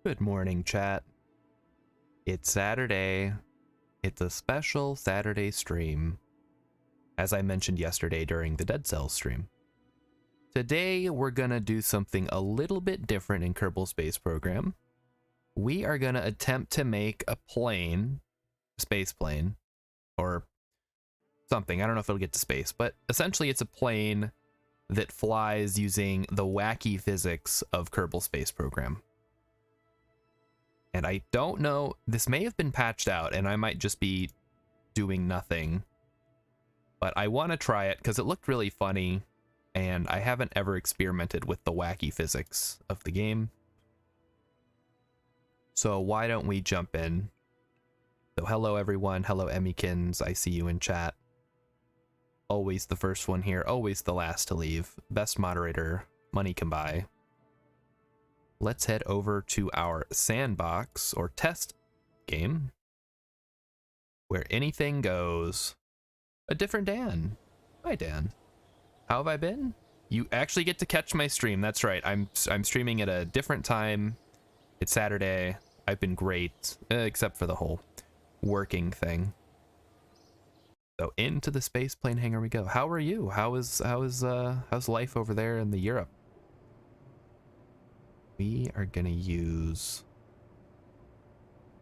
Good morning, chat. It's Saturday. It's a special Saturday stream, as I mentioned yesterday during the Dead Cells stream. Today, we're gonna do something a little bit different in Kerbal Space Program. We are gonna attempt to make a plane, space plane, or something. I don't know if it'll get to space, but essentially it's a plane that flies using the wacky physics of Kerbal Space Program. And I don't know, this may have been patched out and I might just be doing nothing, but I want to try it because it looked really funny and I haven't ever experimented with the wacky physics of the game. So why don't we jump in? So hello everyone, hello Emmykins, I see you in chat. Always the first one here, always the last to leave. Best moderator money can buy. Let's head over to our sandbox or test game where anything goes. A different Dan. Hi, Dan. How have I been? You actually get to catch my stream. That's right. I'm streaming at a different time. It's Saturday. I've been great, except for the whole working thing. So into the space plane hangar we go. How are you? How's life over there in the Europe? We are gonna use,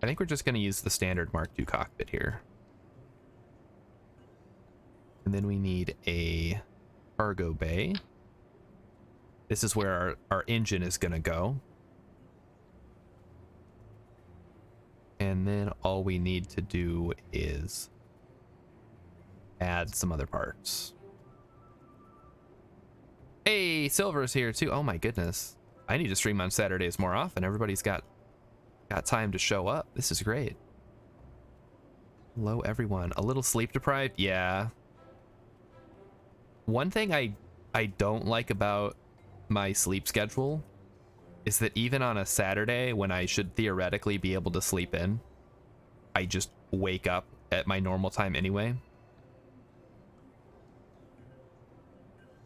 I think we're just gonna use the standard Mark II cockpit here. And then we need a cargo bay. This is where our engine is gonna go. And then all we need to do is add some other parts. Hey, Silver's here too. Oh my goodness. I need to stream on Saturdays more often. Everybody's got time to show up. This is great. Hello, everyone. A little sleep deprived? Yeah. One thing I don't like about my sleep schedule is that even on a Saturday when I should theoretically be able to sleep in, I just wake up at my normal time anyway.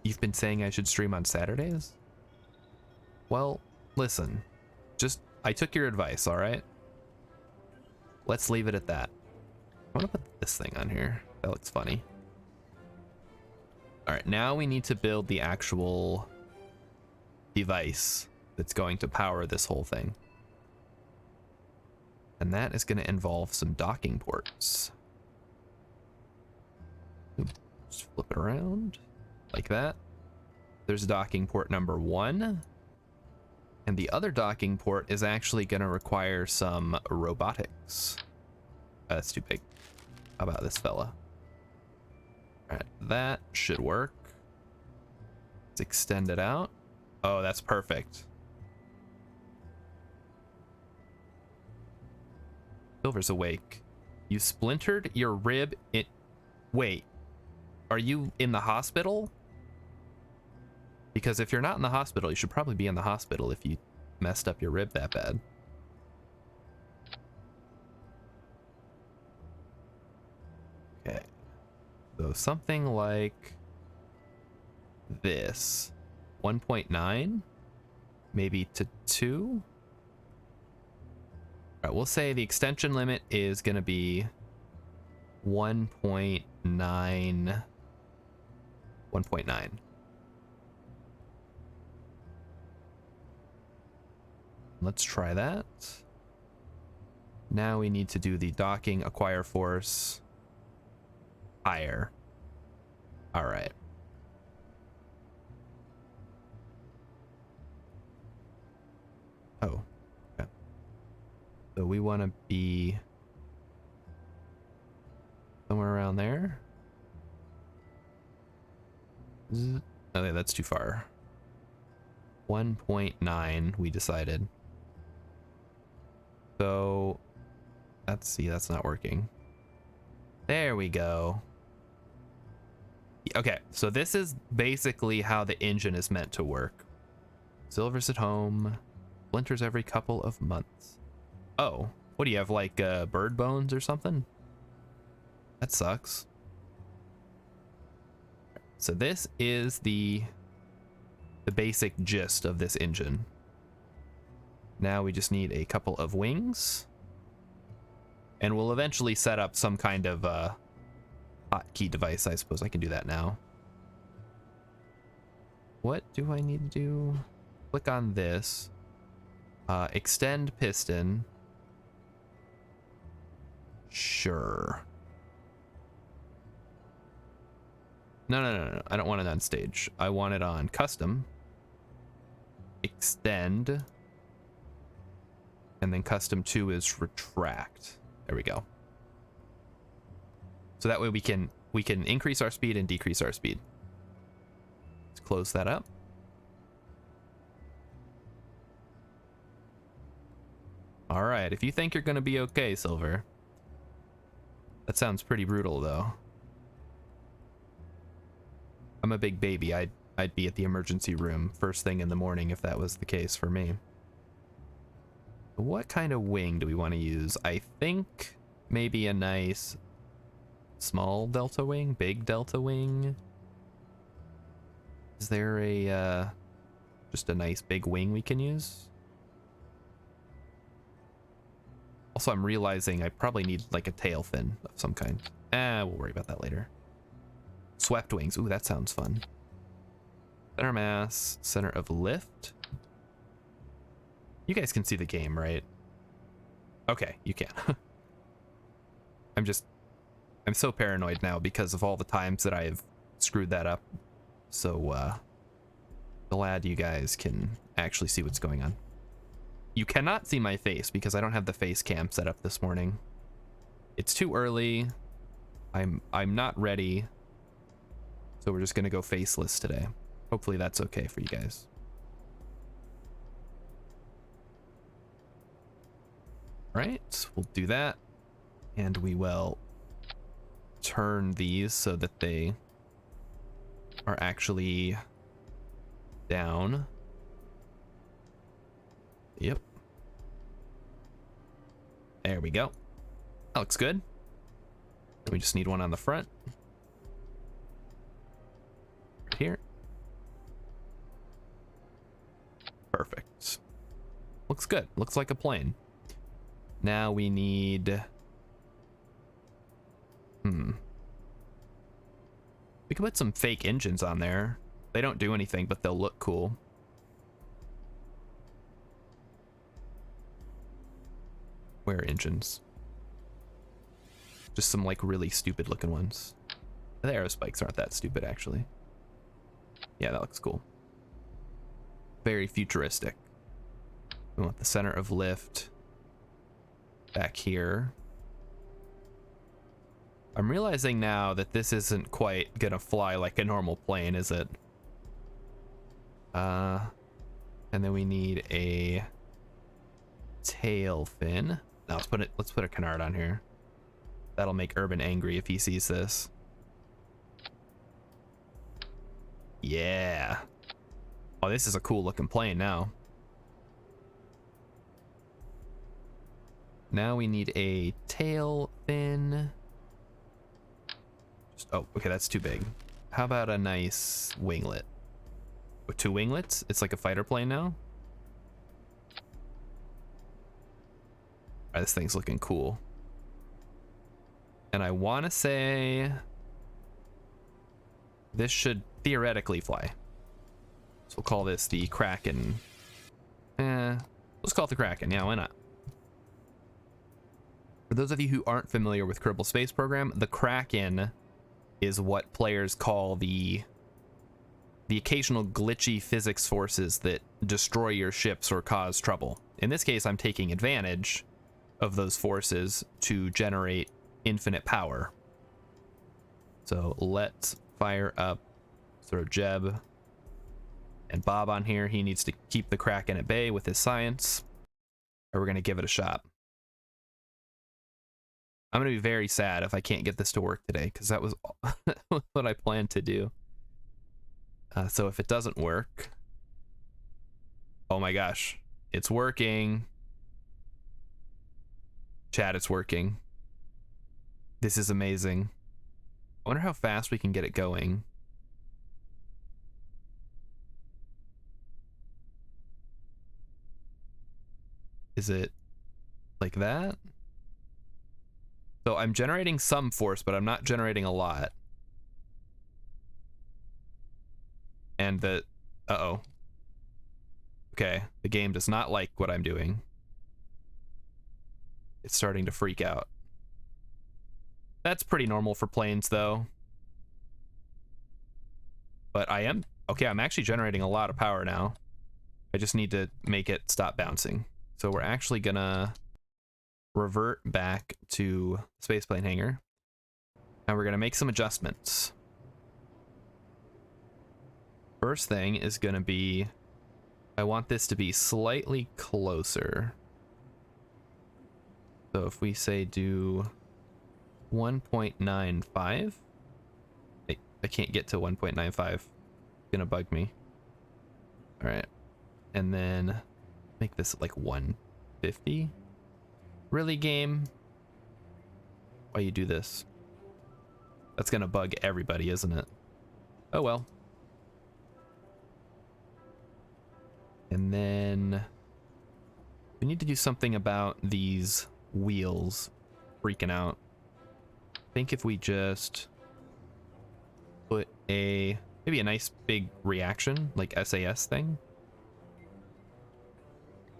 You've been saying I should stream on Saturdays? Well, listen, I took your advice, all right? Let's leave it at that. I want to put this thing on here. That looks funny. All right, now we need to build the actual device that's going to power this whole thing. And that is going to involve some docking ports. Just flip it around like that. There's docking port number 1. And the other docking port is actually going to require some robotics. That's too big. How about this fella? All right, that should work. Let's extend it out. Oh, that's perfect. Silver's awake. You splintered your rib in... Wait, are you in the hospital? Because if you're not in the hospital, you should probably be in the hospital if you messed up your rib that bad. Okay. So something like this. 1.9? Maybe to 2? All right, we'll say the extension limit is going to be 1.9. 1.9. Let's try that. Now we need to do the docking acquire force higher. All right. Oh, okay. So we want to be somewhere around there. Okay, that's too far. 1.9 we decided. So let's see, that's not working. There we go. Okay, so this is basically how the engine is meant to work. Silver's at home. Splinters every couple of months. Oh, what do you have, like bird bones or something? That sucks. So this is the basic gist of this engine. Now we just need a couple of wings. And we'll eventually set up some kind of hotkey device. I suppose I can do that now. What do I need to do? Click on this. Extend piston. Sure. No. I don't want it on stage. I want it on custom. Extend. And then custom 2 is retract. There we go. So that way we can increase our speed and decrease our speed. Let's close that up. All right, if you think you're gonna be okay, Silver. That sounds pretty brutal, though. I'm a big baby. I'd be at the emergency room first thing in the morning if that was the case for me. What kind of wing do we want to use? I think maybe a nice small delta wing, big delta wing. Is there a just a nice big wing we can use? Also, I'm realizing I probably need like a tail fin of some kind. We'll worry about that later. Swept wings. Ooh, that sounds fun. Center mass, center of lift. You guys can see the game, right? Okay, you can. I'm so paranoid now because of all the times that I've screwed that up. So, glad you guys can actually see what's going on. You cannot see my face because I don't have the face cam set up this morning. It's too early. I'm not ready. So we're just gonna go faceless today. Hopefully that's okay for you guys. Right, we'll do that. And we will turn these so that they are actually down. Yep. There we go. That looks good. We just need one on the front. Right here. Perfect. Looks good. Looks like a plane. Now we need... We can put some fake engines on there. They don't do anything, but they'll look cool. Where are engines? Just some like really stupid looking ones. The aerospikes aren't that stupid actually. Yeah, that looks cool. Very futuristic. We want the center of lift back here. I'm realizing now that this isn't quite gonna fly like a normal plane, is it? And then we need a tail fin. Now let's put a canard on here. That'll make Urban angry if he sees this. Yeah. Oh, this is a cool looking plane now. Now we need a tail fin. Oh, okay, that's too big. How about a nice winglet? With 2 winglets? It's like a fighter plane now? This thing's looking cool. And I want to say this should theoretically fly. So we'll call this the Kraken. Let's call it the Kraken. Yeah, why not? For those of you who aren't familiar with Kerbal Space Program, the Kraken is what players call the occasional glitchy physics forces that destroy your ships or cause trouble. In this case, I'm taking advantage of those forces to generate infinite power. So let's fire up, throw Jeb and Bob on here. He needs to keep the Kraken at bay with his science, or we're gonna give it a shot. I'm gonna be very sad if I can't get this to work today, because that was what I planned to do. So if it doesn't work, oh my gosh, it's working. Chat, it's working. This is amazing. I wonder how fast we can get it going. Is it like that? So I'm generating some force, but I'm not generating a lot. And the... Uh-oh. Okay, the game does not like what I'm doing. It's starting to freak out. That's pretty normal for planes, though. But I am... Okay, I'm actually generating a lot of power now. I just need to make it stop bouncing. So we're actually gonna revert back to spaceplane hangar. And we're gonna make some adjustments. First thing is gonna be... I want this to be slightly closer. So if we say do 1.95, I can't get to 1.95. It's gonna bug me. All right, and then make this like 150. Really, game? Why you do this? That's gonna bug everybody, isn't it? Oh well. And then we need to do something about these wheels freaking out. I think if we just put maybe a nice big reaction, like SAS thing,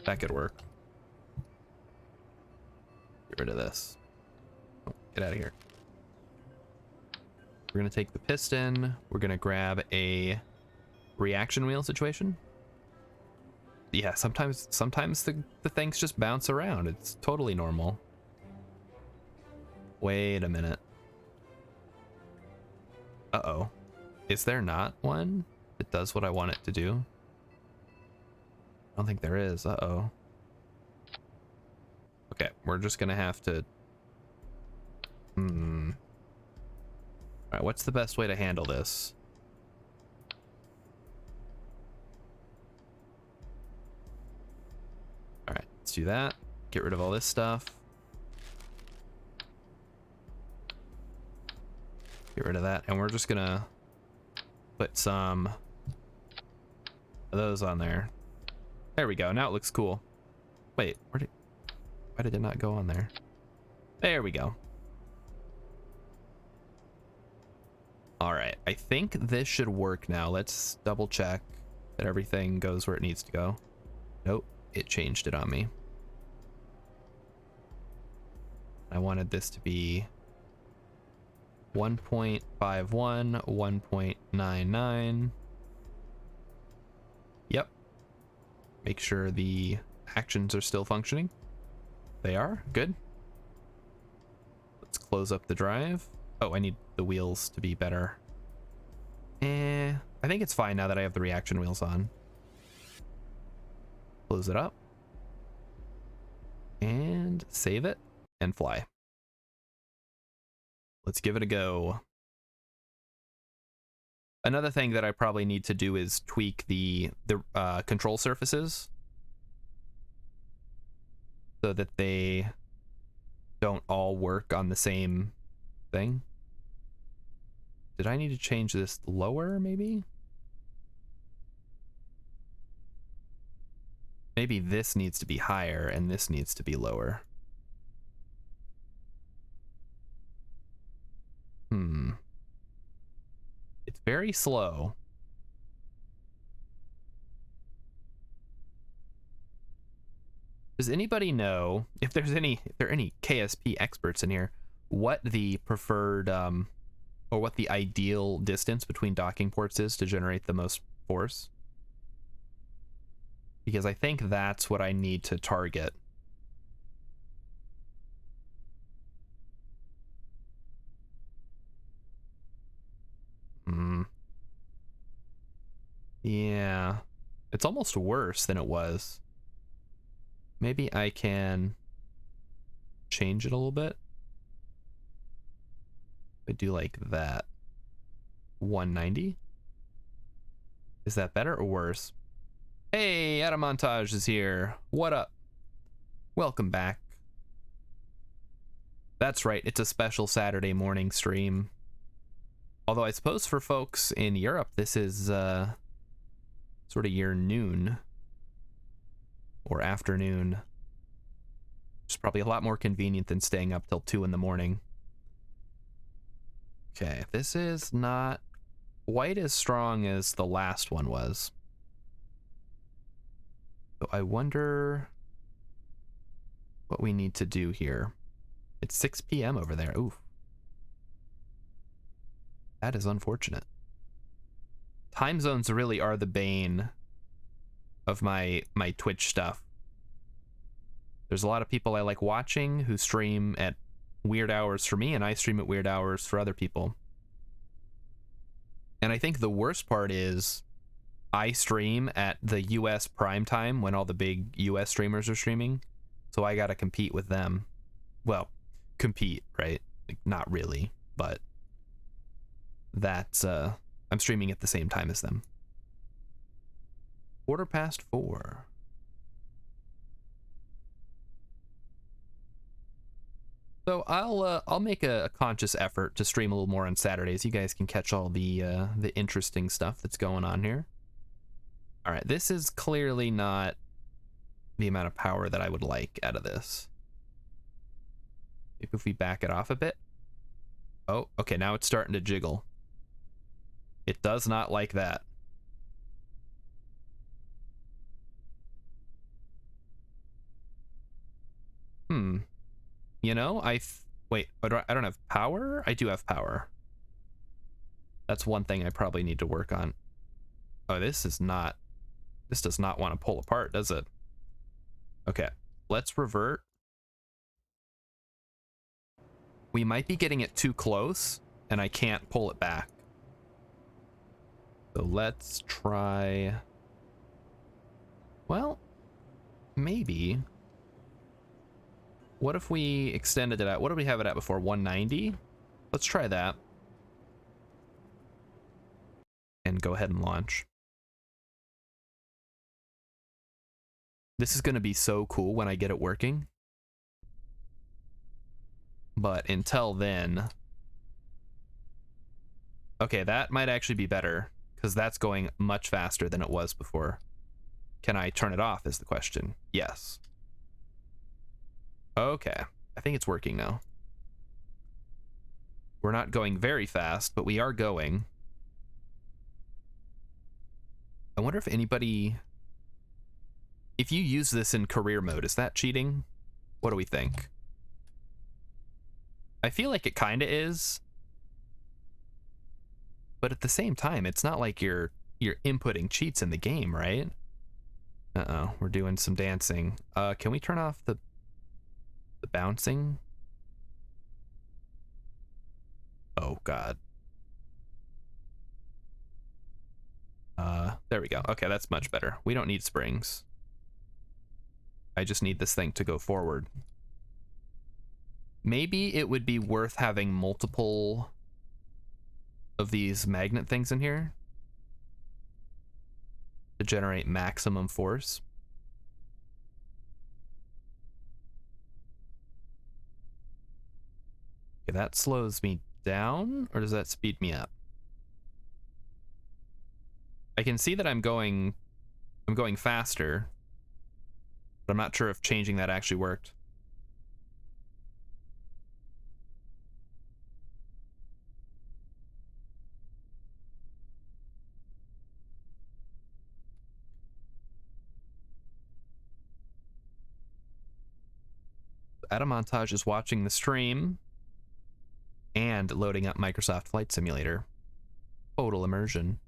that could work. Get rid of this. Oh, get out of here. We're gonna take the piston. We're gonna grab a reaction wheel situation. Yeah, sometimes the things just bounce around. It's totally normal. Wait a minute. Uh-oh. Is there not one that does what I want it to do? I don't think there is. Uh-oh. Okay, we're just gonna have to... Alright, what's the best way to handle this? Alright, let's do that. Get rid of all this stuff. Get rid of that, and we're just gonna put some of those on there. There we go, now it looks cool. Wait, why did it not go on there? There we go. Alright, I think this should work now. Let's double check that everything goes where it needs to go. Nope, it changed it on me. I wanted this to be 1.51, 1.99. Yep. Make sure the actions are still functioning. They are. Good. Let's close up the drive. Oh, I need the wheels to be better. I think it's fine now that I have the reaction wheels on. Close it up. And save it and fly. Let's give it a go. Another thing that I probably need to do is tweak the control surfaces so that they don't all work on the same thing. Did I need to change this lower, maybe? Maybe this needs to be higher and this needs to be lower. It's very slow. Does anybody know if there are any KSP experts in here, what the preferred or what the ideal distance between docking ports is to generate the most force? Because I think that's what I need to target. Yeah, it's almost worse than it was. Maybe I can change it a little bit. I do like that. 190. Is that better or worse? Hey, Adamontage is here. What up? Welcome back. That's right, it's a special Saturday morning stream. Although I suppose for folks in Europe, this is sort of your noon or afternoon. It's probably a lot more convenient than staying up till 2 in the morning. Okay, this is not quite as strong as the last one was. So I wonder what we need to do here. It's 6 p.m. over there. Oof. That is unfortunate. Time zones really are the bane of my Twitch stuff. There's a lot of people I like watching who stream at weird hours for me, and I stream at weird hours for other people. And I think the worst part is I stream at the US prime time when all the big US streamers are streaming, so I gotta compete with them. Well, compete, right? Like, not really, but that's I'm streaming at the same time as them. 4:15. So I'll make a conscious effort to stream a little more on Saturdays. You guys can catch all the interesting stuff that's going on here. All right, this is clearly not the amount of power that I would like out of this. Maybe if we back it off a bit. Oh, okay, now it's starting to jiggle. It does not like that. You know, wait, I don't have power? I do have power. That's one thing I probably need to work on. Oh, this does not want to pull apart, does it? Okay, let's revert. We might be getting it too close, and I can't pull it back. So let's try... Well, maybe... What if we extended it out? What did we have it at before? 190? Let's try that. And go ahead and launch. This is going to be so cool when I get it working. But until then... Okay, that might actually be better, because that's going much faster than it was before. Can I turn it off is the question. Yes. Okay, I think it's working now. We're not going very fast, but we are going. I wonder if anybody... If you use this in career mode, is that cheating? What do we think? I feel like it kind of is. But at the same time, it's not like you're inputting cheats in the game, right? Uh-oh, we're doing some dancing. Can we turn off the bouncing? Oh god. There we go. Okay, that's much better. We don't need springs. I just need this thing to go forward. Maybe it would be worth having multiple of these magnet things in here to generate maximum force. Okay, that slows me down, or does that speed me up? I can see that I'm going faster, but I'm not sure if changing that actually worked. Adamontage is watching the stream and loading up Microsoft Flight Simulator. Total immersion.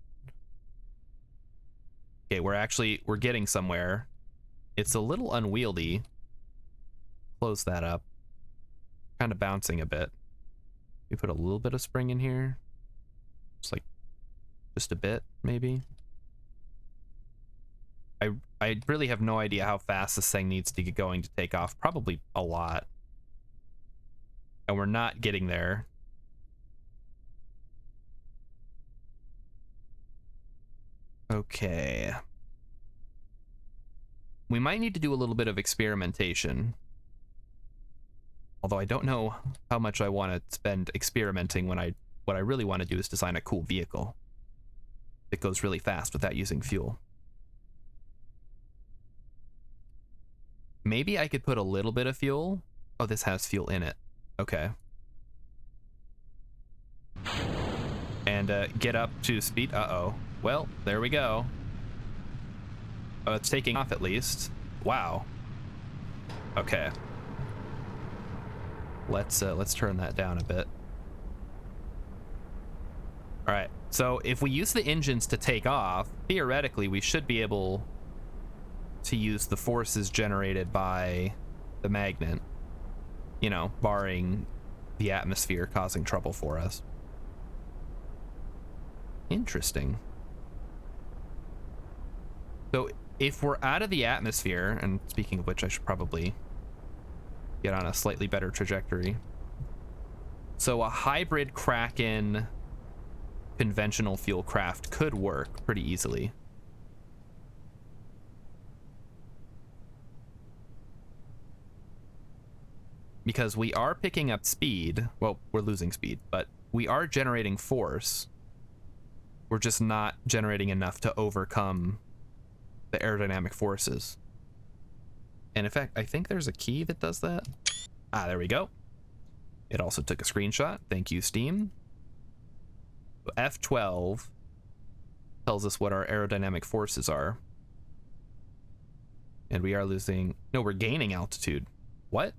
Okay, we're getting somewhere. It's a little unwieldy. Close that up. Kind of bouncing a bit. We put a little bit of spring in here. Just a bit, maybe. I really have no idea how fast this thing needs to get going to take off. Probably a lot. And we're not getting there. Okay. We might need to do a little bit of experimentation. Although I don't know how much I want to spend experimenting when what I really want to do is design a cool vehicle that goes really fast without using fuel. maybe I could put a little bit of fuel. Oh, this has fuel in it. Okay. And get up to speed. Uh-oh. Well, there we go. Oh, it's taking off at least. Wow. Okay. Let's turn that down a bit. All right. So if we use the engines to take off, theoretically we should be able to use the forces generated by the magnet. You know, barring the atmosphere causing trouble for us. Interesting. So if we're out of the atmosphere, and speaking of which, I should probably get on a slightly better trajectory. So a hybrid Kraken conventional fuel craft could work pretty easily. Because we are picking up speed. Well, we're losing speed, but we are generating force. We're just not generating enough to overcome the aerodynamic forces. And in fact, I think there's a key that does that. Ah, there we go. It also took a screenshot. Thank you, Steam. So F12 tells us what our aerodynamic forces are. And we are losing... No, we're gaining altitude. What?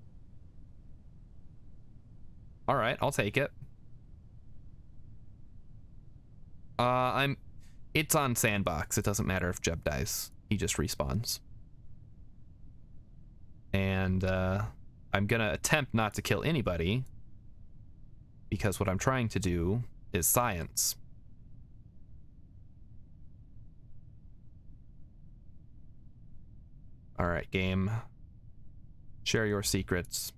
All right, I'll take it. It's on Sandbox. It doesn't matter if Jeb dies. He just respawns. And I'm gonna attempt not to kill anybody, because what I'm trying to do is science. All right, game. Share your secrets.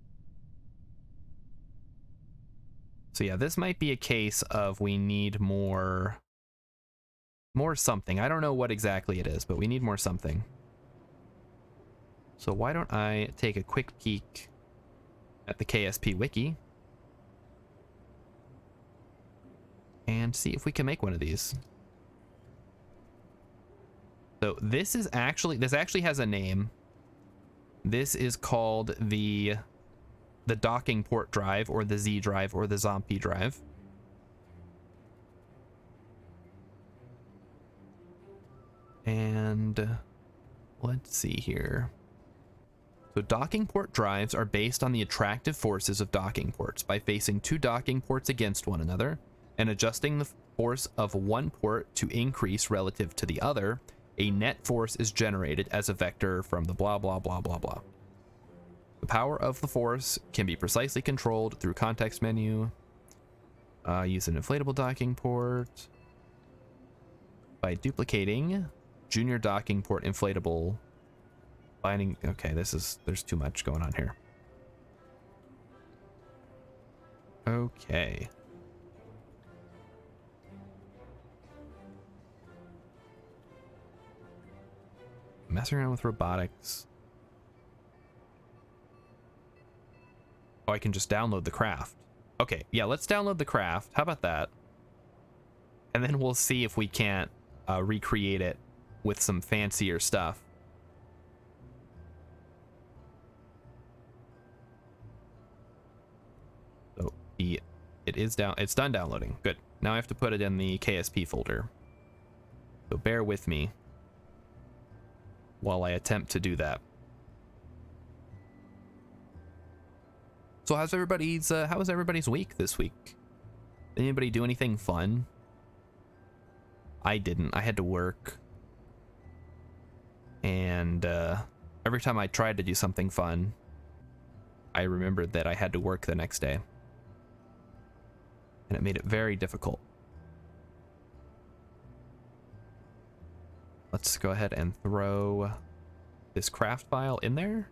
So yeah, this might be a case of we need more something. I don't know what exactly it is, but we need more something. So why don't I take a quick peek at the KSP wiki and see if we can make one of these. So this actually has a name. This is called the docking port drive, or the Z drive, or the Zombie drive. And let's see here. So docking port drives are based on the attractive forces of docking ports by facing two docking ports against one another and adjusting the force of one port to increase relative to the other. A net force is generated as a vector from the blah blah blah blah blah. The power of the force can be precisely controlled through context menu. Use an inflatable docking port by duplicating junior docking port inflatable binding. Okay, there's too much going on here. Okay. Messing around with robotics. Oh, I can just download the craft. Okay, yeah, let's download the craft. How about that? And then we'll see if we can't recreate it with some fancier stuff. So it's done downloading. Good. Now I have to put it in the KSP folder. So bear with me while I attempt to do that. So how was everybody's week this week? Did anybody do anything fun? I didn't. I had to work. And every time I tried to do something fun, I remembered that I had to work the next day. And it made it very difficult. Let's go ahead and throw this craft file in there.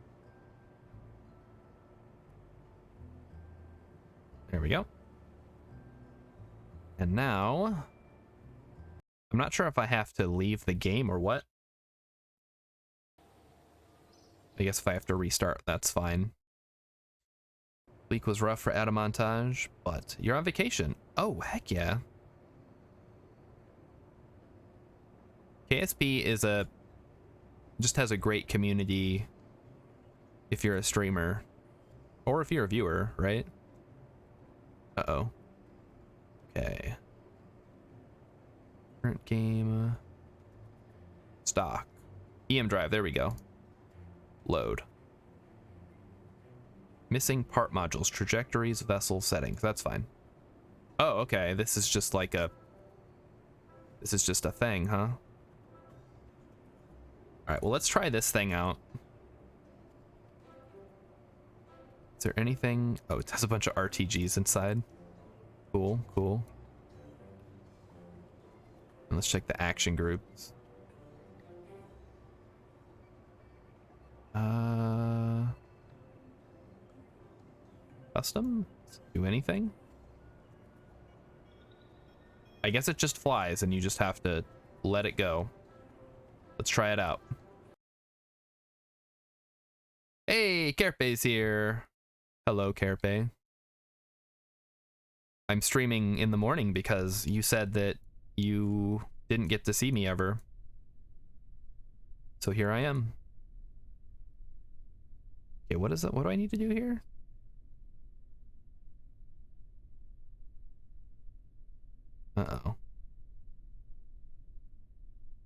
There we go. And now, I'm not sure if I have to leave the game or what. I guess if I have to restart, that's fine. Week was rough for Adamontage, but you're on vacation. Oh, heck yeah. KSP just has a great community. if you're a streamer or if you're a viewer, right? Uh-oh. Okay. Current game. Stock. EM drive, there we go. Load. Missing part modules, trajectories, vessel settings. That's fine. Oh, okay. This is just like a... This is just a thing, huh? Alright, well, let's try this thing out. Is there anything... Oh, it has a bunch of RTGs inside. Cool, cool. And let's check the action groups. Custom? Does it do anything? I guess it just flies and you just have to let it go. Let's try it out. Hey, Kerpe's here. Hello, Kerpe. I'm streaming in the morning because you said that you didn't get to see me ever. So here I am. Okay, what is it? What do I need to do here? Uh-oh.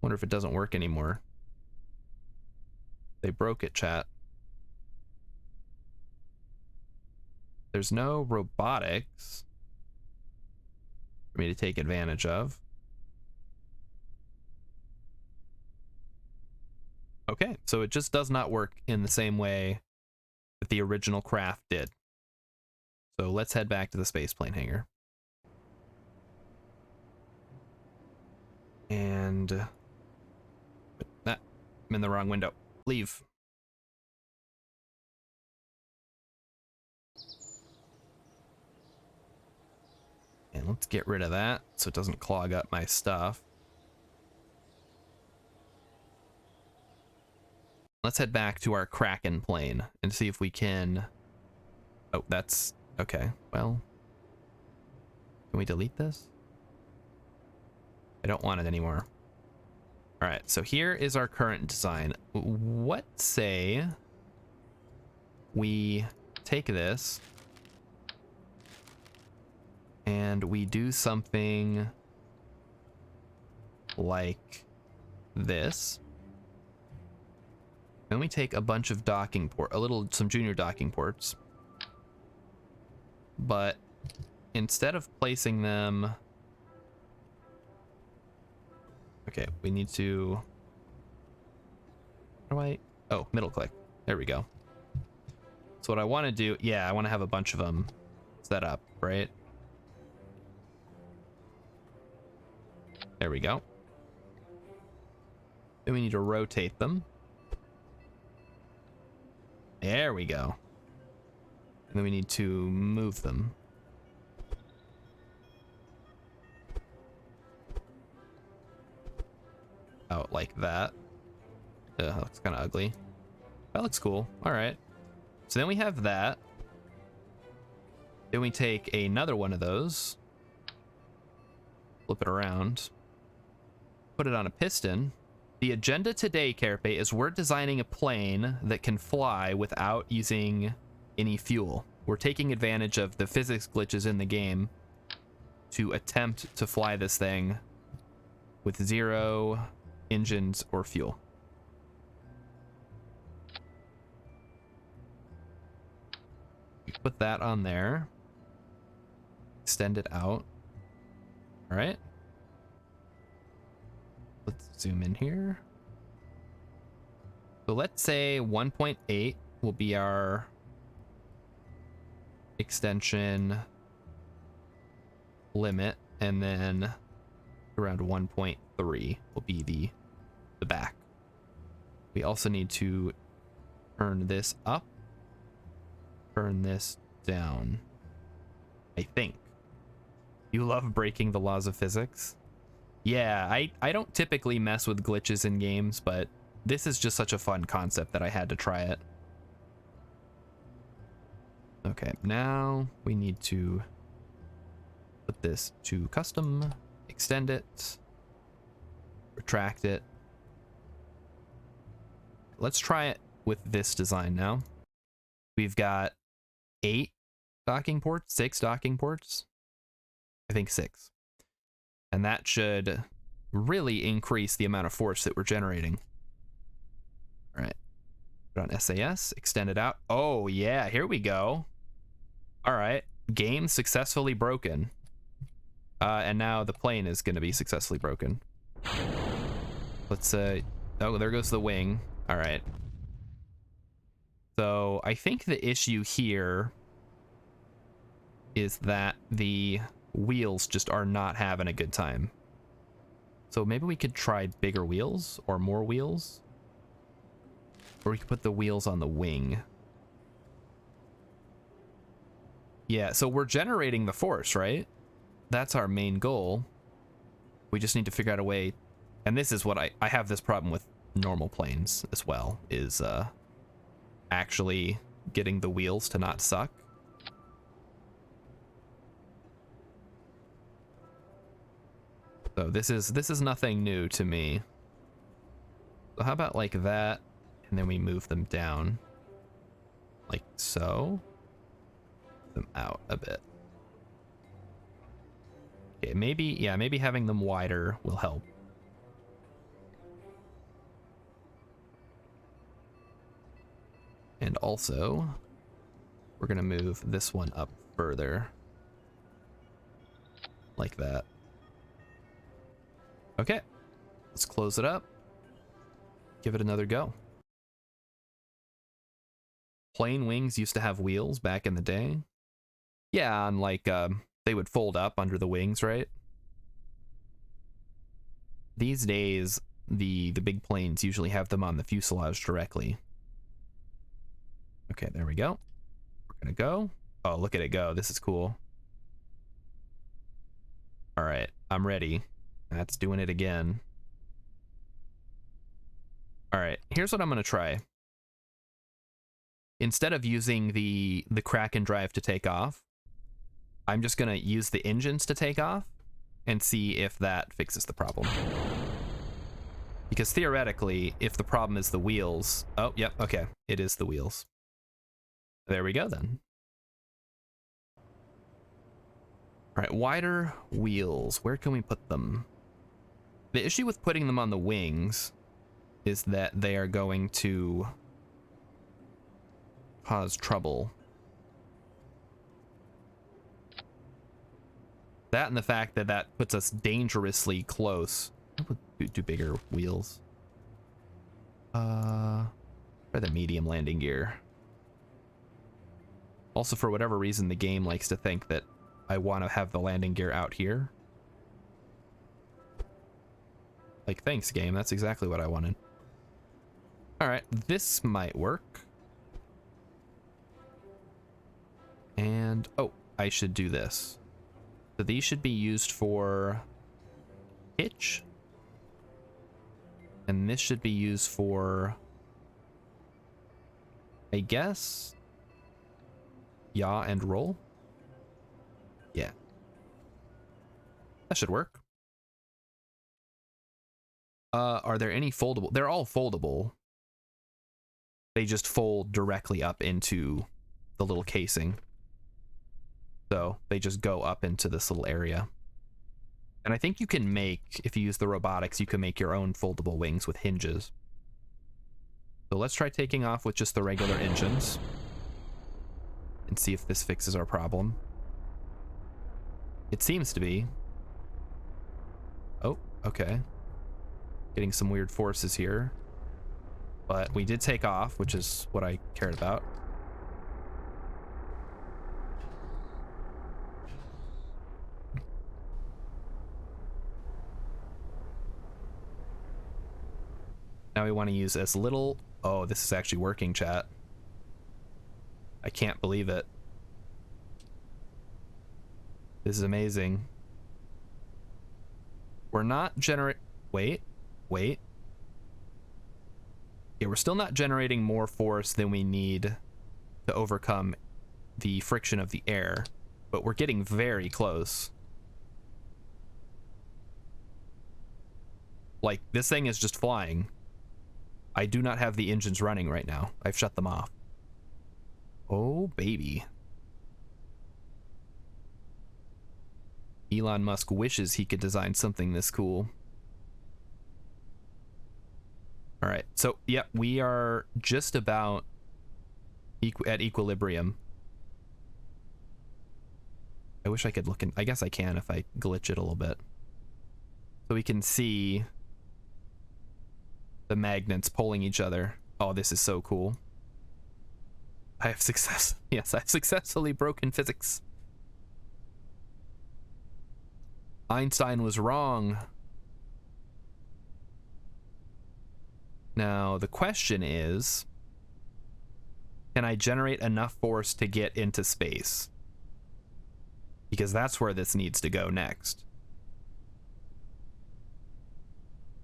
Wonder if it doesn't work anymore. They broke it, chat. There's no robotics for me to take advantage of. Okay, so it just does not work in the same way that the original craft did. So let's head back to the spaceplane hangar. And I'm in the wrong window. Leave. And let's get rid of that so it doesn't clog up my stuff. Let's head back to our Kraken plane and see if we can... Oh, that's... Okay, well... Can we delete this? I don't want it anymore. Alright, so here is our current design. What say we take this and we do something like this. And we take a bunch of docking some junior docking ports. But instead of placing them... Okay, we need to... How do I... Oh, middle click. There we go. So what I want to do... Yeah, I want to have a bunch of them set up, right? There we go. Then we need to rotate them. There we go. And then we need to move them. Out like that. That looks kind of ugly. That looks cool. All right. So then we have that. Then we take another one of those. Flip it around. Put it on a piston. The agenda today, Kerpe, is we're designing a plane that can fly without using any fuel. We're taking advantage of the physics glitches in the game to attempt to fly this thing with zero engines or fuel. Put that on there. Extend it out. All right. Let's zoom in here. So let's say 1.8 will be our extension limit, and then around 1.3 will be the back. We also need to turn this up, turn this down. I think. You love breaking the laws of physics? Yeah, I don't typically mess with glitches in games, but this is just such a fun concept that I had to try it. Okay, now we need to put this to custom, extend it, retract it. Let's try it with this design now. we've got 8 docking ports, 6 docking ports. I think 6. And that should really increase the amount of force that we're generating. All right. Put on SAS, extend it out. Oh, yeah, here we go. All right. Game successfully broken. And now the plane is going to be successfully broken. Let's, oh, there goes the wing. All right. So I think the issue here is that the wheels just are not having a good time. So maybe we could try bigger wheels or more wheels. Or we could put the wheels on the wing. Yeah, so we're generating the force, right? That's our main goal. We just need to figure out a way. And this is what I have this problem with normal planes as well, is actually getting the wheels to not suck. So this is nothing new to me. So how about like that, and then we move them down, like so. Them out a bit. Okay, maybe, yeah, maybe having them wider will help. And also, we're gonna move this one up further, like that. Okay, let's close it up. Give it another go. Plane wings used to have wheels back in the day. Yeah, and like they would fold up under the wings, right? These days, the big planes usually have them on the fuselage directly. Okay, there we go. We're gonna go. Oh, look at it go. This is cool. All right, I'm ready. That's doing it again. All right, here's what I'm gonna try. Instead of using the Kraken drive to take off, I'm just gonna use the engines to take off and see if that fixes the problem. Because theoretically, if the problem is the wheels... Oh, yep, okay. It is the wheels. There we go, then. All right, wider wheels. Where can we put them? The issue with putting them on the wings is that they are going to cause trouble. That and the fact that that puts us dangerously close. Do bigger wheels. Try the medium landing gear. Also, for whatever reason, the game likes to think that I want to have the landing gear out here. Like, thanks, game. That's exactly what I wanted. Alright, this might work. And, oh, I should do this. So these should be used for hitch. And this should be used for, I guess, yaw and roll. Yeah. That should work. Are there any foldable? They're all foldable. They just fold directly up into the little casing. So they just go up into this little area. And I think you can make, if you use the robotics, you can make your own foldable wings with hinges. So let's try taking off with just the regular engines and see if this fixes our problem. It seems to be. Oh, okay. Getting some weird forces here. But we did take off, which is what I cared about. Now we want to use as little... Oh, this is actually working, chat. I can't believe it. This is amazing. We're not Wait. Yeah, we're still not generating more force than we need to overcome the friction of the air, but we're getting very close. Like, this thing is just flying. I do not have the engines running right now. I've shut them off. Oh, baby. Elon Musk wishes he could design something this cool. All right, so yeah, we are just about at equilibrium. I wish I could look in. I guess I can if I glitch it a little bit. So we can see the magnets pulling each other. Oh, this is so cool. I have success. Yes, I've successfully broken physics. Einstein was wrong. Now, the question is, can I generate enough force to get into space? Because that's where this needs to go next.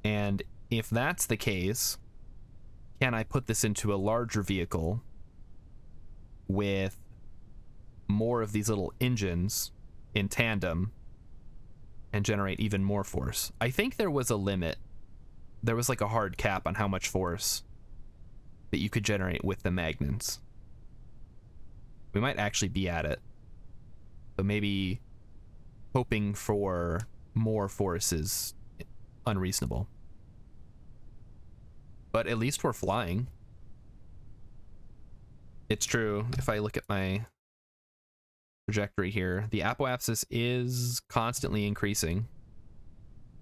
And if that's the case, can I put this into a larger vehicle with more of these little engines in tandem and generate even more force? I think there was a limit. There was like a hard cap on how much force that you could generate with the magnets. We might actually be at it. So maybe hoping for more force is unreasonable. But at least we're flying. It's true. If I look at my trajectory here, the apoapsis is constantly increasing.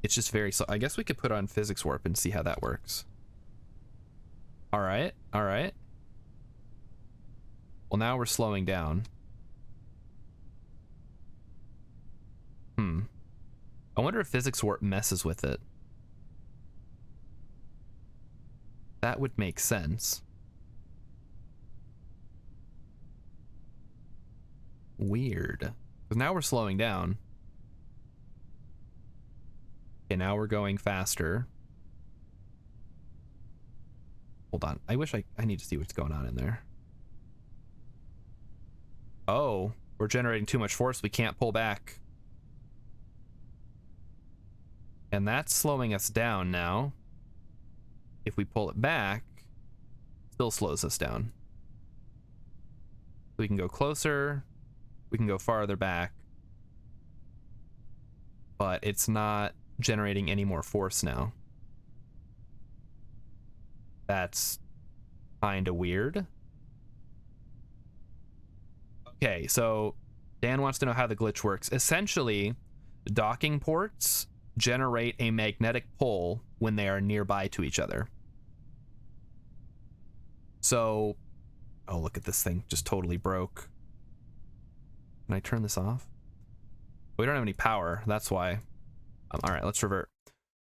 It's just very slow. I guess we could put on physics warp and see how that works. All right, all right. Well, now we're slowing down. I wonder if physics warp messes with it. That would make sense. Weird. Because now we're slowing down. Okay, now we're going faster. Hold on. I wish I need to see what's going on in there. Oh, we're generating too much force. We can't pull back. And that's slowing us down now. If we pull it back, it still slows us down. We can go closer. We can go farther back. But it's not generating any more force now. That's kind of weird. Okay, so Dan wants to know how the glitch works. Essentially, docking ports generate a magnetic pull when they are nearby to each other. So, oh, look at this thing. Just totally broke. Can I turn this off? We don't have any power. That's why. All right, let's revert.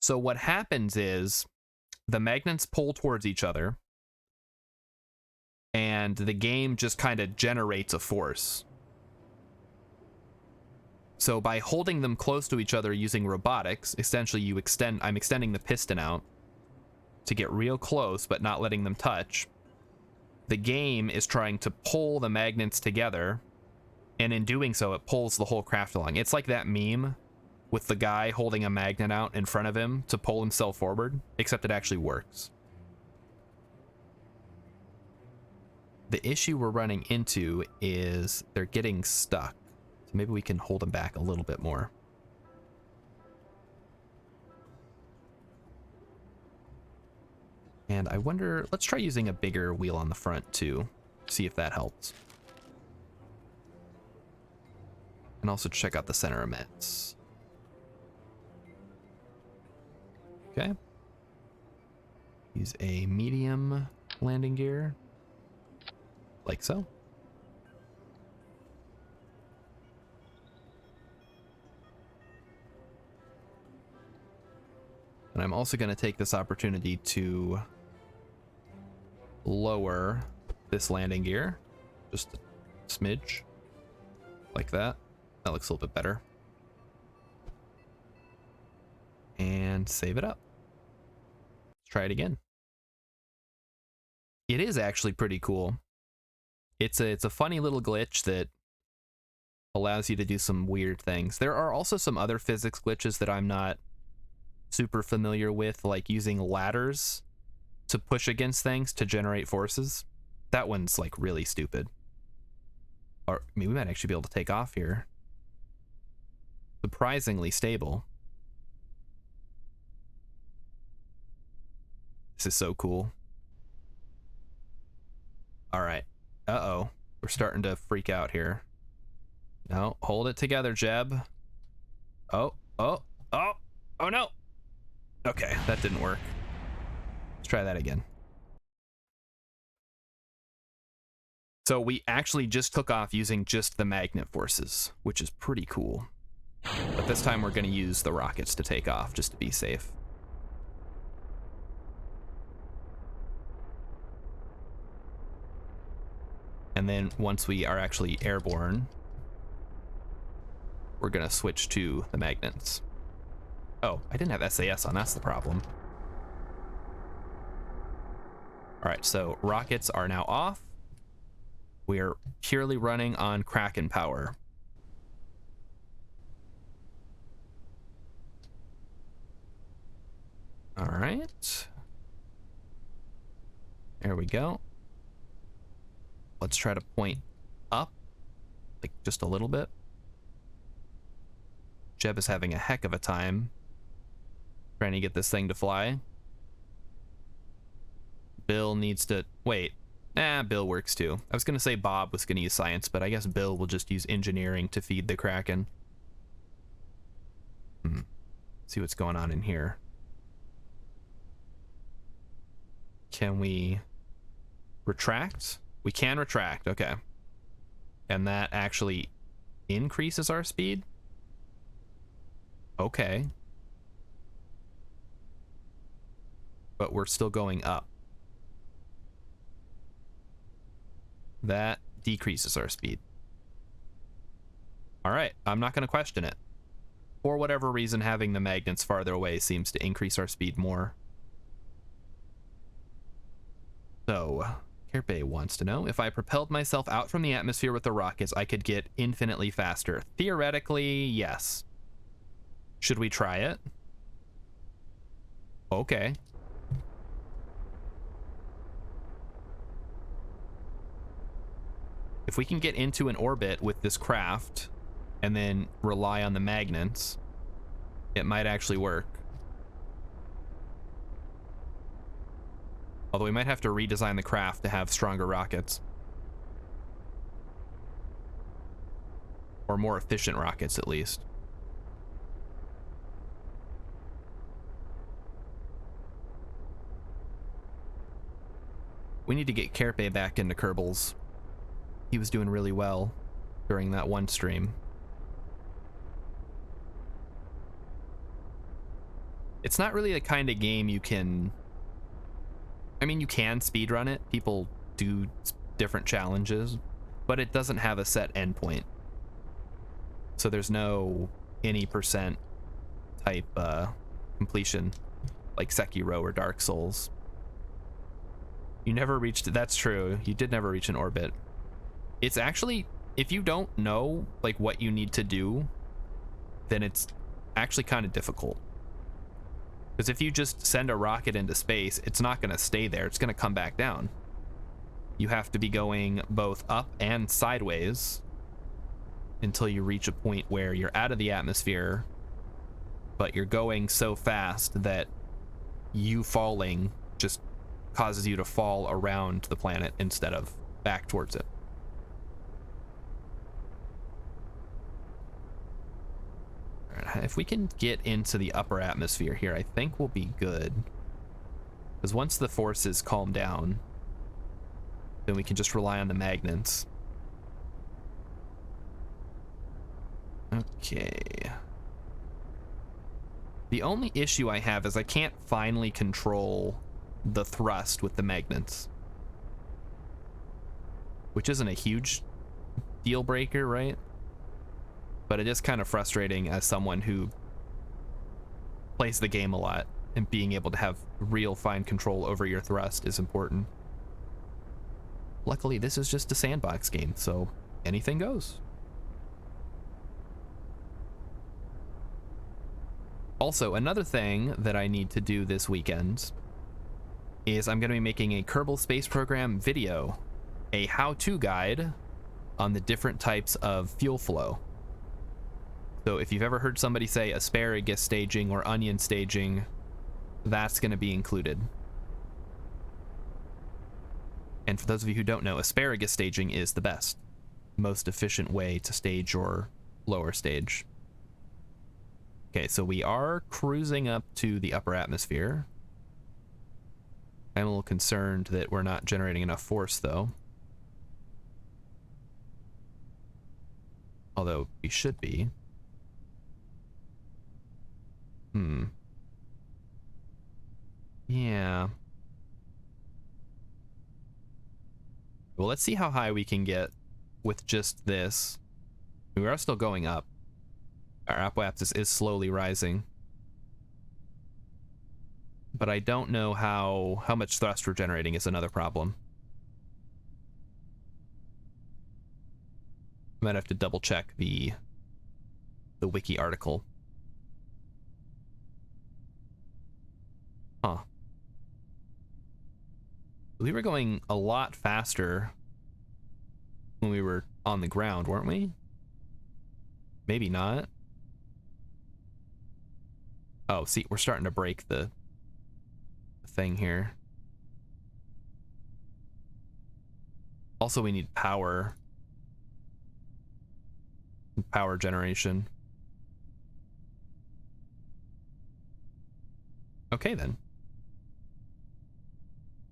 So what happens is the magnets pull towards each other and the game just kind of generates a force. So by holding them close to each other using robotics, essentially I'm extending the piston out to get real close but not letting them touch. The game is trying to pull the magnets together, and in doing so, it pulls the whole craft along. It's like that meme with the guy holding a magnet out in front of him to pull himself forward, except it actually works. The issue we're running into is they're getting stuck. So maybe we can hold them back a little bit more. And I wonder, let's try using a bigger wheel on the front too, see if that helps. And also check out the center emits. Okay. Use a medium landing gear, like so. And I'm also going to take this opportunity to lower this landing gear just a smidge, like that. That looks a little bit better. And save it up. Let's try it again. It is actually pretty cool. It's a funny little glitch that allows you to do some weird things. There are also some other physics glitches that I'm not super familiar with, like using ladders to push against things to generate forces. That one's like really stupid. Or I mean, we might actually be able to take off here. Surprisingly stable. This is so cool. All right. Uh-oh. We're starting to freak out here. No, hold it together, Jeb. Oh, oh, oh, oh no. Okay, that didn't work. Let's try that again. So we actually just took off using just the magnet forces, which is pretty cool. But this time we're going to use the rockets to take off just to be safe. And then once we are actually airborne, we're going to switch to the magnets. Oh, I didn't have SAS on, that's the problem. All right, so rockets are now off. We are purely running on Kraken power. All right. There we go. Let's try to point up, like just a little bit. Jeb is having a heck of a time trying to get this thing to fly. Bill needs to, wait. Bill works too. I was gonna say Bob was gonna use science, but I guess Bill will just use engineering to feed the Kraken. See what's going on in here. Can we retract? We can retract, okay. And that actually increases our speed? Okay. But we're still going up. That decreases our speed. All right, I'm not going to question it. For whatever reason, having the magnets farther away seems to increase our speed more. So, Kerpe wants to know, if I propelled myself out from the atmosphere with the rockets, I could get infinitely faster. Theoretically, yes. Should we try it? Okay. If we can get into an orbit with this craft and then rely on the magnets, it might actually work. Although we might have to redesign the craft to have stronger rockets. Or more efficient rockets, at least. We need to get Kerpe back into Kerbals. He was doing really well during that one stream. It's not really the kind of game you can... I mean, you can speedrun it. People do different challenges, but it doesn't have a set endpoint. So there's no any percent type completion like Sekiro or Dark Souls. You never reached... That's true. You did never reach an orbit. It's actually... If you don't know like what you need to do, then it's actually kind of difficult. Because if you just send a rocket into space, it's not going to stay there. It's going to come back down. You have to be going both up and sideways until you reach a point where you're out of the atmosphere, but you're going so fast that you falling just causes you to fall around the planet instead of back towards it. If we can get into the upper atmosphere here, I think we'll be good. Because once the forces calm down, then we can just rely on the magnets. Okay. The only issue I have is I can't finally control the thrust with the magnets. Which isn't a huge deal breaker, right? But it is kind of frustrating as someone who plays the game a lot, and being able to have real fine control over your thrust is important. Luckily, this is just a sandbox game, so anything goes. Also, another thing that I need to do this weekend is I'm going to be making a Kerbal Space Program video, a how-to guide on the different types of fuel flow. So if you've ever heard somebody say asparagus staging or onion staging, that's going to be included. And for those of you who don't know, asparagus staging is the best, most efficient way to stage your lower stage. Okay, so we are cruising up to the upper atmosphere. I'm a little concerned that we're not generating enough force, though. Although we should be. Yeah. Well, let's see how high we can get with just this. We are still going up. Our apoapsis is slowly rising. But I don't know how much thrust we're generating is another problem. I might have to double check the wiki article. Huh. We were going a lot faster when we were on the ground, weren't we? Maybe not. Oh, see, we're starting to break the thing here. Also, we need power generation. Okay, then.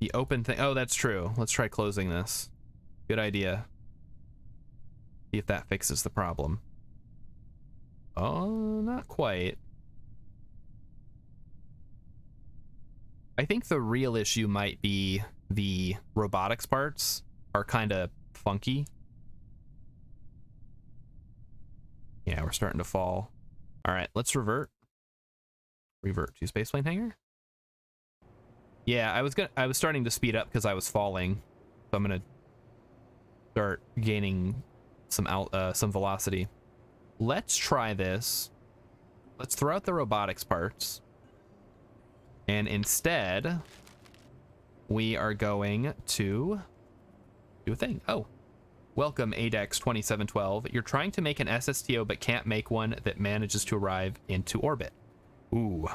The open thing. Oh, that's true. Let's try closing this. Good idea. See if that fixes the problem. Oh, not quite. I think the real issue might be the robotics parts are kind of funky. Yeah, we're starting to fall. All right, let's revert. Revert to spaceplane hangar. Yeah, I was starting to speed up because I was falling, so I'm gonna start gaining some velocity. Let's try this. Let's throw out the robotics parts, and instead we are going to do a thing. Oh, welcome ADEX 2712. You're trying to make an SSTO but can't make one that manages to arrive into orbit. Ooh.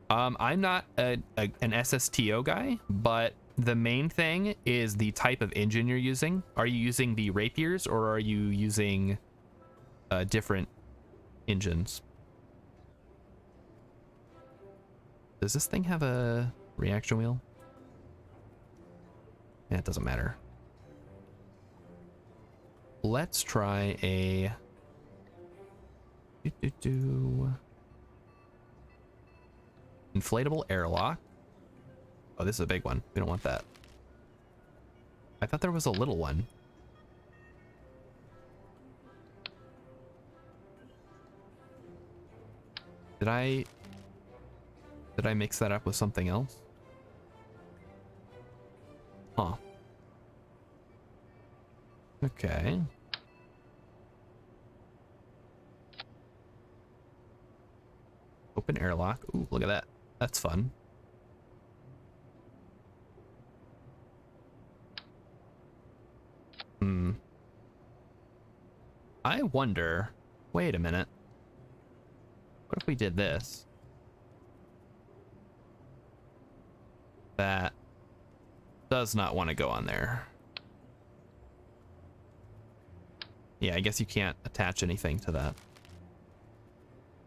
I'm not an SSTO guy, but the main thing is the type of engine you're using. Are you using the Rapiers or are you using different engines? Does this thing have a reaction wheel? Yeah, it doesn't matter. Let's try a... Inflatable airlock. Oh, this is a big one. We don't want that. I thought there was a little one. Did I mix that up with something else? Huh. Okay. Open airlock. Ooh, look at that. That's fun. I wonder... Wait a minute. What if we did this? That does not want to go on there. Yeah, I guess you can't attach anything to that.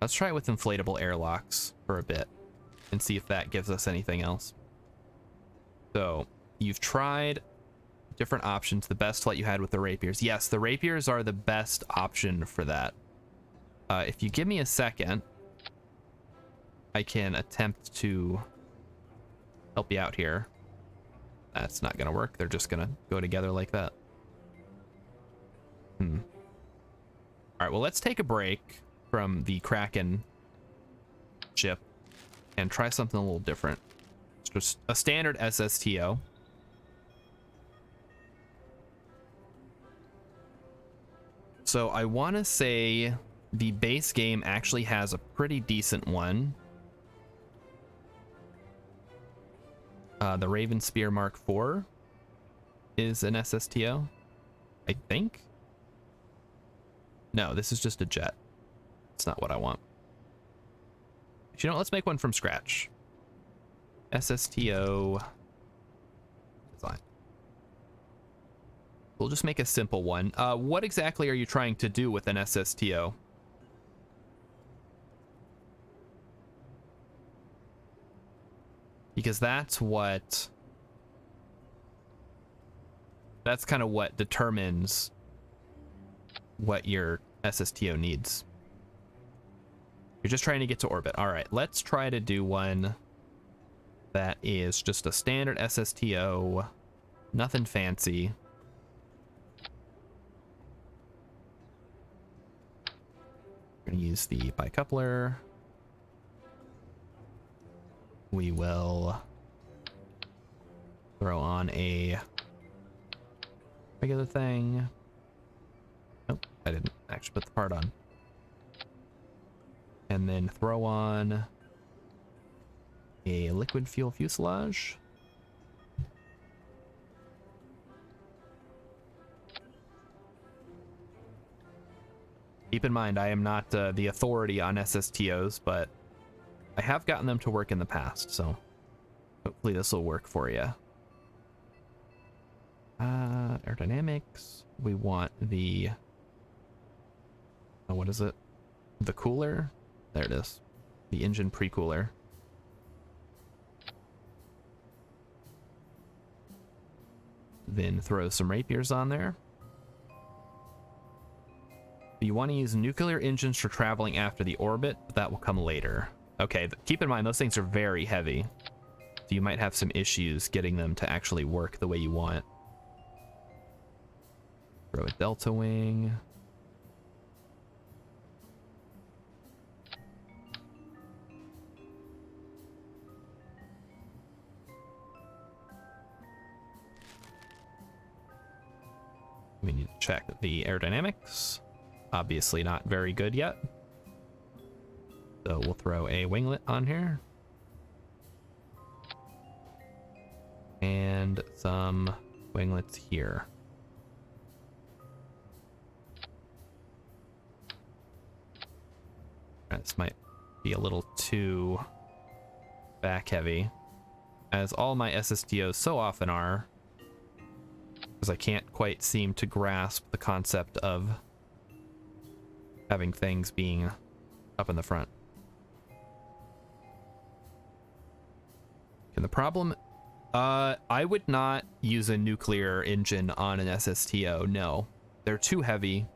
Let's try it with inflatable airlocks for a bit and see if that gives us anything else. So you've tried different options. The best flight you had with the Rapiers. Yes, the Rapiers are the best option for that. If you give me a second, I can attempt to help you out here. That's not gonna work. They're just gonna go together like that. All right, well, let's take a break from the Kraken ship and try something a little different. It's just a standard SSTO. So I want to say the base game actually has a pretty decent one. The Raven Spear Mark IV is an SSTO, I think. No, this is just a jet. It's not what I want. But you know what? Let's make one from scratch. Ssto Design. We'll just make a simple one. What exactly are you trying to do with an SSTO? Because that's kind of what determines what your SSTO needs. You're just trying to get to orbit. All right, let's try to do one that is just a standard SSTO, nothing fancy. We're gonna use the bicoupler. We will throw on a regular thing. Nope, I didn't actually put the part on. And then throw on a liquid fuel fuselage. Keep in mind, I am not the authority on SSTOs, but I have gotten them to work in the past, so hopefully this will work for you. Aerodynamics. We want the... Oh, what is it? The cooler? There it is. The engine pre-cooler. Then throw some rapiers on there. You want to use nuclear engines for traveling after the orbit, but that will come later. Okay, keep in mind, those things are very heavy. So you might have some issues getting them to actually work the way you want. Throw a delta wing. We need to check the aerodynamics. Obviously not very good yet. So we'll throw a winglet on here. And some winglets here. This might be a little too back heavy, as all my SSTOs so often are, because I can't quite seem to grasp the concept of having things being up in the front. And the problem, I would not use a nuclear engine on an SSTO. No, they're too heavy.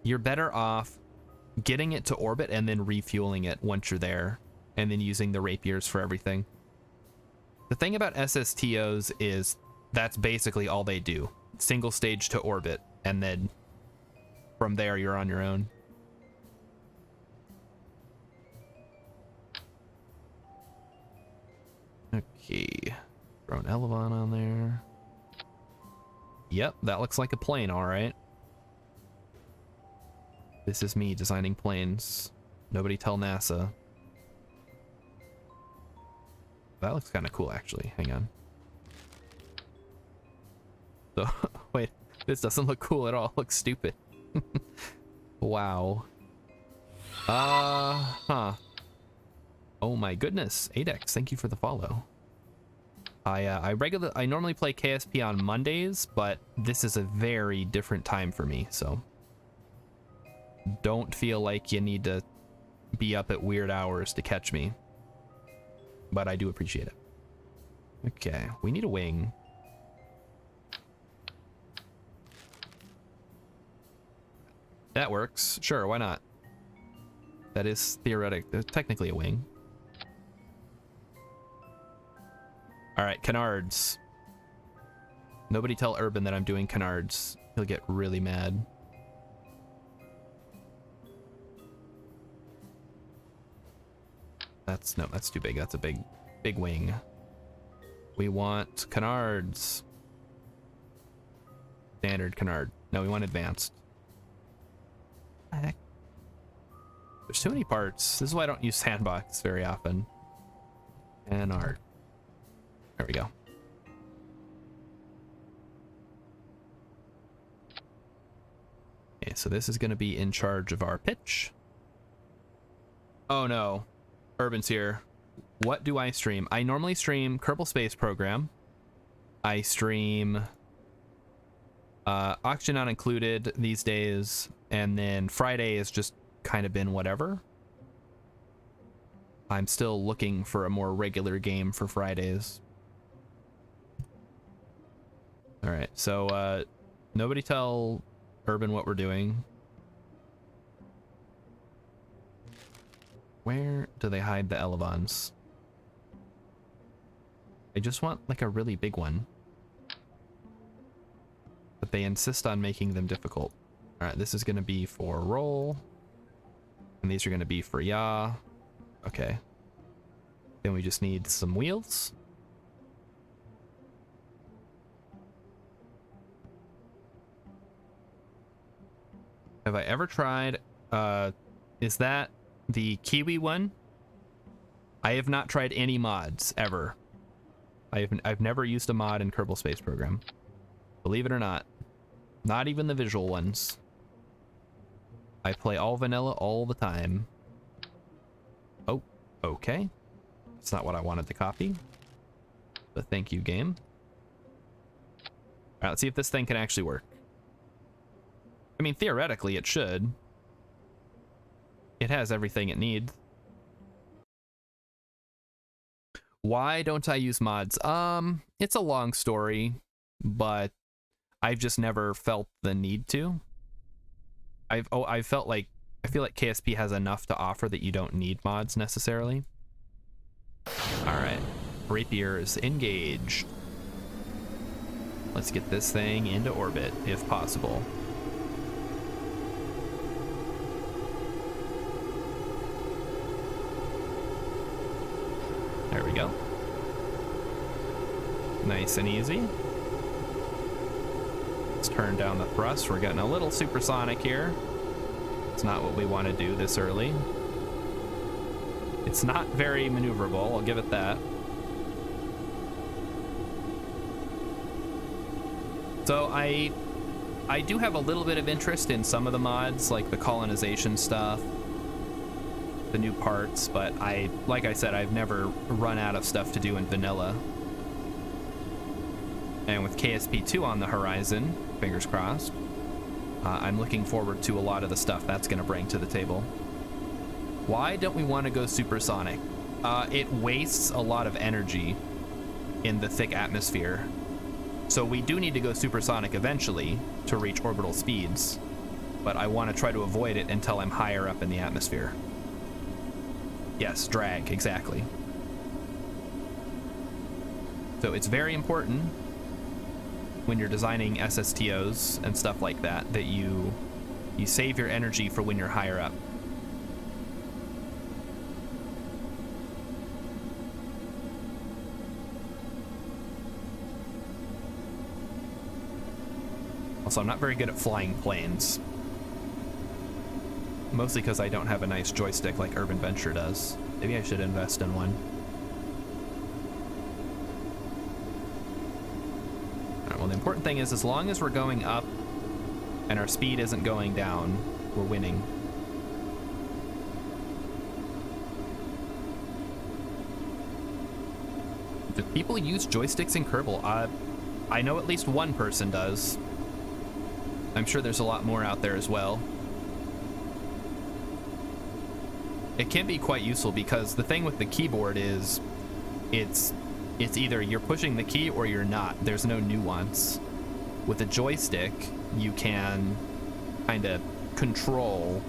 You're better off getting it to orbit and then refueling it once you're there, and then using the rapiers for everything. The thing about SSTOs is that's basically all they do. Single stage to orbit, and then from there you're on your own. Okay, throw an elevon on there. Yep, that looks like a plane, all right. This is me designing planes. Nobody tell NASA. That looks kind of cool, actually. Hang on. So, wait, this doesn't look cool at all. It looks stupid. Wow. Huh. Oh my goodness, Adex, thank you for the follow. I normally play KSP on Mondays, but this is a very different time for me, so don't feel like you need to be up at weird hours to catch me. But I do appreciate it. Okay, we need a wing. That works. Sure, why not? That is technically a wing. All right, canards. Nobody tell Urban that I'm doing canards. He'll get really mad. That's too big. That's a big wing. We want canards. Standard canard. No, we want advanced. What the heck? There's too many parts. This is why I don't use sandbox very often. Canard. There we go. Okay, so this is going to be in charge of our pitch. Oh no, Urban's here. What do I stream? I normally stream Kerbal Space Program. I stream Oxygen Not Included these days, and then Friday has just kind of been whatever. I'm still looking for a more regular game for Fridays. All right, so nobody tell Urban what we're doing. Where do they hide the Elevons? I just want like a really big one. But they insist on making them difficult. All right, this is going to be for roll. And these are going to be for yaw. Okay. Then we just need some wheels. Have I ever tried, is that the Kiwi one? I have not tried any mods ever. I've never used a mod in Kerbal Space Program. Believe it or not. Not even the visual ones. I play all vanilla all the time. Oh, okay. That's not what I wanted to copy. But thank you, game. Alright, let's see if this thing can actually work. I mean, theoretically, it should. It has everything it needs. Why don't I use mods? It's a long story, but I've just never felt the need to. I feel like KSP has enough to offer that you don't need mods necessarily. All right, Rapier is engaged. Let's get this thing into orbit if possible. There we go. Nice and easy. Let's turn down the thrust. We're getting a little supersonic here. It's not what we want to do this early. It's not very maneuverable, I'll give it that. So I do have a little bit of interest in some of the mods, like the colonization stuff, the new parts, but like I said, I've never run out of stuff to do in vanilla. And with KSP2 on the horizon, fingers crossed, I'm looking forward to a lot of the stuff that's going to bring to the table. Why don't we want to go supersonic? It wastes a lot of energy in the thick atmosphere. So we do need to go supersonic eventually to reach orbital speeds, but I want to try to avoid it until I'm higher up in the atmosphere. Yes, drag, exactly. So it's very important when you're designing SSTOs and stuff like that, that you save your energy for when you're higher up. Also, I'm not very good at flying planes. Mostly because I don't have a nice joystick like Urban Venture does. Maybe I should invest in one. Alright, well, the important thing is, as long as we're going up and our speed isn't going down, we're winning. Do people use joysticks in Kerbal? I know at least one person does. I'm sure there's a lot more out there as well. It can be quite useful because the thing with the keyboard is it's either you're pushing the key or you're not. There's no nuance. With a joystick, you can kind of control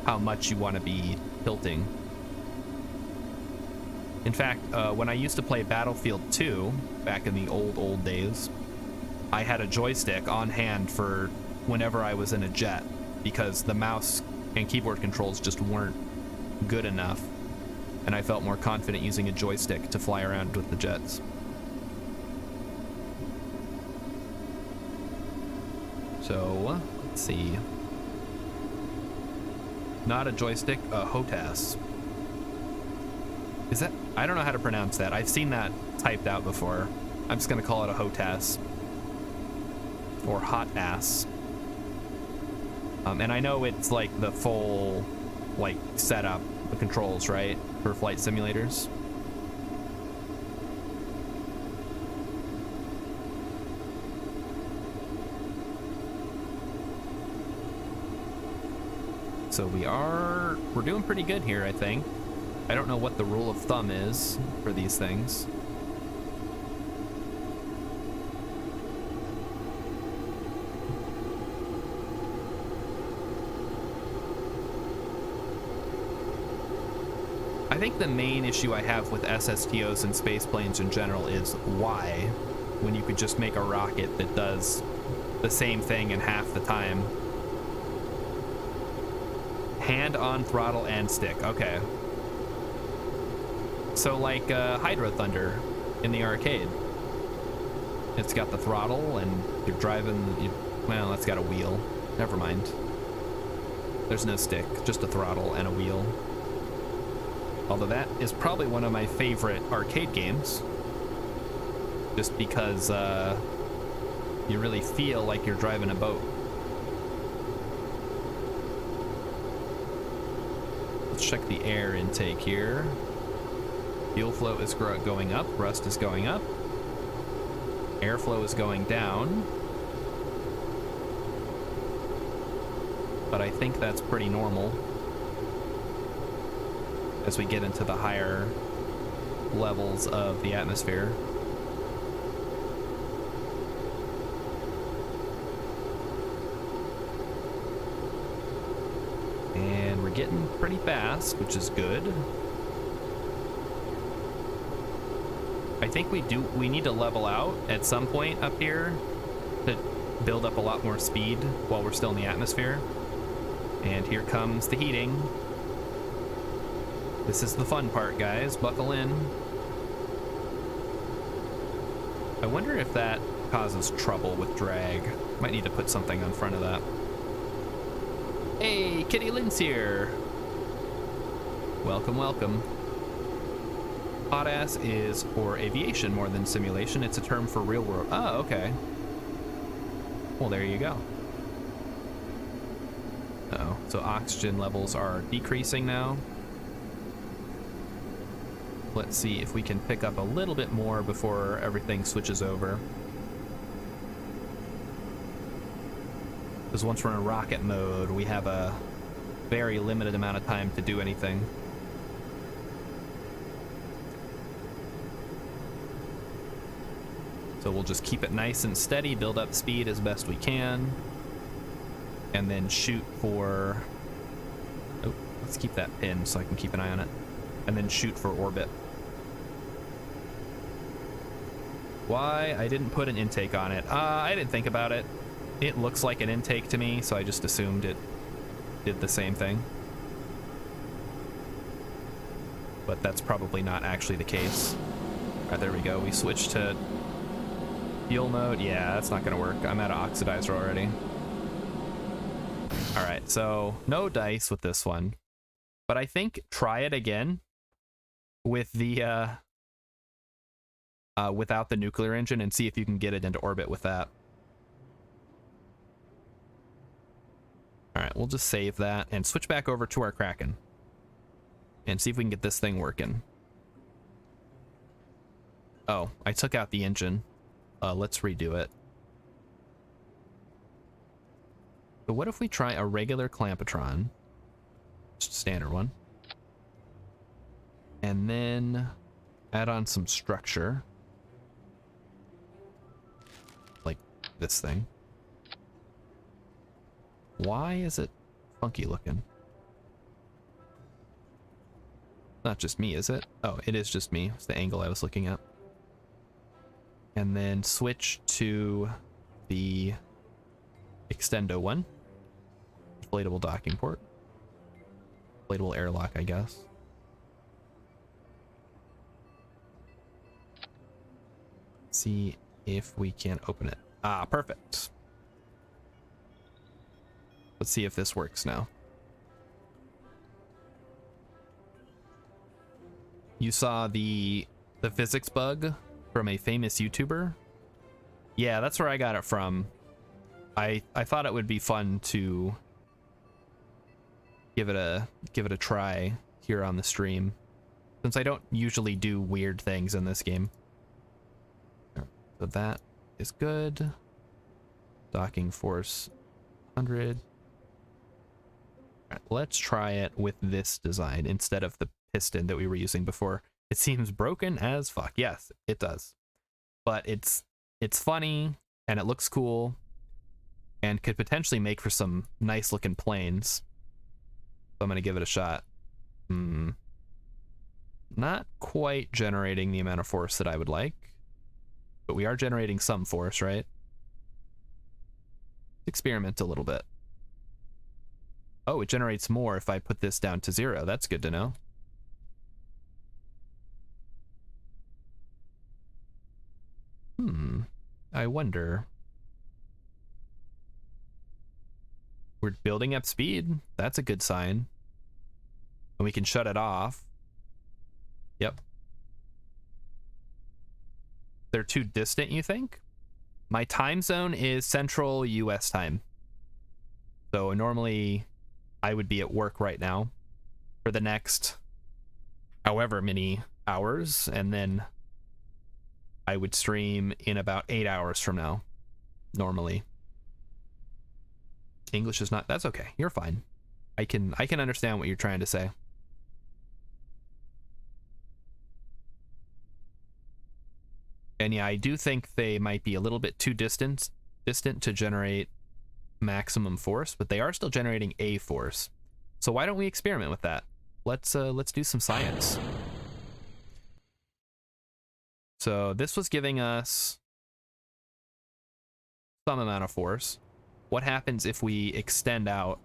how much you want to be tilting. In fact, when I used to play Battlefield 2 back in the old days, I had a joystick on hand for whenever I was in a jet because the mouse and keyboard controls just weren't good enough, and I felt more confident using a joystick to fly around with the jets. So, let's see. Not a joystick, a HOTAS. Is that? I don't know how to pronounce that. I've seen that typed out before. I'm just gonna call it a HOTAS. Or hot ass. And I know it's like the full like setup, the controls, right, for flight simulators. So we're doing pretty good here, I think. I don't know what the rule of thumb is for these things. I think the main issue I have with SSTOs and space planes in general is why, when you could just make a rocket that does the same thing in half the time. Hand on throttle and stick. Okay. So like Hydro Thunder in the arcade. It's got the throttle and you're driving, well, that's got a wheel. Never mind. There's no stick, just a throttle and a wheel. Although that is probably one of my favorite arcade games. Just because you really feel like you're driving a boat. Let's check the air intake here. Fuel flow is going up, thrust is going up. Airflow is going down. But I think that's pretty normal as we get into the higher levels of the atmosphere. And we're getting pretty fast, which is good. I think we need to level out at some point up here to build up a lot more speed while we're still in the atmosphere. And here comes the heating. This is the fun part, guys. Buckle in. I wonder if that causes trouble with drag. Might need to put something on front of that. Hey, Kitty Lynn's here. Welcome, welcome. Hot ass is for aviation more than simulation. It's a term for real world. Oh, okay. Well, there you go. Uh-oh. So oxygen levels are decreasing now. Let's see if we can pick up a little bit more before everything switches over. Because once we're in rocket mode, we have a very limited amount of time to do anything. So we'll just keep it nice and steady, build up speed as best we can, and then shoot for... Oh, let's keep that pin so I can keep an eye on it. And then shoot for orbit. Why I didn't put an intake on it? I didn't think about it. It looks like an intake to me, so I just assumed it did the same thing. But that's probably not actually the case. Alright, there we go. We switched to fuel mode. Yeah, that's not gonna work. I'm out of oxidizer already. Alright, so no dice with this one. But I think try it again with the without the nuclear engine and see if you can get it into orbit with that. Alright, we'll just save that and switch back over to our Kraken and see if we can get this thing working. Oh, I took out the engine. Let's redo it. So what if we try a regular Clampetron? Just a standard one. And then add on some structure. Like this thing. Why is it funky looking? Not just me, is it? Oh, it is just me. It's the angle I was looking at. And then switch to the Extendo one. Inflatable docking port. Inflatable airlock, I guess. See if we can open it. Ah, perfect. Let's see if this works now. You saw the physics bug from a famous YouTuber? Yeah, that's where I got it from. I thought it would be fun to give it a try here on the stream, since I don't usually do weird things in this game. So that is good. Docking force 100. Right, let's try it with this design instead of the piston that we were using before. It seems broken as fuck. Yes, it does. But it's funny and it looks cool and could potentially make for some nice looking planes. So I'm going to give it a shot. Not quite generating the amount of force that I would like, but we are generating some force, right? Experiment a little bit. Oh, it generates more if I put this down to 0. That's good to know. I wonder. We're building up speed. That's a good sign. And we can shut it off. Yep. They're too distant, you think? My time zone is Central US time. So normally I would be at work right now for the next however many hours, and then I would stream in about 8 hours from now, normally. English is not, that's okay, you're fine. I can understand what you're trying to say. And yeah, I do think they might be a little bit too distant to generate maximum force, but they are still generating a force. So why don't we experiment with that? Let's do some science. So this was giving us some amount of force. What happens if we extend out,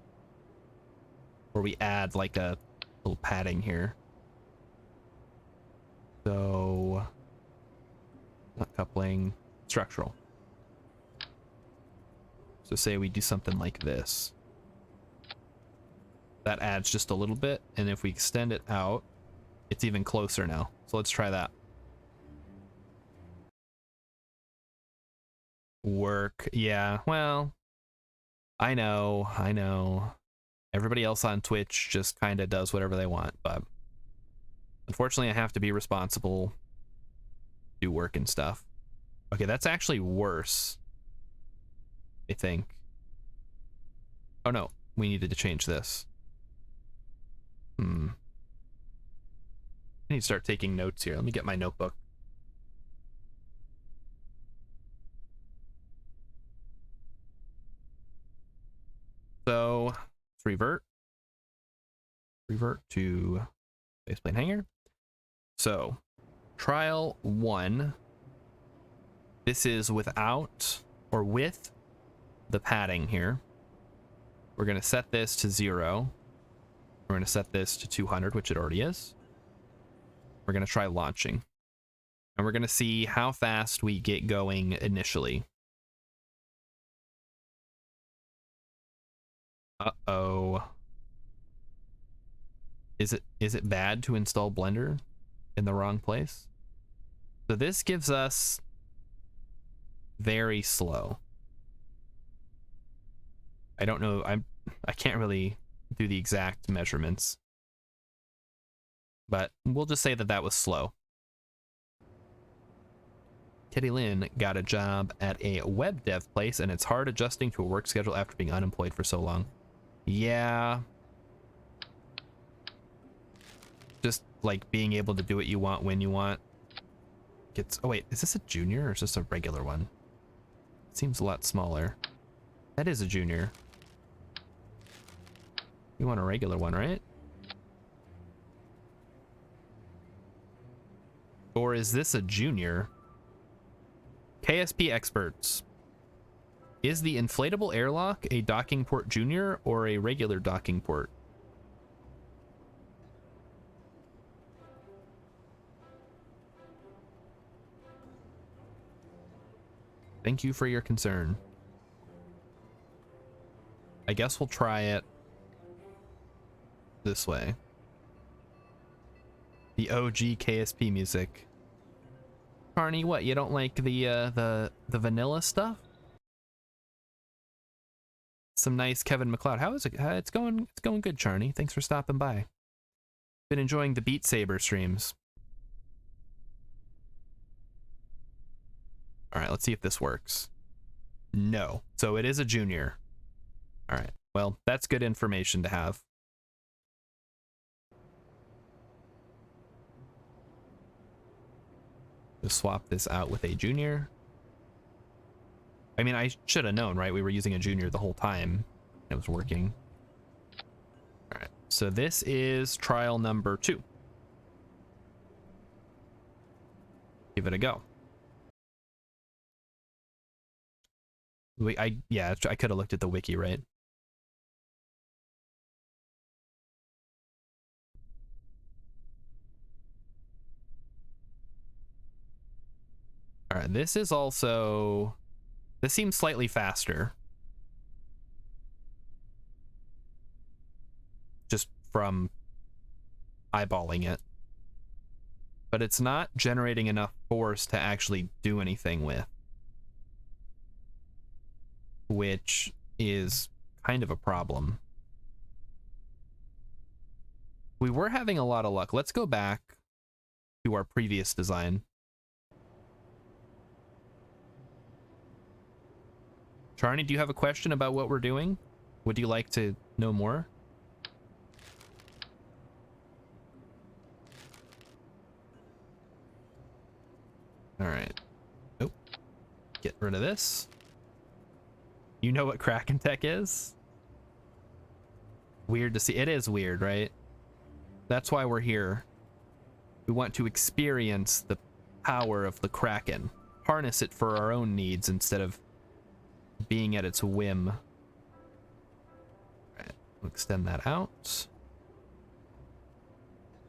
or we add like a little padding here? So, not coupling, structural. So say we do something like this. That adds just a little bit, and if we extend it out, it's even closer now. So let's try that. Work, yeah, well, I know. Everybody else on Twitch just kind of does whatever they want, but unfortunately I have to be responsible, do work and stuff. Okay, that's actually worse, I think. Oh no, we needed to change this. I need to start taking notes here. Let me get my notebook. So let's revert to baseplane hangar. So trial 1, this is without or with the padding here. We're going to set this to 0. We're going to set this to 200, which it already is. We're going to try launching, and we're going to see how fast we get going initially. Uh-oh. Is it bad to install Blender in the wrong place? So this gives us very slow. I don't know, I can't really do the exact measurements, but we'll just say that that was slow. Teddy Lynn got a job at a web dev place, and it's hard adjusting to a work schedule after being unemployed for so long. Yeah. Just like being able to do what you want when you want. Oh wait, is this a junior or is this a regular one? It seems a lot smaller. That is a junior. You want a regular one, right? Or is this a junior? KSP experts. Is the inflatable airlock a docking port junior or a regular docking port? Thank you for your concern. I guess we'll try it this way. The OG KSP music. Arnie, what, you don't like the vanilla stuff? some nice Kevin McLeod. How is it? It's going good, Charney. Thanks for stopping by. Been enjoying the Beat Saber streams. All right, let's see if this works. No. So it is a junior. All right. Well, that's good information to have. Just swap this out with a junior. I mean, I should have known, right? We were using a junior the whole time. It was working. All right. So this is trial number 2. Give it a go. Yeah, I could have looked at the wiki, right? All right, this is also... This seems slightly faster. Just from eyeballing it. But it's not generating enough force to actually do anything with. Which is kind of a problem. We were having a lot of luck. Let's go back to our previous design. Charney, do you have a question about what we're doing? Would you like to know more? All right. Nope. Get rid of this. You know what Kraken tech is? Weird to see. It is weird, right? That's why we're here. We want to experience the power of the Kraken. Harness it for our own needs instead of being at its whim. All right, we'll extend that out.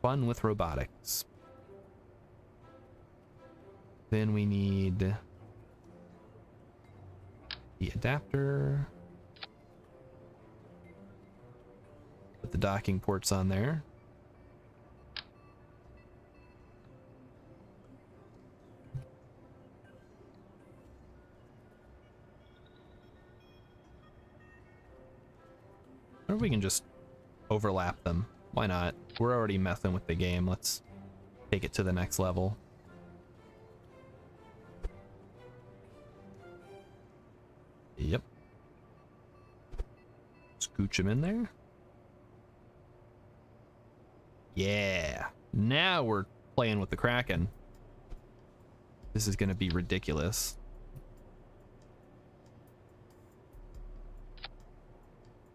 Fun with robotics. Then we need the adapter. Put the docking ports on there. Or we can just overlap them. Why not? We're already messing with the game. Let's take it to the next level. Yep. Scooch him in there. Yeah. Now we're playing with the Kraken. This is going to be ridiculous.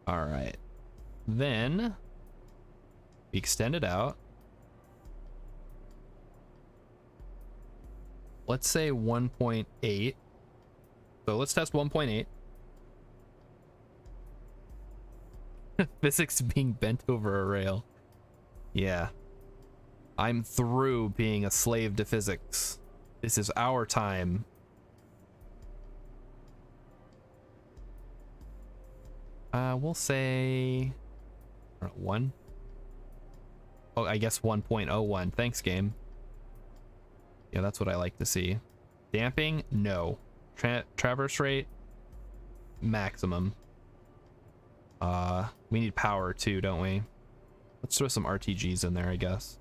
All right. Then we extend it out. Let's say 1.8. So let's test 1.8. Physics being bent over a rail. Yeah. I'm through being a slave to physics. This is our time. We'll say 1. Oh, I guess 1.01. Thanks, game. Yeah, that's what I like to see. Damping? No. Traverse rate? Maximum. We need power too, don't we? Let's throw some RTGs in there, I guess.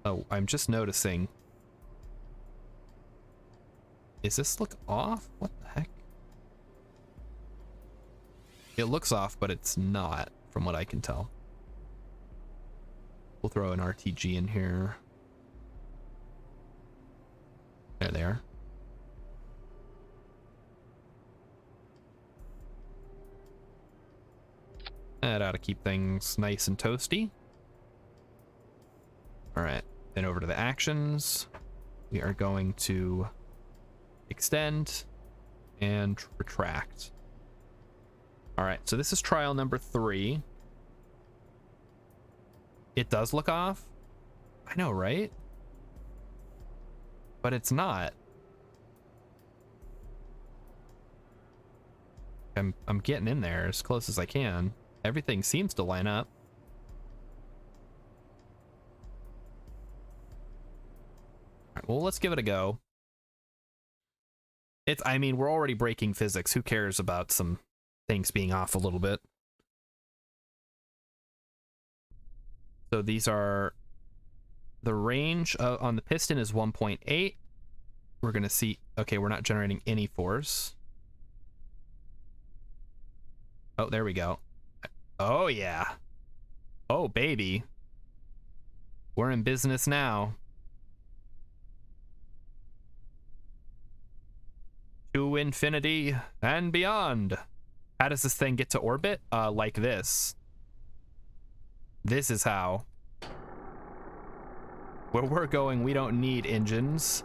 Oh, I'm just noticing. Is this look off? What the heck? It looks off, but it's not, from what I can tell. We'll throw an RTG in here. There they are. That ought to keep things nice and toasty. All right, then over to the actions. We are going to extend and retract. All right, so this is trial number 3. It does look off. I know, right? But it's not. I'm getting in there as close as I can. Everything seems to line up. All right, well, let's give it a go. I mean, we're already breaking physics. Who cares about some things being off a little bit. So these are, the range on the piston is 1.8. We're going to see, okay, we're not generating any force. Oh, there we go. Oh, yeah. Oh, baby. We're in business now. To infinity and beyond. How does this thing get to orbit? Like this. This is how. Where we're going, we don't need engines.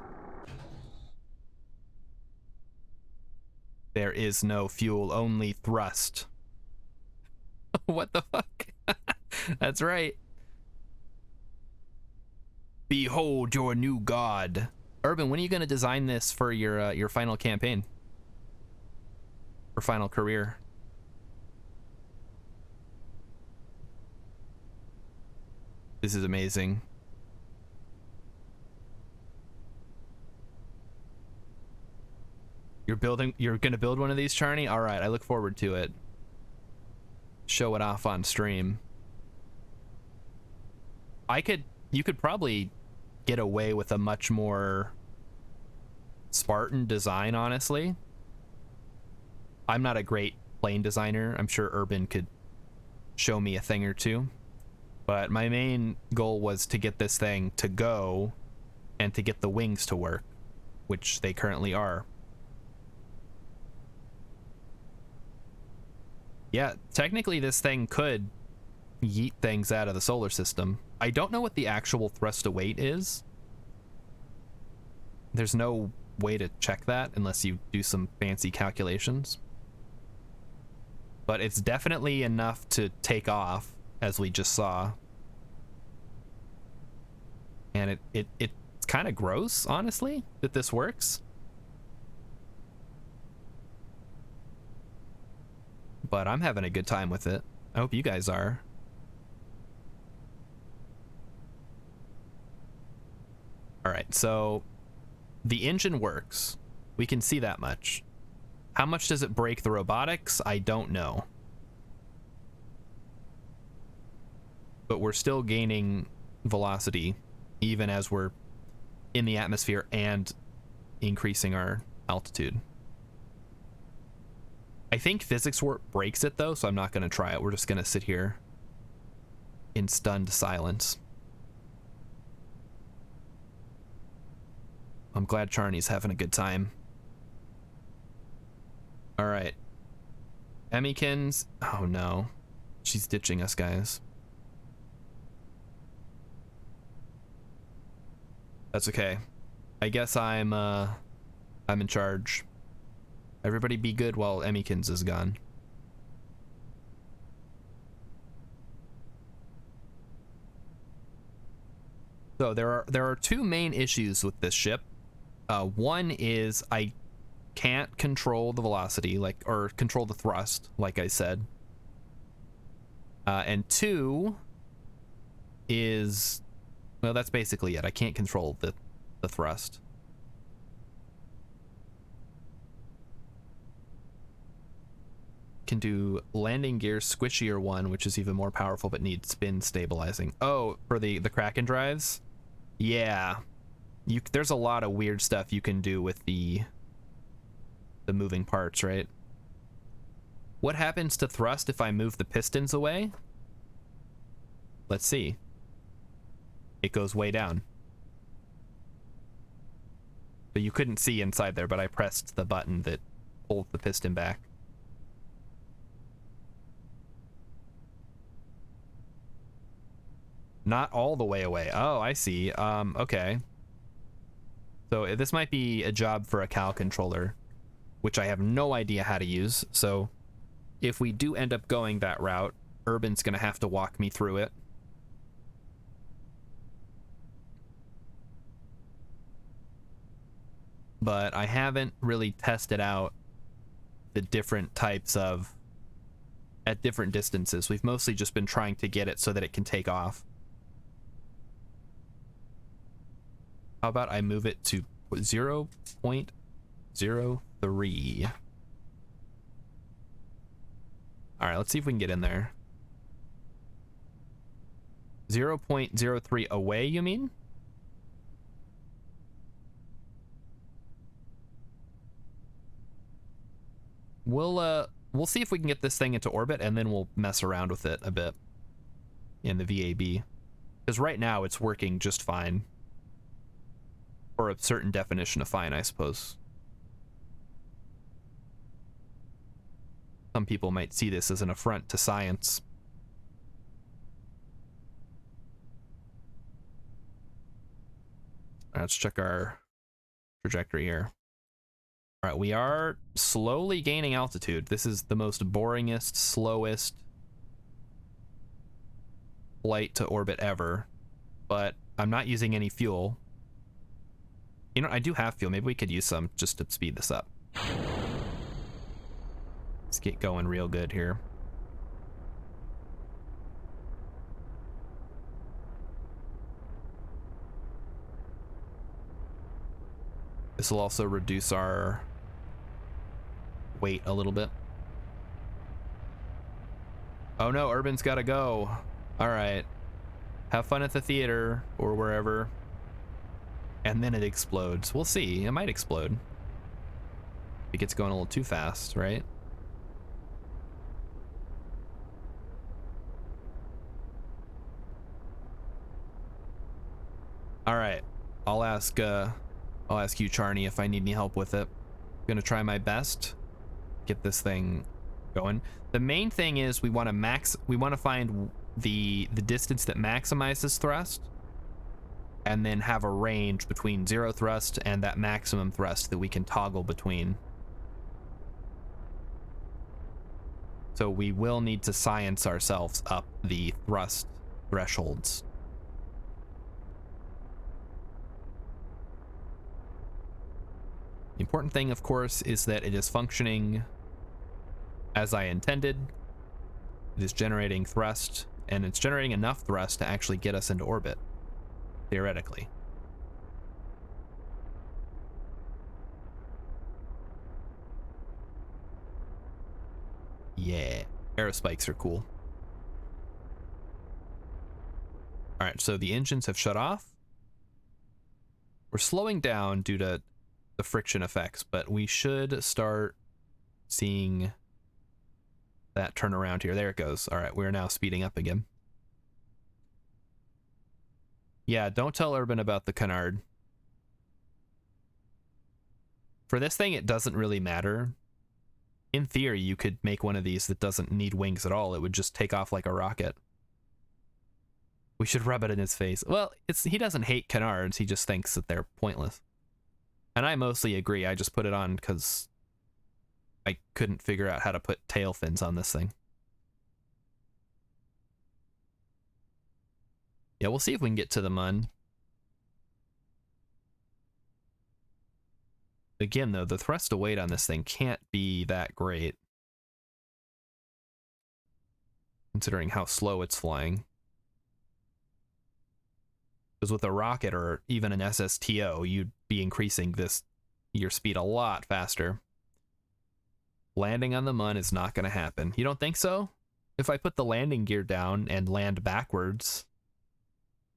There is no fuel, only thrust. What the fuck? That's right. Behold your new god. Urban, when are you going to design this for your final campaign? Or final career? This is amazing. You're going to build one of these, Charney? All right, I look forward to it. Show it off on stream. You could probably get away with a much more Spartan design, honestly. I'm not a great plane designer. I'm sure Urban could show me a thing or two. But my main goal was to get this thing to go and to get the wings to work, which they currently are. Yeah, technically this thing could yeet things out of the solar system. I don't know what the actual thrust to weight is. There's no way to check that unless you do some fancy calculations. But it's definitely enough to take off, as we just saw. And it's kind of gross, honestly, that this works. But I'm having a good time with it. I hope you guys are. All right, so the engine works. We can see that much. How much does it break the robotics? I don't know. But we're still gaining velocity even as we're in the atmosphere and increasing our altitude. I think physics warp breaks it though, so I'm not going to try it. We're just going to sit here in stunned silence. I'm glad Charney's having a good time. All right. Emmykins. Oh no. She's ditching us, guys. That's okay. I guess I'm in charge. Everybody be good while Emmykins is gone. So there are two main issues with this ship. One is I can't control the velocity, or control the thrust, like I said. And two is, well, that's basically it. I can't control the thrust. Can do landing gear squishier one, which is even more powerful but needs spin stabilizing. Oh, for the Kraken drives? Yeah. There's a lot of weird stuff you can do with the moving parts, right? What happens to thrust if I move the pistons away? Let's see. It goes way down. But you couldn't see inside there, but I pressed the button that pulled the piston back. Not all the way away. Oh, I see. Okay. So this might be a job for a Cal controller, which I have no idea how to use. So if we do end up going that route, Urban's going to have to walk me through it. But I haven't really tested out the different types of, at different distances. We've mostly just been trying to get it so that it can take off. How about I move it to 0.03? All right, let's see if we can get in there. 0.03 away, you mean? We'll see if we can get this thing into orbit, and then we'll mess around with it a bit in the VAB. Because right now it's working just fine. Or a certain definition of fine, I suppose. Some people might see this as an affront to science. All right, let's check our trajectory here. All right, we are slowly gaining altitude. This is the most boringest, slowest flight to orbit ever, but I'm not using any fuel. You know, I do have fuel. Maybe we could use some just to speed this up. Let's get going real good here. This will also reduce our weight a little bit. Oh no, Urban's gotta go. All right. Have fun at the theater or wherever. And then it explodes. We'll see. It might explode. It gets going a little too fast, right? All right. I'll ask you, Charney, if I need any help with it. I'm gonna try my best. Get this thing going. The main thing is we want to find the distance that maximizes thrust, and then have a range between 0 thrust and that maximum thrust that we can toggle between. So we will need to science ourselves up the thrust thresholds. The important thing, of course, is that it is functioning as I intended. It is generating thrust, and it's generating enough thrust to actually get us into orbit, theoretically. Yeah, aerospikes are cool. All right, so the engines have shut off. We're slowing down due to the friction effects, but we should start seeing that turn around here. There it goes. All right, we're now speeding up again. Yeah, don't tell Urban about the canard. For this thing, it doesn't really matter. In theory, you could make one of these that doesn't need wings at all. It would just take off like a rocket. We should rub it in his face. Well, he doesn't hate canards. He just thinks that they're pointless. And I mostly agree. I just put it on because I couldn't figure out how to put tail fins on this thing. Yeah, we'll see if we can get to the Mun. Again, though, the thrust to weight on this thing can't be that great, considering how slow it's flying. Because with a rocket or even an SSTO, you'd be increasing your speed a lot faster. Landing on the Mun is not going to happen. You don't think so? If I put the landing gear down and land backwards...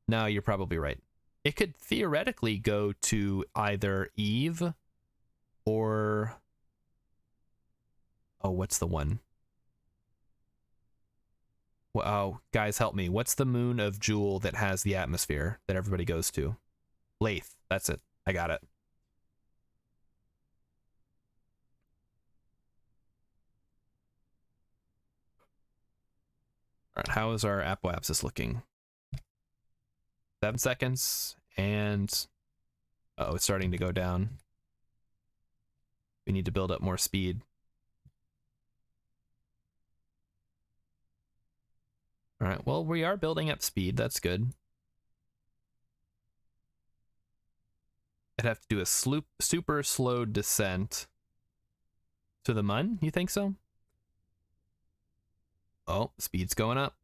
No, you're probably right. It could theoretically go to either Eve or... Oh, what's the one? Oh, guys, help me. What's the moon of Jewel that has the atmosphere that everybody goes to? Lathe. That's it. I got it. All right, how is our apoapsis looking? 7 seconds, and... Uh-oh, it's starting to go down. We need to build up more speed. All right, well, we are building up speed. That's good. I'd have to do a super slow descent to the Mun, you think so? Oh, speed's going up.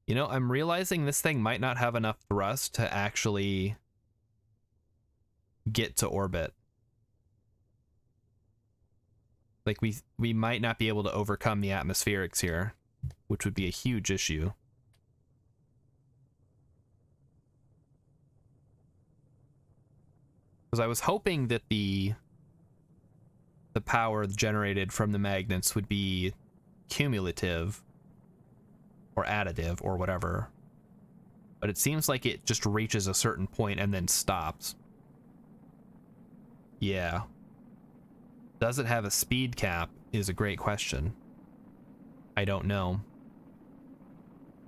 You know, I'm realizing this thing might not have enough thrust to actually get to orbit. Like we might not be able to overcome the atmospherics here, which would be a huge issue. Because I was hoping that the power generated from the magnets would be cumulative or additive or whatever. But it seems like it just reaches a certain point and then stops. Yeah. Does it have a speed cap is a great question. I don't know.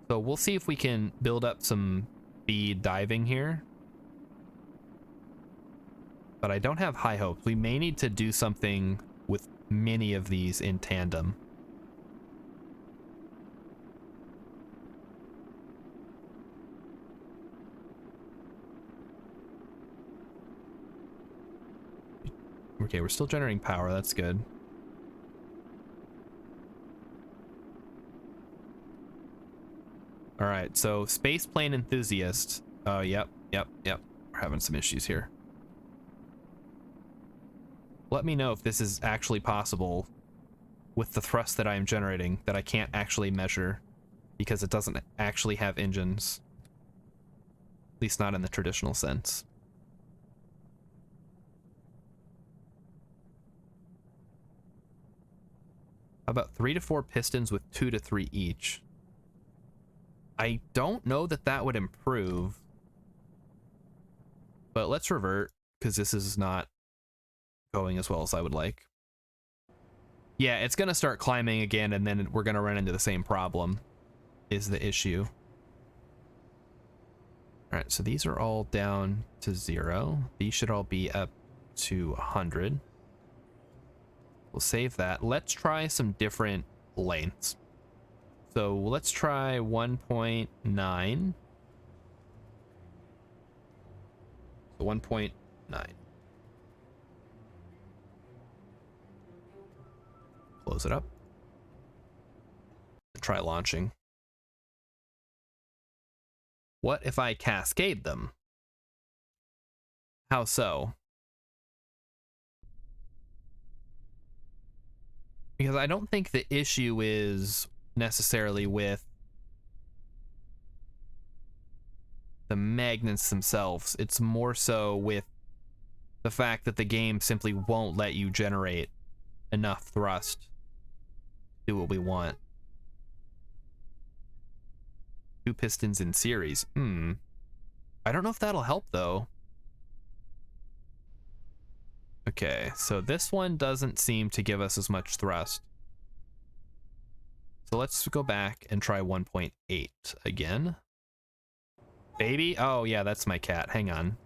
So we'll see if we can build up some speed diving here. But I don't have high hopes. We may need to do something with many of these in tandem. Okay, we're still generating power. That's good. All right, so spaceplane enthusiast. Oh, yep. We're having some issues here. Let me know if this is actually possible with the thrust that I am generating that I can't actually measure because it doesn't actually have engines. At least not in the traditional sense. How about 3 to 4 pistons with 2 to 3 each? I don't know that that would improve. But let's revert because this is not going as well as I would like. Yeah, it's gonna start climbing again and then we're gonna run into the same problem is the issue. All right, so these are all down to 0. These should all be up to 100. We'll save that. Let's try some different lengths. So let's try 1.9. 1.9. Close it up. Try launching. What if I cascade them? How so? Because I don't think the issue is necessarily with the magnets themselves. It's more so with the fact that the game simply won't let you generate enough thrust to do what we want. 2 pistons in series. I don't know if that'll help though. Okay, so this one doesn't seem to give us as much thrust. So let's go back and try 1.8 again. Baby? Oh yeah, that's my cat. Hang on.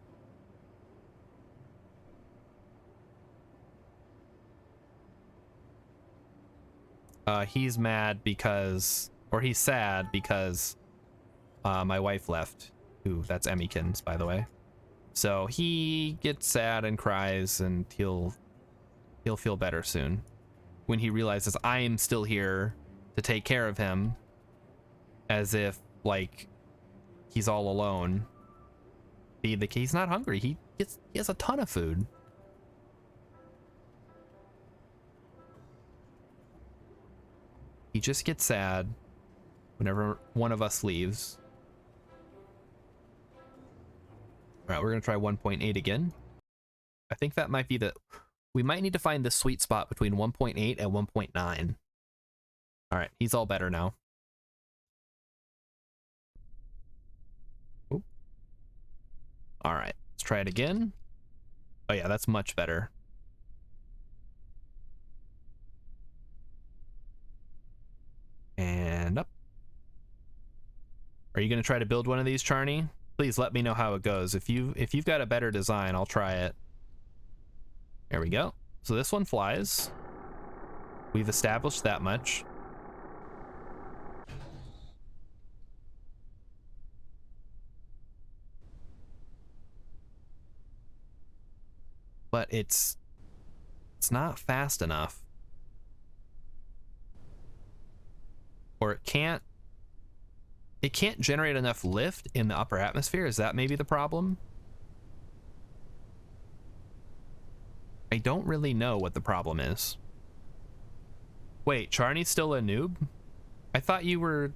He's mad because, or he's sad because my wife left. Ooh, that's Emmykins, by the way. So he gets sad and cries, and he'll feel better soon when he realizes I am still here to take care of him, as if like he's all alone. He's not hungry. He has a ton of food. He just gets sad whenever one of us leaves. All right, we're gonna try 1.8 again. I think that might be we might need to find the sweet spot between 1.8 and 1.9. All right, he's all better now. Oop. All right, let's try it again. Oh yeah, that's much better. And up. Are you gonna try to build one of these, Charney? Please let me know how it goes. If you've got a better design, I'll try it. There we go. So this one flies. We've established that much. But it's not fast enough. Or it can't generate enough lift in the upper atmosphere. Is that maybe the problem? I don't really know what the problem is. Wait, Charney's still a noob? I thought you were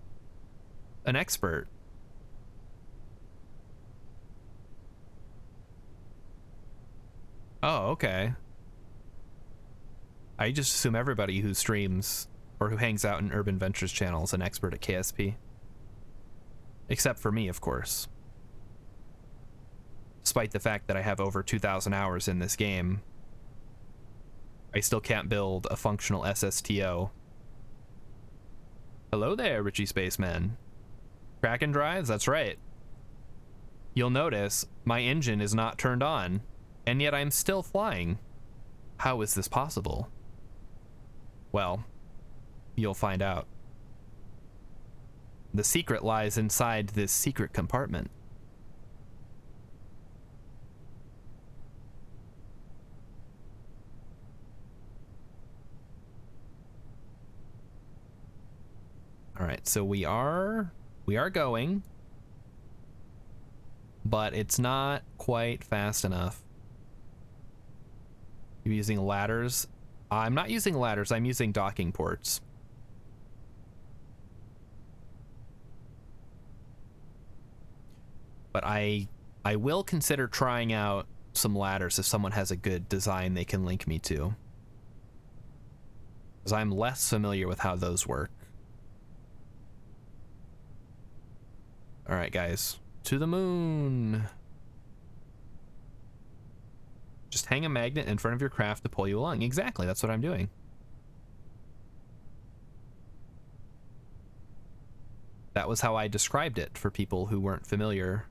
an expert. Oh, okay. I just assume everybody who streams or who hangs out in Urban Ventures channel is an expert at KSP. Except for me, of course. Despite the fact that I have over 2,000 hours in this game, I still can't build a functional SSTO. Hello there, Richie Spaceman. Kraken drives? That's right. You'll notice my engine is not turned on, and yet I'm still flying. How is this possible? Well, you'll find out. The secret lies inside this secret compartment. All right, so we are going, but it's not quite fast enough. You're using ladders. I'm not using ladders, I'm using docking ports. But I will consider trying out some ladders if someone has a good design they can link me to, because I'm less familiar with how those work. All right, guys, to the moon. Just hang a magnet in front of your craft to pull you along. Exactly, that's what I'm doing. That was how I described it for people who weren't familiar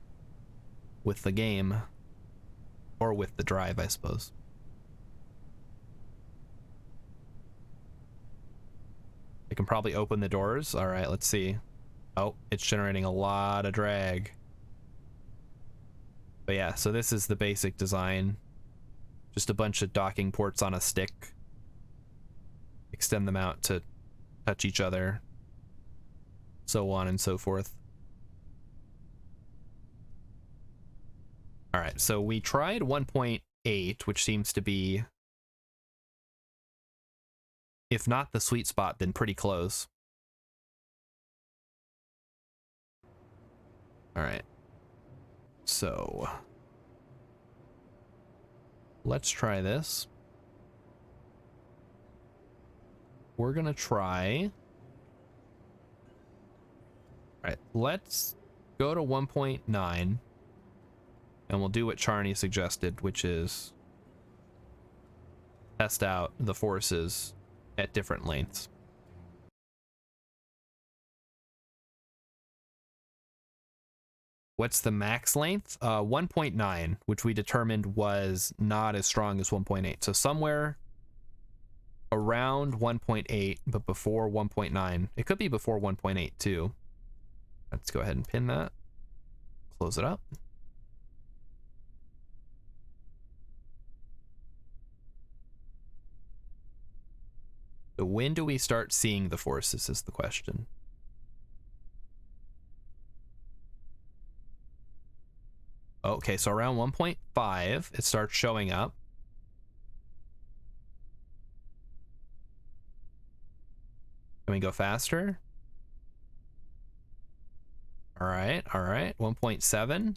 with the game, or with the drive, I suppose. I can probably open the doors. All right, let's see. Oh, it's generating a lot of drag. But yeah, so this is the basic design. Just a bunch of docking ports on a stick. Extend them out to touch each other. So on and so forth. All right, so we tried 1.8, which seems to be, if not the sweet spot, then pretty close. All right, so let's try this. We're gonna try. All right, let's go to 1.9, and we'll do what Charney suggested, which is test out the forces at different lengths. What's the max length? 1.9, which we determined was not as strong as 1.8. So somewhere around 1.8, but before 1.9. It could be before 1.8 too. Let's go ahead and pin that. Close it up. So when do we start seeing the forces is the question. Okay, so around 1.5, it starts showing up. Can we go faster? All right, 1.7.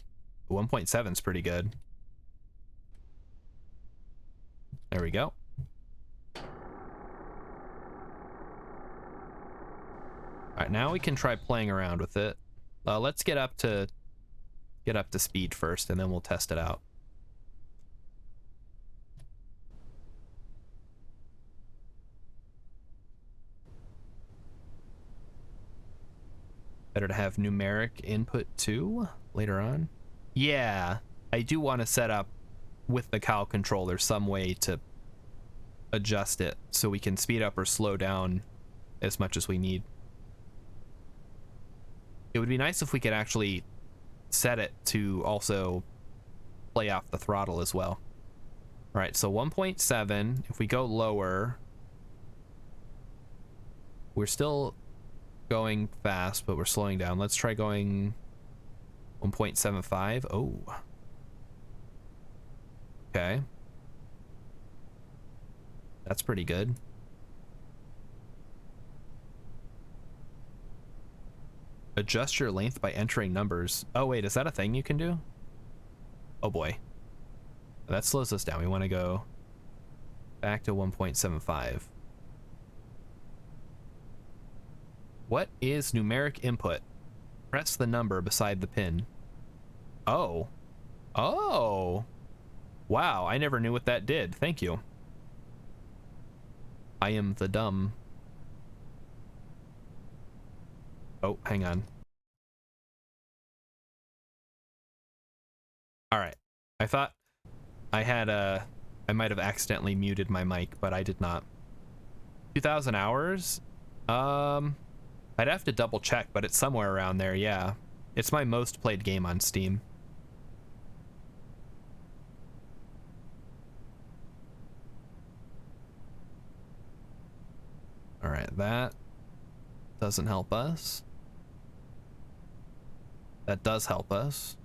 1.7 is pretty good. There we go. All right, now we can try playing around with it. Let's get up to speed first, and then we'll test it out. Better to have numeric input too later on. Yeah, I do want to set up with the cow controller some way to adjust it so we can speed up or slow down as much as we need. It would be nice if we could actually set it to also play off the throttle as well. All right, so 1.7, if we go lower, we're still going fast, but we're slowing down. Let's try going 1.75. Oh. Okay. That's pretty good. Adjust your length by entering numbers. Oh wait, is that a thing you can do? Oh boy. That slows us down. We want to go back to 1.75. What is numeric input? Press the number beside the pin. Oh. Oh. Wow, I never knew what that did. Thank you. I am the dumb. Oh, hang on. All right. I thought I had I might have accidentally muted my mic, but I did not. 2,000 hours? I'd have to double check, but it's somewhere around there, yeah. It's my most played game on Steam. All right, that doesn't help us. That does help us.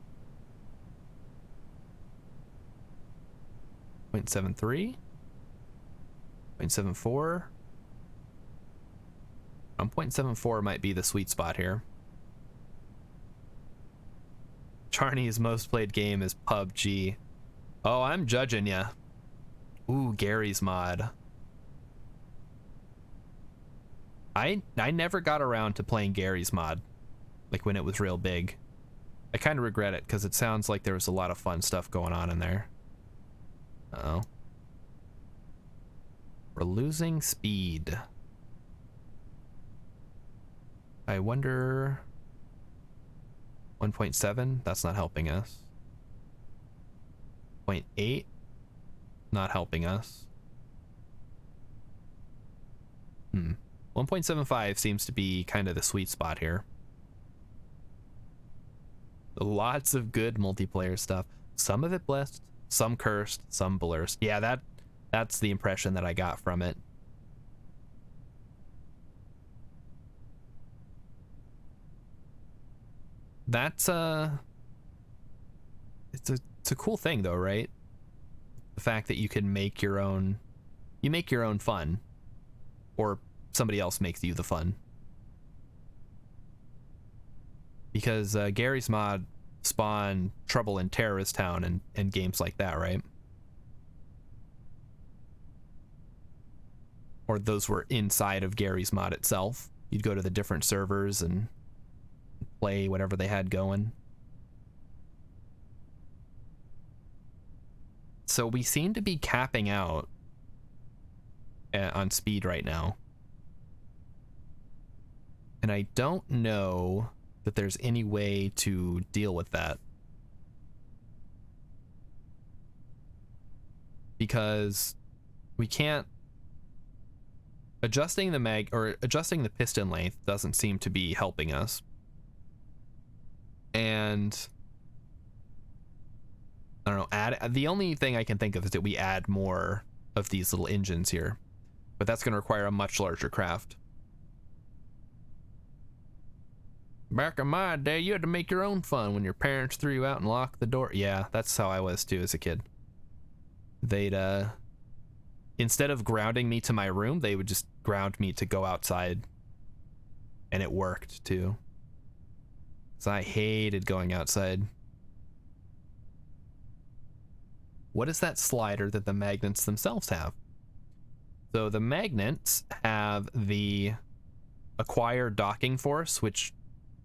0.73, 0.74. 0.74 might be the sweet spot here. Charney's most played game is PUBG. Oh, I'm judging ya. Ooh, Gary's mod. I never got around to playing Gary's mod, like when it was real big. I kind of regret it because it sounds like there was a lot of fun stuff going on in there. Uh-oh. We're losing speed. I wonder... 1.7? That's not helping us. 0.8? Not helping us. 1.75 seems to be kind of the sweet spot here. Lots of good multiplayer stuff. Some of it blessed, some cursed, some blurred. Yeah, that's the impression that I got from it. That's it's a cool thing though, right? The fact that you can make your own fun, or somebody else makes you the fun. Because Gary's mod spawned Trouble in Terrorist Town and games like that, right? Or those were inside of Gary's mod itself. You'd go to the different servers and play whatever they had going. So we seem to be capping out on speed right now. And I don't know that there's any way to deal with that. Because we can't... Adjusting the piston length doesn't seem to be helping us. And I don't know, the only thing I can think of is that we add more of these little engines here, but that's going to require a much larger craft. Back in my day, you had to make your own fun when your parents threw you out and locked the door. Yeah, that's how I was too as a kid. They'd instead of grounding me to my room, they would just ground me to go outside, and it worked too. So I hated going outside. What is that slider that the magnets themselves have? So the magnets have the acquired docking force, which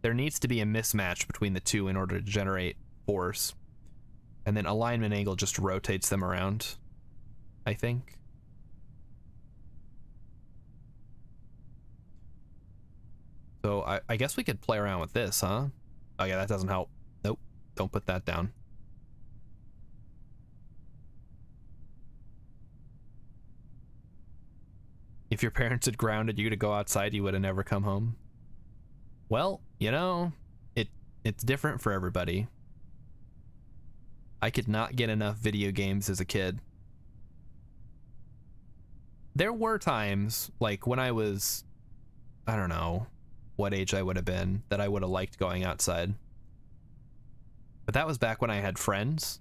there needs to be a mismatch between the two in order to generate force. And then alignment angle just rotates them around, I think. So I guess we could play around with this, huh? Oh yeah, that doesn't help. Nope, don't put that down. If your parents had grounded you to go outside, you would have never come home. Well, you know, it's different for everybody. I could not get enough video games as a kid. There were times, like when I was, I don't know what age I would have been, that I would have liked going outside. But that was back when I had friends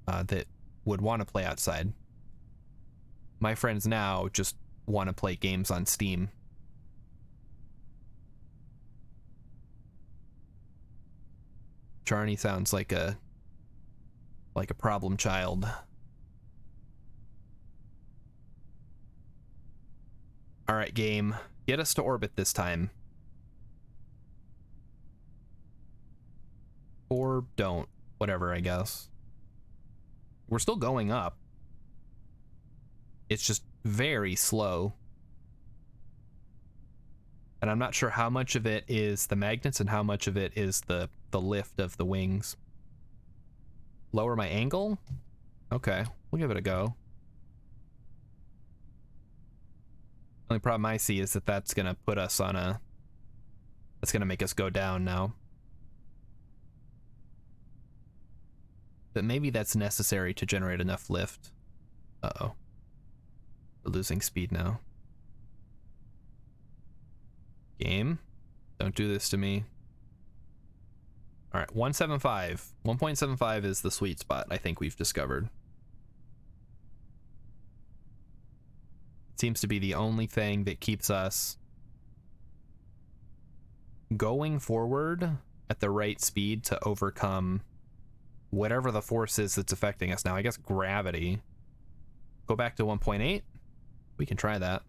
that would want to play outside. My friends now just want to play games on Steam. Charney sounds like a problem child. All right, game. Get us to orbit this time. Or don't. Whatever, I guess. We're still going up. It's just very slow. And I'm not sure how much of it is the magnets and how much of it is the lift of the wings. Lower my angle? Okay, we'll give it a go. Only problem I see is that that's gonna put us on a... That's gonna make us go down now. But maybe that's necessary to generate enough lift. Uh-oh. We're losing speed now. Game, don't do this to me. All right, 175. 1.75 is the sweet spot I think we've discovered. It seems to be the only thing that keeps us going forward at the right speed to overcome whatever the force is that's affecting us now. I guess gravity. Go back to 1.8. We can try that.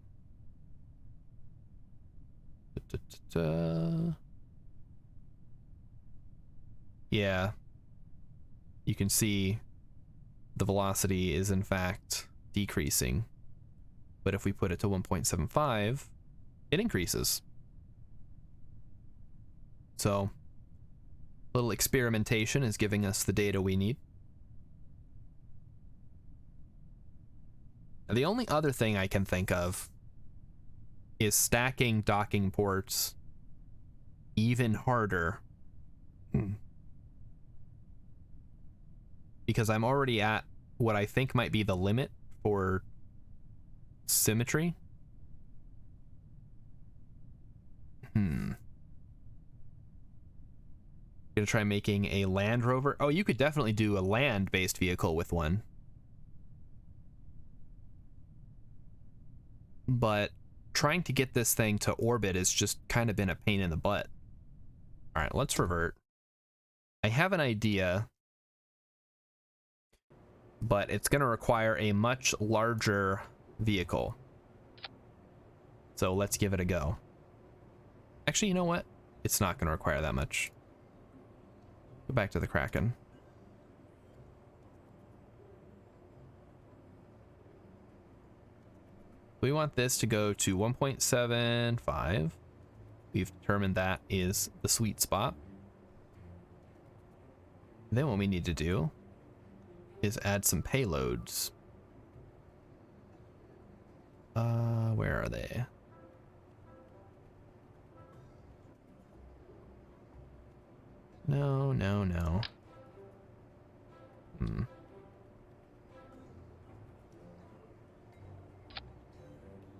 Yeah. You can see the velocity is in fact decreasing. But if we put it to 1.75, it increases. So, a little experimentation is giving us the data we need. The only other thing I can think of is stacking docking ports even harder. Because I'm already at what I think might be the limit for symmetry. Gonna try making a Land Rover. Oh, you could definitely do a land-based vehicle with one. But trying to get this thing to orbit has just kind of been a pain in the butt. All right, let's revert. I have an idea, but it's going to require a much larger vehicle. So let's give it a go. Actually, you know what? It's not going to require that much. Go back to the Kraken. We want this to go to 1.75. We've determined that is the sweet spot. Then what we need to do is add some payloads. Where are they? No, no, no.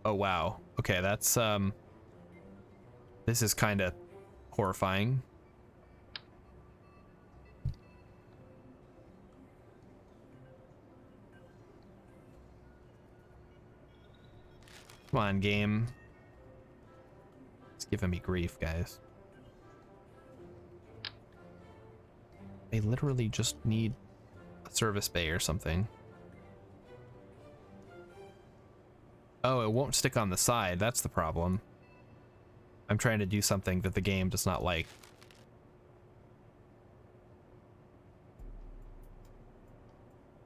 Oh, wow. Okay, that's, this is kind of horrifying. Come on, game. It's giving me grief, guys. They literally just need a service bay or something. Oh, it won't stick on the side. That's the problem. I'm trying to do something that the game does not like.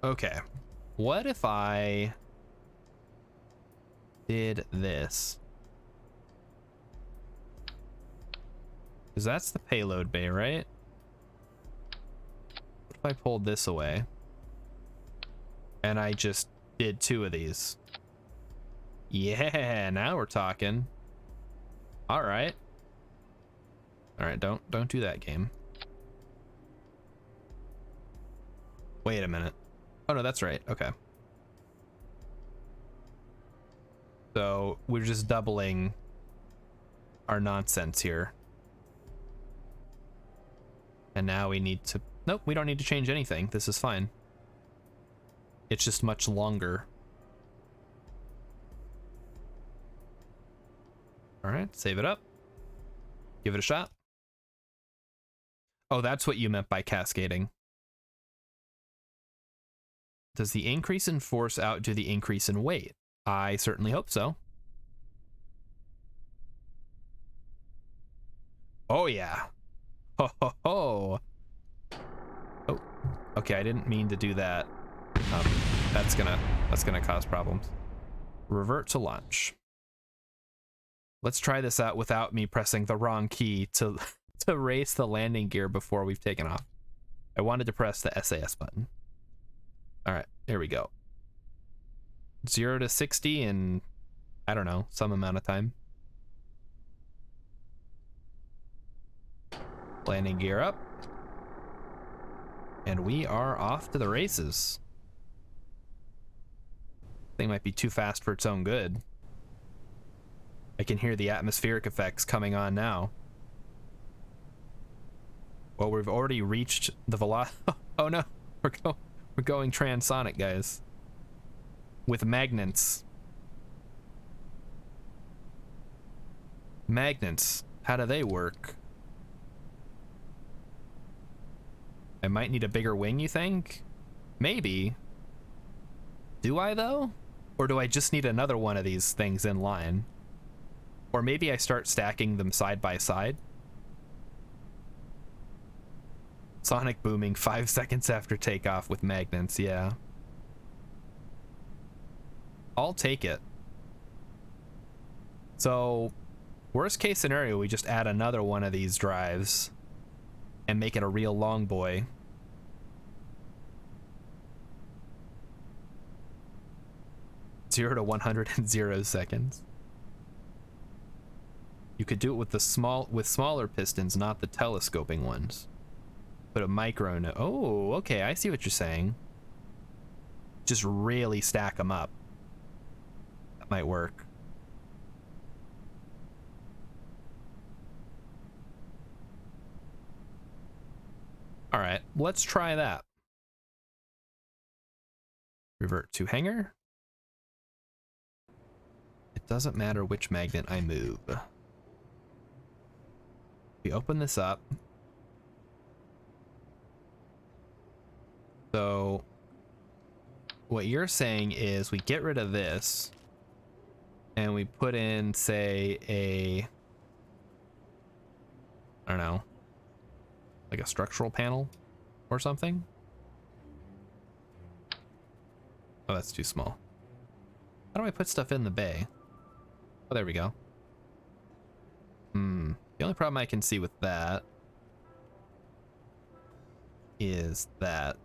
Okay. What if I did this? Because that's the payload bay, right? What if I pulled this away? And I just did 2 of these. Yeah, now we're talking. All right. All right, don't do that, game. Wait a minute. Oh no, that's right. Okay. So we're just doubling our nonsense here. And now we need to... Nope, we don't need to change anything. This is fine. It's just much longer. All right, save it up. Give it a shot. Oh, that's what you meant by cascading. Does the increase in force outdo the increase in weight? I certainly hope so. Oh yeah. Ho ho ho. Oh, okay, I didn't mean to do that. That's gonna cause problems. Revert to launch. Let's try this out without me pressing the wrong key to raise the landing gear before we've taken off. I wanted to press the SAS button. All right, here we go. 0 to 60 in, I don't know, some amount of time. Landing gear up. And we are off to the races. Thing might be too fast for its own good. I can hear the atmospheric effects coming on now. Well, we've already reached the velocity. Oh no, we're going transonic, guys. With magnets. Magnets, how do they work? I might need a bigger wing, you think? Maybe. Do I, though? Or do I just need another one of these things in line? Or maybe I start stacking them side by side? Sonic booming 5 seconds after takeoff with magnets, yeah. I'll take it. So, worst case scenario, we just add another one of these drives and make it a real long boy. Zero to 100 in 0 seconds. You could do it with smaller pistons, not the telescoping ones. Put a micro no. Oh, okay, I see what you're saying. Just really stack them up. That might work. All right, let's try that. Revert to hangar. It doesn't matter which magnet I move. We open this up. So what you're saying is we get rid of this and we put in, say, I don't know, like a structural panel or something. Oh, that's too small. How do I put stuff in the bay? Oh, there we go. The only problem I can see with that is that...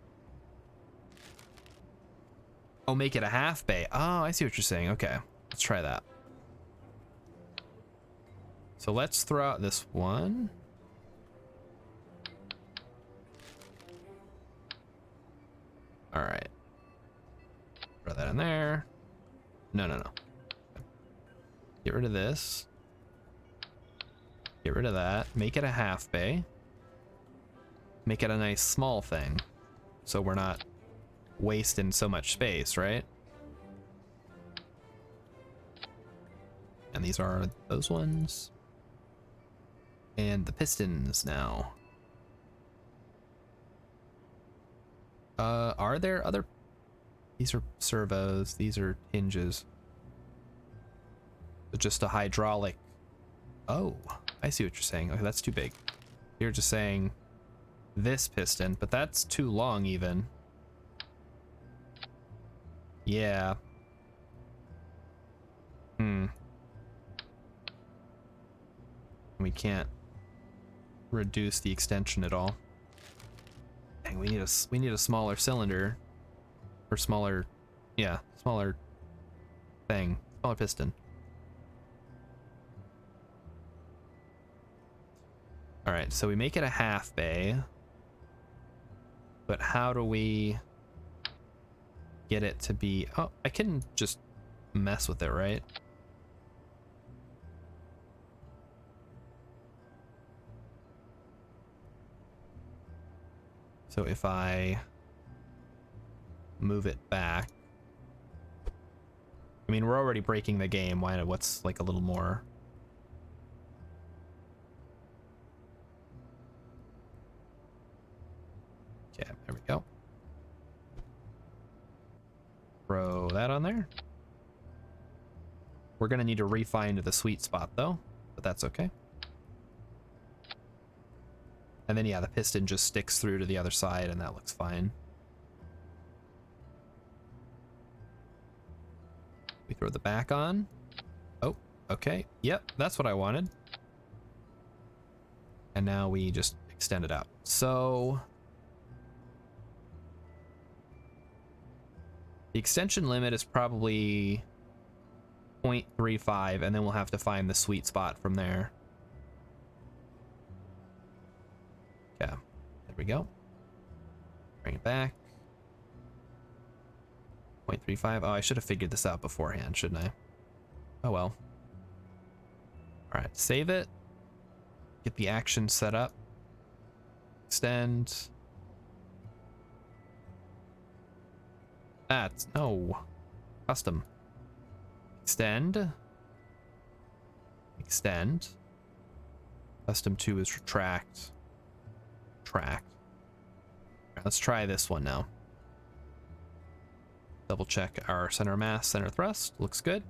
Oh, make it a half bay. Oh, I see what you're saying. Okay, let's try that. So let's throw out this one. All right. Throw that in there. No. Get rid of this. Get rid of that. Make it a half bay. Make it a nice small thing. So we're not wasting so much space, right? And these are those ones. And the pistons now. Are there other... These are servos, these are hinges. Just a hydraulic. Oh, I see what you're saying. Okay, that's too big. You're just saying this piston, but that's too long even. Yeah. We can't reduce the extension at all. Dang, we need a smaller cylinder. Or smaller, yeah, smaller thing. Smaller piston. Alright, so we make it a half bay. But how do we get it to be... Oh, I can just mess with it, right? So if I move it back, I mean, we're already breaking the game. What's like a little more? throw that on there. We're gonna need to refine the sweet spot though, but that's okay. And then yeah, the piston just sticks through to the other side and that looks fine. We throw the back on. Oh, okay. Yep, that's what I wanted. And now we just extend it out. So the extension limit is probably 0.35, and then we'll have to find the sweet spot from there. Yeah, there we go. Bring it back. 0.35. Oh, I should have figured this out beforehand, shouldn't I? Oh well. All right, save it. Get the action set up. Extend. That's no. Custom. Extend. Extend. Custom 2 is retract. Track. Right, let's try this one now. Double check our center of mass, center thrust. Looks good.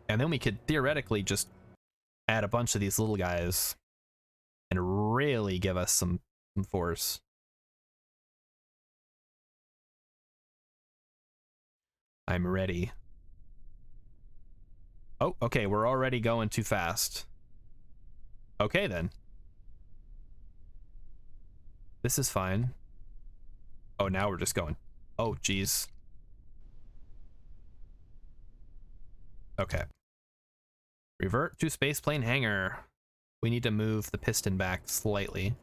And then we could theoretically just add a bunch of these little guys and really give us some force. I'm ready. Oh, okay, we're already going too fast. Okay, then. This is fine. Oh, now we're just going. Oh, geez. Okay. Revert to spaceplane hangar. We need to move the piston back slightly.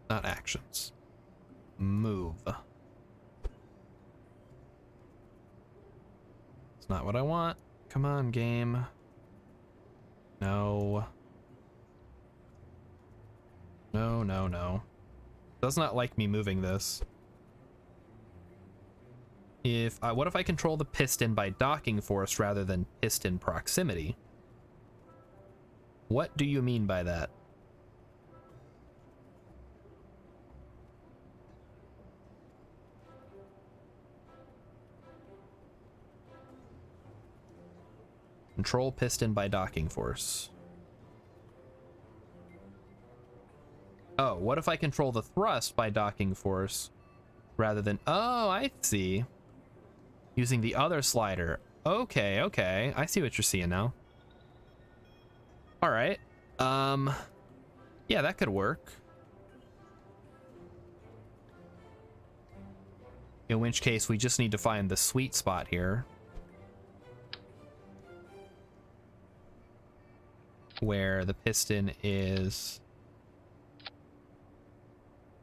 Not actions. Move. It's not what I want. Come on, game. No. No, no, no. Does not like me moving this. What if I control the piston by docking force rather than piston proximity? What do you mean by that? Control piston by docking force. Oh, what if I control the thrust by docking force rather than... Oh, I see. Using the other slider. Okay, okay. I see what you're seeing now. All right. Yeah, that could work. In which case, we just need to find the sweet spot here. Where the piston is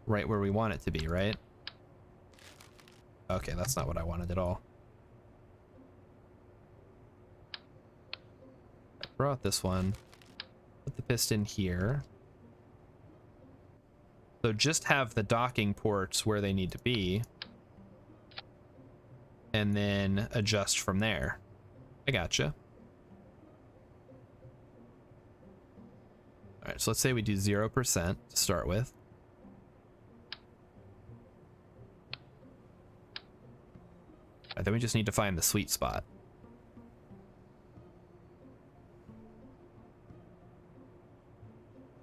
right where we want it to be, right? Okay, that's not what I wanted at all. Throw out this one. Put the piston here. So just have the docking ports where they need to be. And then adjust from there. I gotcha. Alright, so let's say we do 0% to start with. Alright, then we just need to find the sweet spot.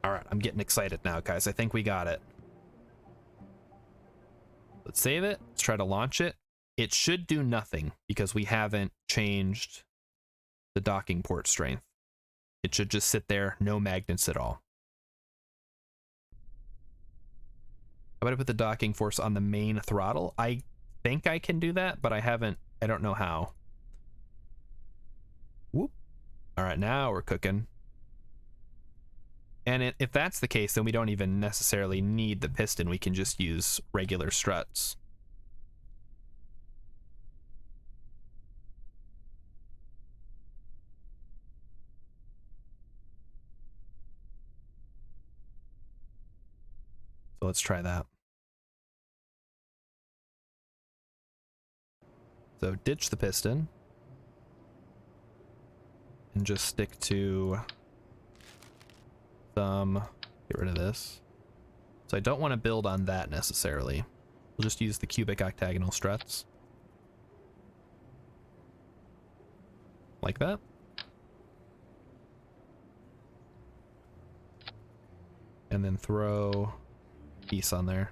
Alright, I'm getting excited now, guys. I think we got it. Let's save it. Let's try to launch it. It should do nothing because we haven't changed the docking port strength. It should just sit there, no magnets at all. How about I put the docking force on the main throttle? I think I can do that, but I don't know how. Whoop. All right, now we're cooking. And if that's the case, then we don't even necessarily need the piston. We can just use regular struts. So let's try that. So ditch the piston. And just stick to Get rid of this. So I don't want to build on that necessarily. We'll just use the cubic octagonal struts. Like that. And then throw a piece on there.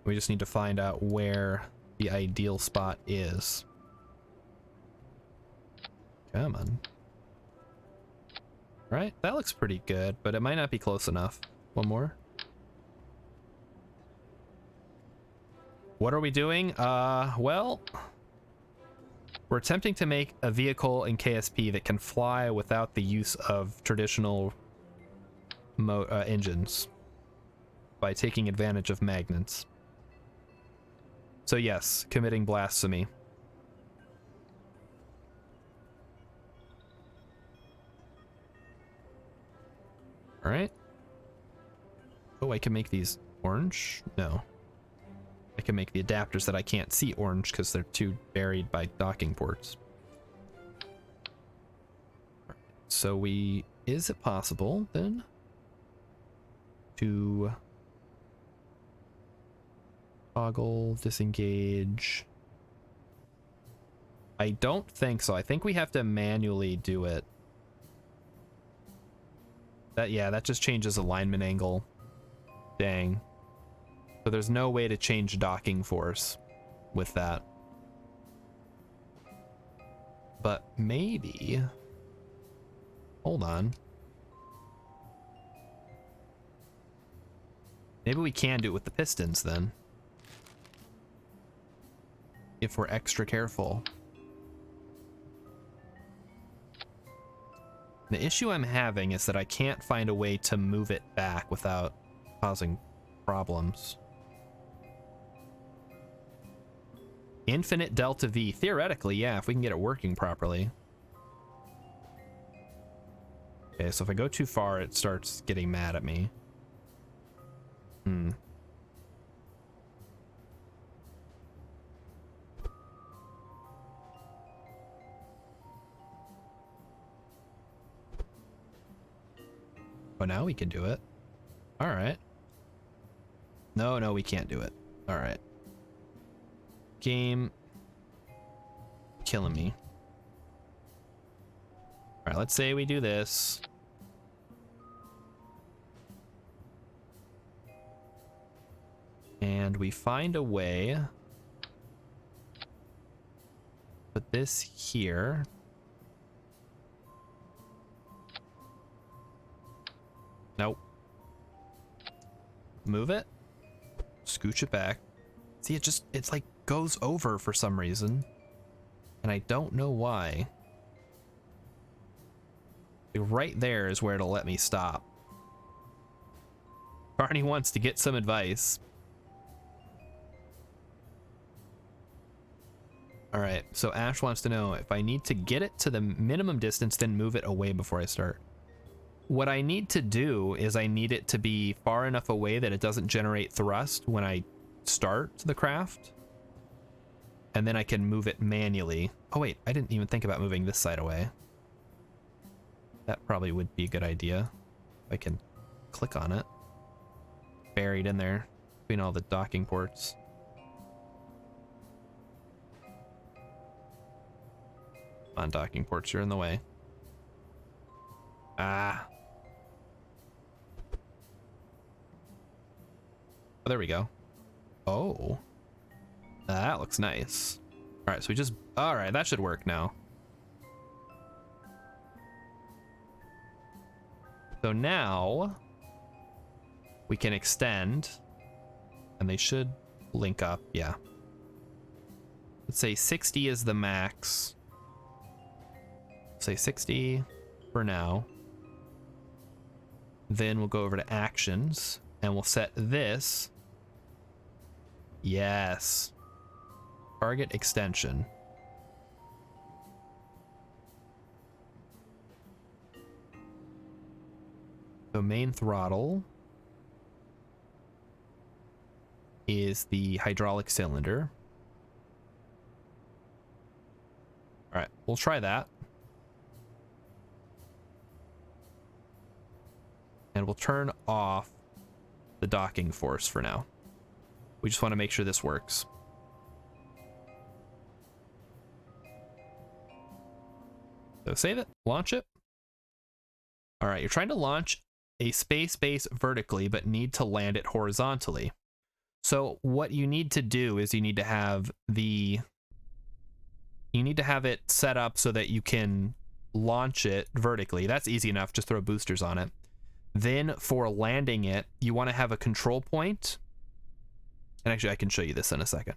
We just need to find out where the ideal spot is. Come on. Right, that looks pretty good, but it might not be close enough. One more. What are we doing? Well, we're attempting to make a vehicle in KSP that can fly without the use of traditional engines by taking advantage of magnets. So yes, committing blasphemy. All right. Oh, I can make these orange? No. I can make the adapters that I can't see orange because they're too buried by docking ports. Right. So is it possible then to toggle, disengage? I don't think so. I think we have to manually do it. Yeah, that just changes alignment angle. Dang. So there's no way to change docking force with that. But maybe... Hold on. Maybe we can do it with the pistons then. If we're extra careful. The issue I'm having is that I can't find a way to move it back without causing problems. Infinite delta V. Theoretically, yeah, if we can get it working properly. Okay, so if I go too far, it starts getting mad at me. Oh, now we can do it. All right. No, we can't do it. All right. Game. Killing me. All right, let's say we do this. And we find a way. Put this here. Nope. Move it. Scooch it back. See, it's like goes over for some reason. And I don't know why. Right there is where it'll let me stop. Barney wants to get some advice. All right, so Ash wants to know if I need to get it to the minimum distance, then move it away before I start. What I need to do is I need it to be far enough away that it doesn't generate thrust when I start the craft. And then I can move it manually. Oh wait, I didn't even think about moving this side away. That probably would be a good idea. I can click on it. Buried in there between all the docking ports. On docking ports, you're in the way. Ah. Oh, there we go. Oh. That looks nice. All right, so we just... All right, that should work now. So now we can extend and they should link up. Yeah. Let's say 60 is the max. Say 60 for now. Then we'll go over to actions and we'll set this. Yes. Target extension. So main throttle is the hydraulic cylinder. All right, we'll try that. And we'll turn off the docking force for now. We just want to make sure this works. So save it, launch it. All right, you're trying to launch a space base vertically, but need to land it horizontally. So what you need to do is you need to have it set up so that you can launch it vertically. That's easy enough, just throw boosters on it. Then for landing it, you want to have a control point. And actually, I can show you this in a second.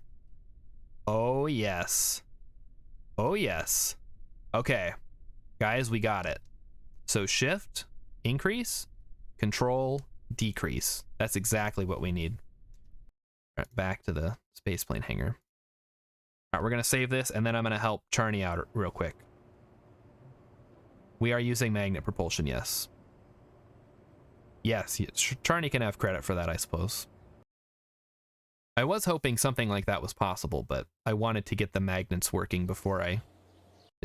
Oh, yes. Oh, yes. Okay. Guys, we got it. So shift, increase, control, decrease. That's exactly what we need. All right, back to the spaceplane hangar. All right, we're going to save this, and then I'm going to help Charney out real quick. We are using magnet propulsion, yes. Yes, Charney can have credit for that, I suppose. I was hoping something like that was possible, but I wanted to get the magnets working before I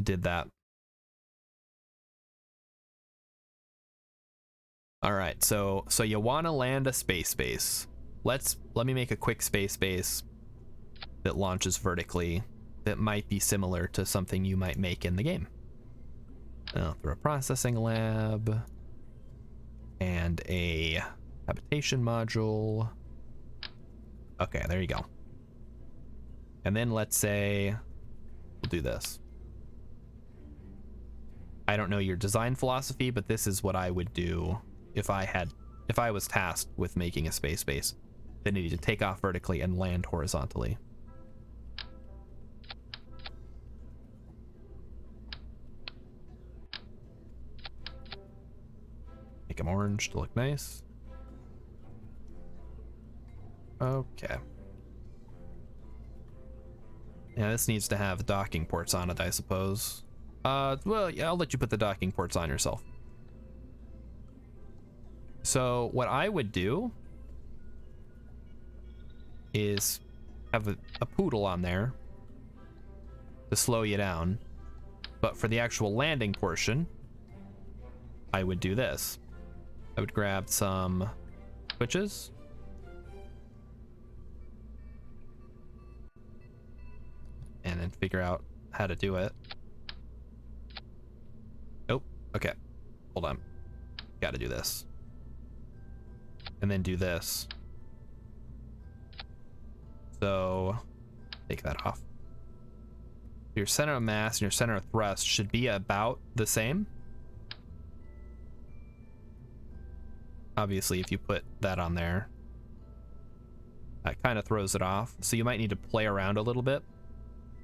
did that. All right, so you want to land a space base. Let me make a quick space base that launches vertically that might be similar to something you might make in the game. Through a processing lab and a habitation module. Okay, there you go. And then let's say we'll do this. I don't know your design philosophy, but this is what I would do if I was tasked with making a space base that needed to take off vertically and land horizontally. Make them orange to look nice. Okay. Yeah, this needs to have docking ports on it, I suppose. Well, yeah, I'll let you put the docking ports on yourself. So what I would do is have a poodle on there to slow you down. But for the actual landing portion, I would do this. I would grab some switches. And then figure out how to do it. Oh, okay. Hold on. Got to do this. And then do this. So take that off. Your center of mass and your center of thrust should be about the same. Obviously, if you put that on there, that kind of throws it off. So you might need to play around a little bit.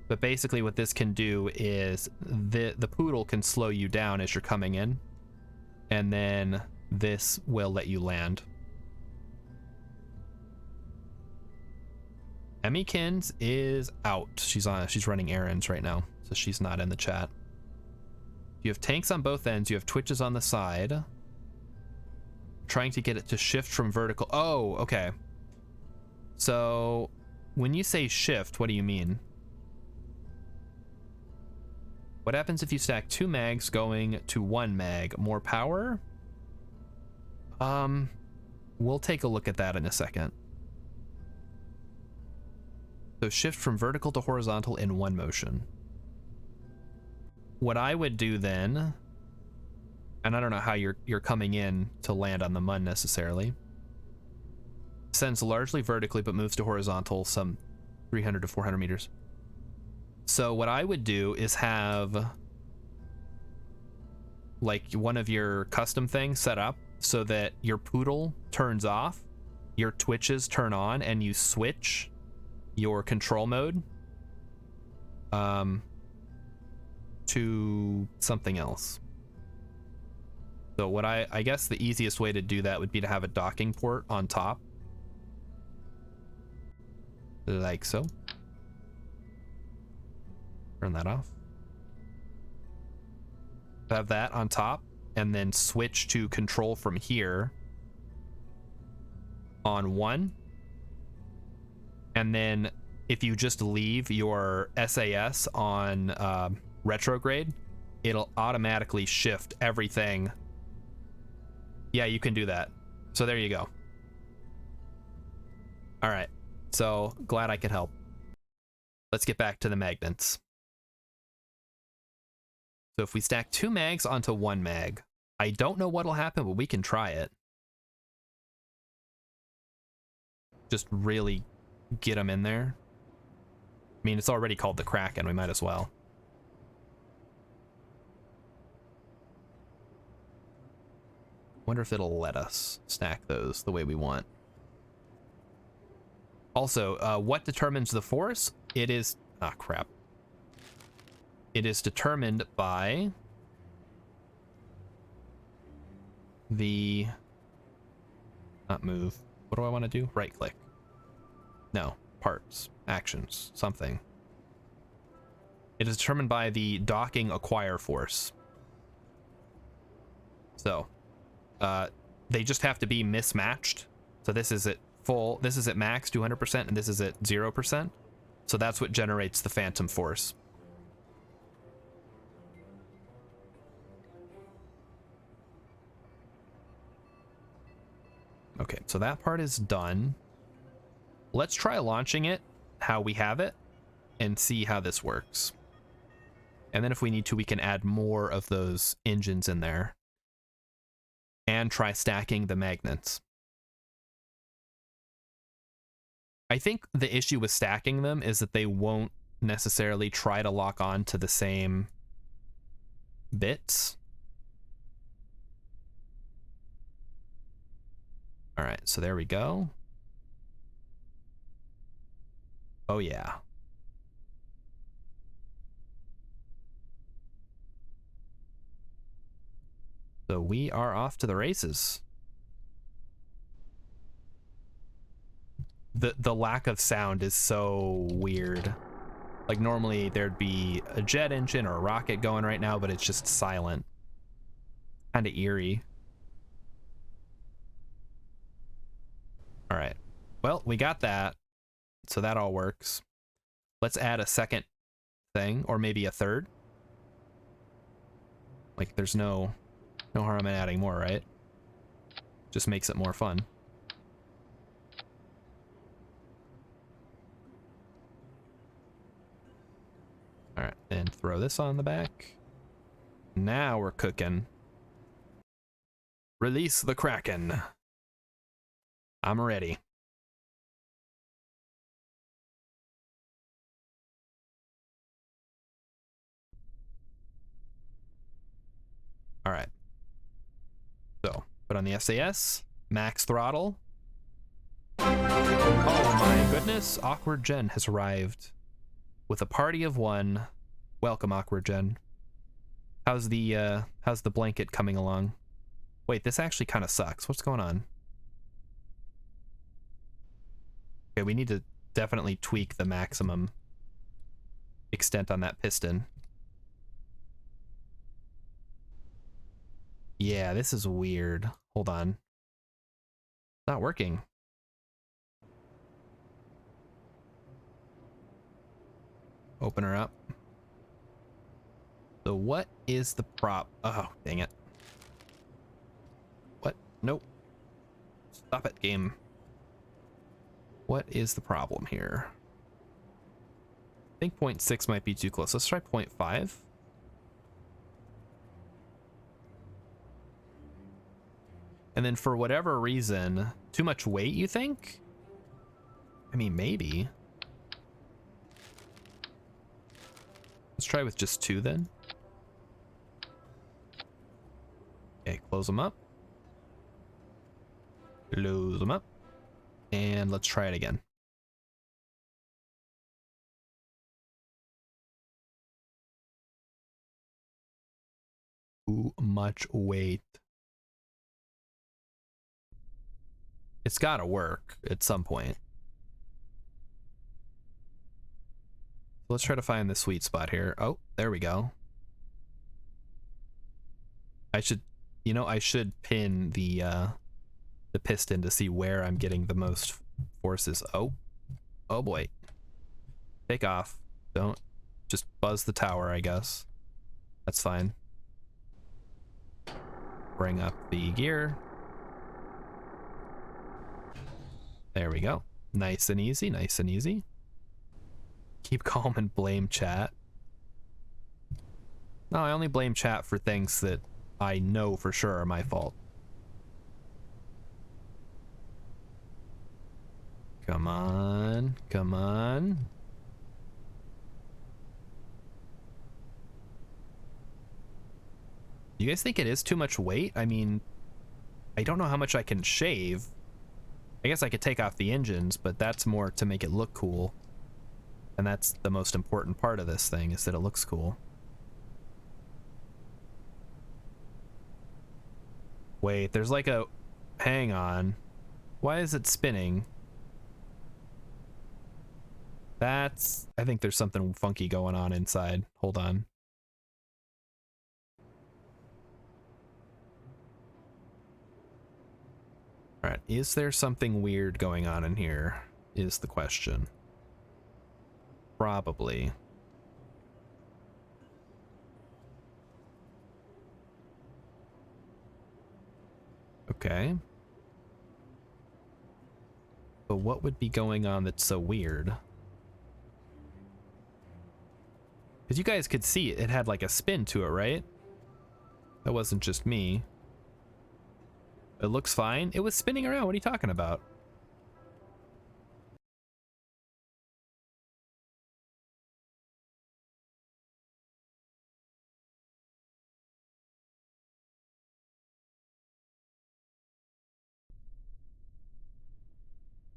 But basically what this can do is the poodle can slow you down as you're coming in. And then this will let you land. Emmykins is out. She's running errands right now, so she's not in the chat. You have tanks on both ends. You have twitches on the side. Trying to get it to shift from vertical. Oh, okay. So when you say shift, what do you mean? What happens if you stack 2 mags going to 1 mag? More power? We'll take a look at that in a second. So shift from vertical to horizontal in one motion. What I would do then, and I don't know how you're coming in to land on the MUN necessarily, sends largely vertically but moves to horizontal some 300 to 400 meters. So what I would do is have like one of your custom things set up so that your poodle turns off, your twitches turn on, and you switch your control mode to something else. So what I guess the easiest way to do that would be to have a docking port on top. Like so. Turn that off. Have that on top and then switch to control from here on 1. And then if you just leave your SAS on retrograde, it'll automatically shift everything Yeah, you can do that. So there you go. All right. So glad I could help. Let's get back to the magnets. So if we stack 2 mags onto 1 mag, I don't know what'll happen, but we can try it. Just really get them in there. I mean, it's already called the Kraken. We might as well. Wonder if it'll let us stack those the way we want. Also, what determines the force? It is... ah, crap. It is determined by the... not move. What do I want to do? Right click. No. Parts. Actions. Something. It is determined by the docking acquire force. So, they just have to be mismatched. So this is at full, this is at max 200%, and this is at 0%. So that's what generates the phantom force. Okay, so that part is done. Let's try launching it how we have it and see how this works. And then if we need to, we can add more of those engines in there and try stacking the magnets. I think the issue with stacking them is that they won't necessarily try to lock on to the same bits. All right, so there we go. Oh yeah. So we are off to the races. The lack of sound is so weird. Like normally there'd be a jet engine or a rocket going right now, but it's just silent. Kind of eerie. All right. Well, we got that. So that all works. Let's add a second thing, or maybe a third. Like there's no harm in adding more, right? Just makes it more fun. All right, and throw this on the back. Now we're cooking. Release the Kraken. I'm ready. All right. So, put on the SAS, max throttle. Oh my goodness, Awkward Jen has arrived with a party of 1. Welcome, Awkward Jen. How's the blanket coming along? Wait, this actually kind of sucks. What's going on? Okay, we need to definitely tweak the maximum extent on that piston. Yeah, this is weird. Hold on. Not working. Open her up. So what is the prop? Oh, dang it. What? Nope. Stop it, game. What is the problem here? I think 0.6 might be too close. Let's try 0.5. And then for whatever reason, too much weight, you think? I mean, maybe. Let's try with just 2 then. Okay, close them up. Close them up. And let's try it again. Too much weight. It's gotta work at some point. Let's try to find the sweet spot here. Oh, there we go. I should, you know, I should pin the piston to see where I'm getting the most forces. Oh boy. Take off. Don't just buzz the tower, I guess. That's fine. Bring up the gear. There we go. Nice and easy, nice and easy. Keep calm and blame chat. No, I only blame chat for things that I know for sure are my fault. Come on, come on. You guys think it is too much weight? I mean, I don't know how much I can shave. I guess I could take off the engines, but that's more to make it look cool. And that's the most important part of this thing, is that it looks cool. Wait, there's like a... Hang on. Why is it spinning? That's... I think there's something funky going on inside. Hold on. Alright, is there something weird going on in here? Is the question. Probably. Okay. But what would be going on that's so weird? Because you guys could see it had like a spin to it, right? That wasn't just me. It looks fine. It was spinning around. What are you talking about?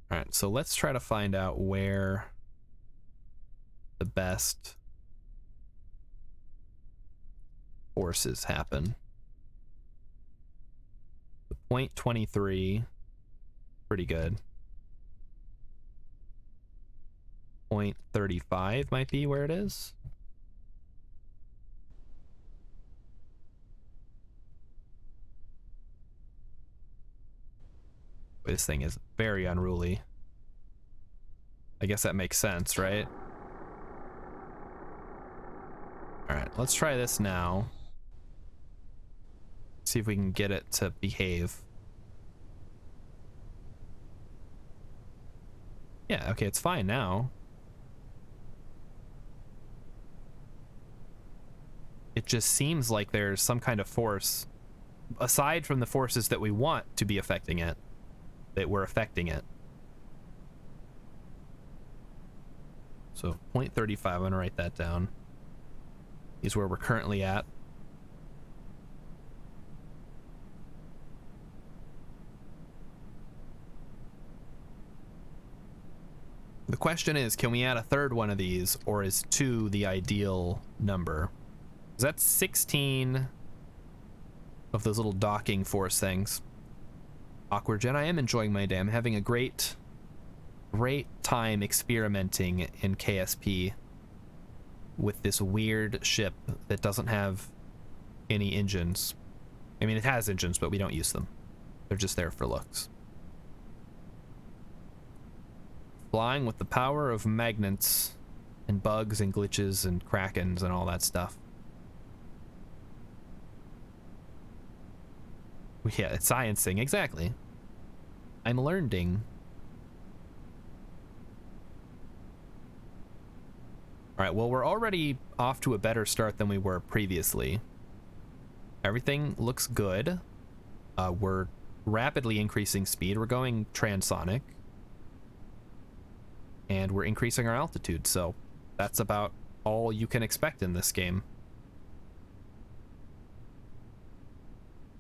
All right, so let's try to find out where the best forces happen. The 0.23, pretty good. 0.35 might be where it is. This thing is very unruly. I guess that makes sense, right? All right, let's try this now. See if we can get it to behave. Yeah, okay, it's fine now. It just seems like there's some kind of force, aside from the forces that we want to be affecting it, that we're affecting it. So 0.35, I'm gonna write that down. Is where we're currently at. The question is, can we add a third one of these, or is 2 the ideal number? That's 16 of those little docking force things. Awkward Jen, I am enjoying my day. I'm having a great time experimenting in KSP with this weird ship that doesn't have any engines. I mean, it has engines, but we don't use them. They're just there for looks. Flying with the power of magnets and bugs and glitches and krakens and all that stuff. Yeah, it's sciencing, exactly. I'm learning. All right, well, we're already off to a better start than we were previously. Everything looks good. We're rapidly increasing speed. We're going transonic. And we're increasing our altitude, so that's about all you can expect in this game.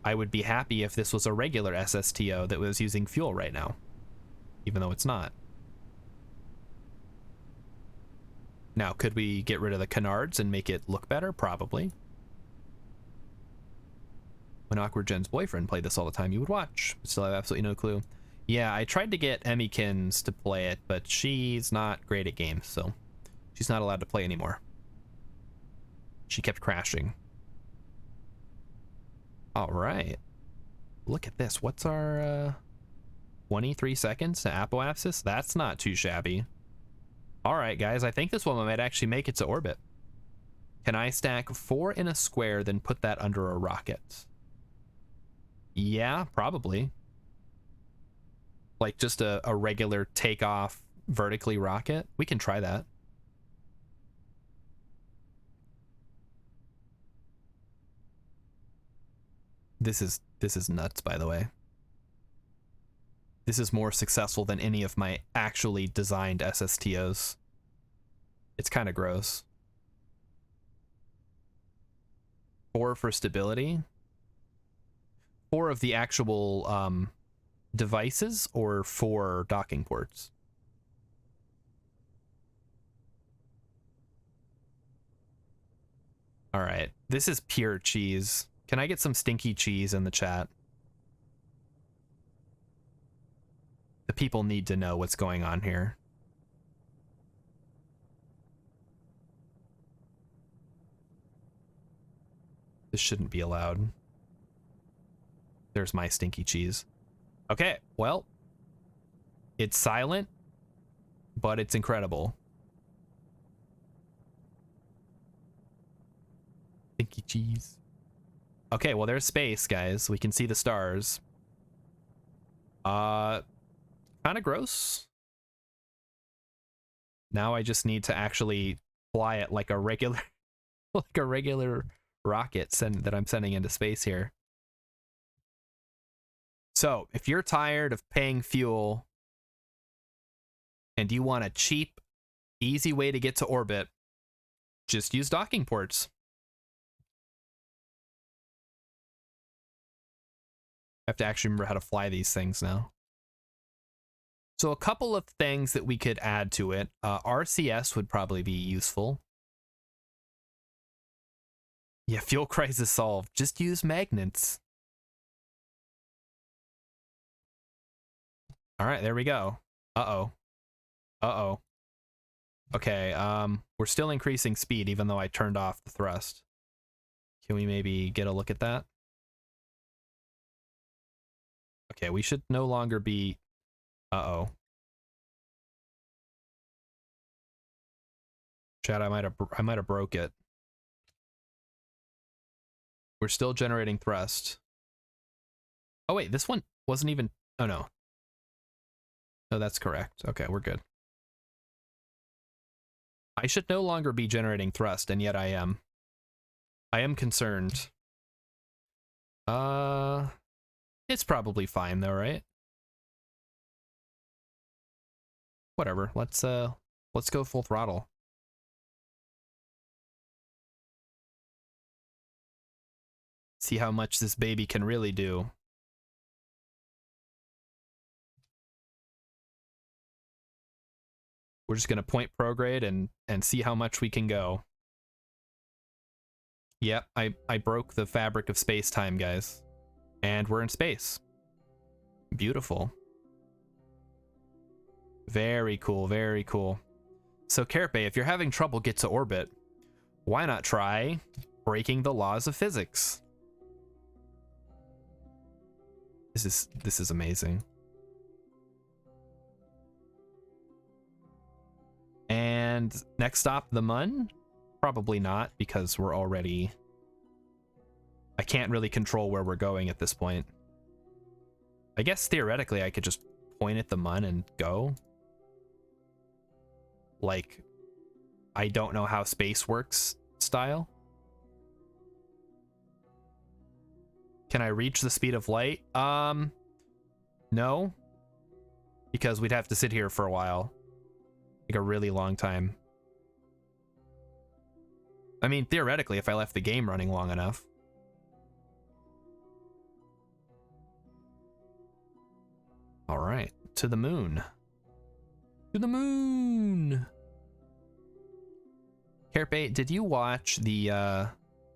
I would be happy if this was a regular SSTO that was using fuel right now, even though it's not. Now, could we get rid of the canards and make it look better? Probably. When Awkward Jen's boyfriend played this all the time, you would watch. Still have absolutely no clue. Yeah, I tried to get Emmykins to play it, but she's not great at games, so she's not allowed to play anymore. She kept crashing. All right. Look at this. What's our 23 seconds to apoapsis? That's not too shabby. All right, guys, I think this one might actually make it to orbit. Can I stack 4 in a square, then put that under a rocket? Yeah, probably. Like just a regular takeoff vertically rocket? We can try that. This is nuts, by the way. This is more successful than any of my actually designed SSTOs. It's kind of gross. 4 for stability. 4 of the actual devices, or 4 docking ports? All right, this is pure cheese. Can I get some stinky cheese in the chat? The people need to know what's going on here. This shouldn't be allowed. There's my stinky cheese. Okay, well, it's silent, but it's incredible. Stinky cheese. Okay, well, there's space, guys. We can see the stars. Kind of gross. Now I just need to actually fly it like a regular, like a regular rocket that I'm sending into space here. So if you're tired of paying fuel and you want a cheap, easy way to get to orbit, just use docking ports. I have to actually remember how to fly these things now. So a couple of things that we could add to it. RCS would probably be useful. Yeah, fuel crisis solved. Just use magnets. All right, there we go. Uh-oh. Uh-oh. Okay, we're still increasing speed even though I turned off the thrust. Can we maybe get a look at that? Okay, we should no longer be... Uh-oh. Chat, I might have broke it. We're still generating thrust. Oh wait, this one wasn't even... Oh no. No, that's correct. Okay, we're good. I should no longer be generating thrust, and yet I am. I am concerned. It's probably fine though, right? Whatever. Let's go full throttle. See how much this baby can really do. We're just gonna point prograde and see how much we can go. Yep, I broke the fabric of space-time, guys. And we're in space. Beautiful. Very cool, very cool. So Carpe, if you're having trouble get to orbit, why not try breaking the laws of physics? This is amazing. And next stop, the Mun? Probably not, because we're already... I can't really control where we're going at this point. I guess theoretically I could just point at the Mun and go. Like, I don't know how space works style. Can I reach the speed of light? No. Because we'd have to sit here for a while. Like a really long time. I mean, theoretically, if I left the game running long enough. All right, to the moon. To the moon. Carpe, did you watch the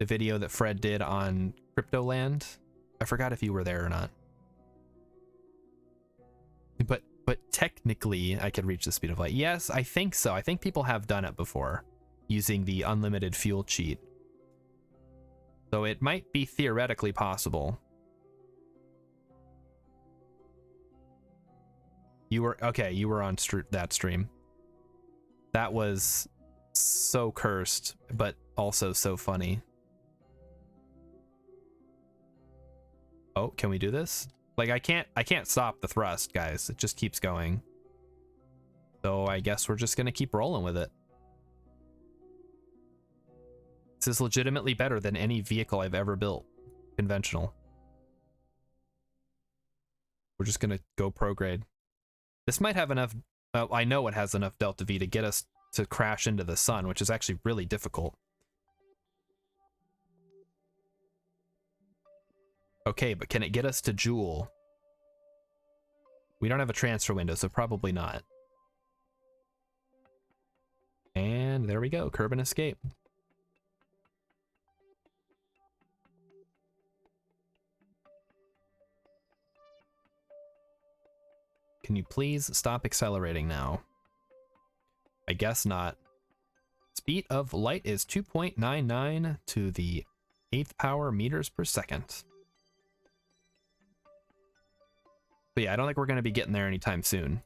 video that Fred did on Cryptoland? I forgot if you were there or not. But technically, I could reach the speed of light. Yes, I think so. I think people have done it before, using the unlimited fuel cheat. So it might be theoretically possible. You were okay. You were on that stream. That was so cursed, but also so funny. Oh, can we do this? Like, I can't stop the thrust, guys. It just keeps going. So I guess we're just gonna keep rolling with it. This is legitimately better than any vehicle I've ever built. Conventional. We're just gonna go prograde. This might have enough, I know it has enough delta V to get us to crash into the sun, which is actually really difficult. Okay, but can it get us to Joule? We don't have a transfer window, so probably not. And there we go, curb and escape. Can you please stop accelerating now? I guess not. Speed of light is 2.99 to the 8th power meters per second. But yeah, I don't think we're going to be getting there anytime soon.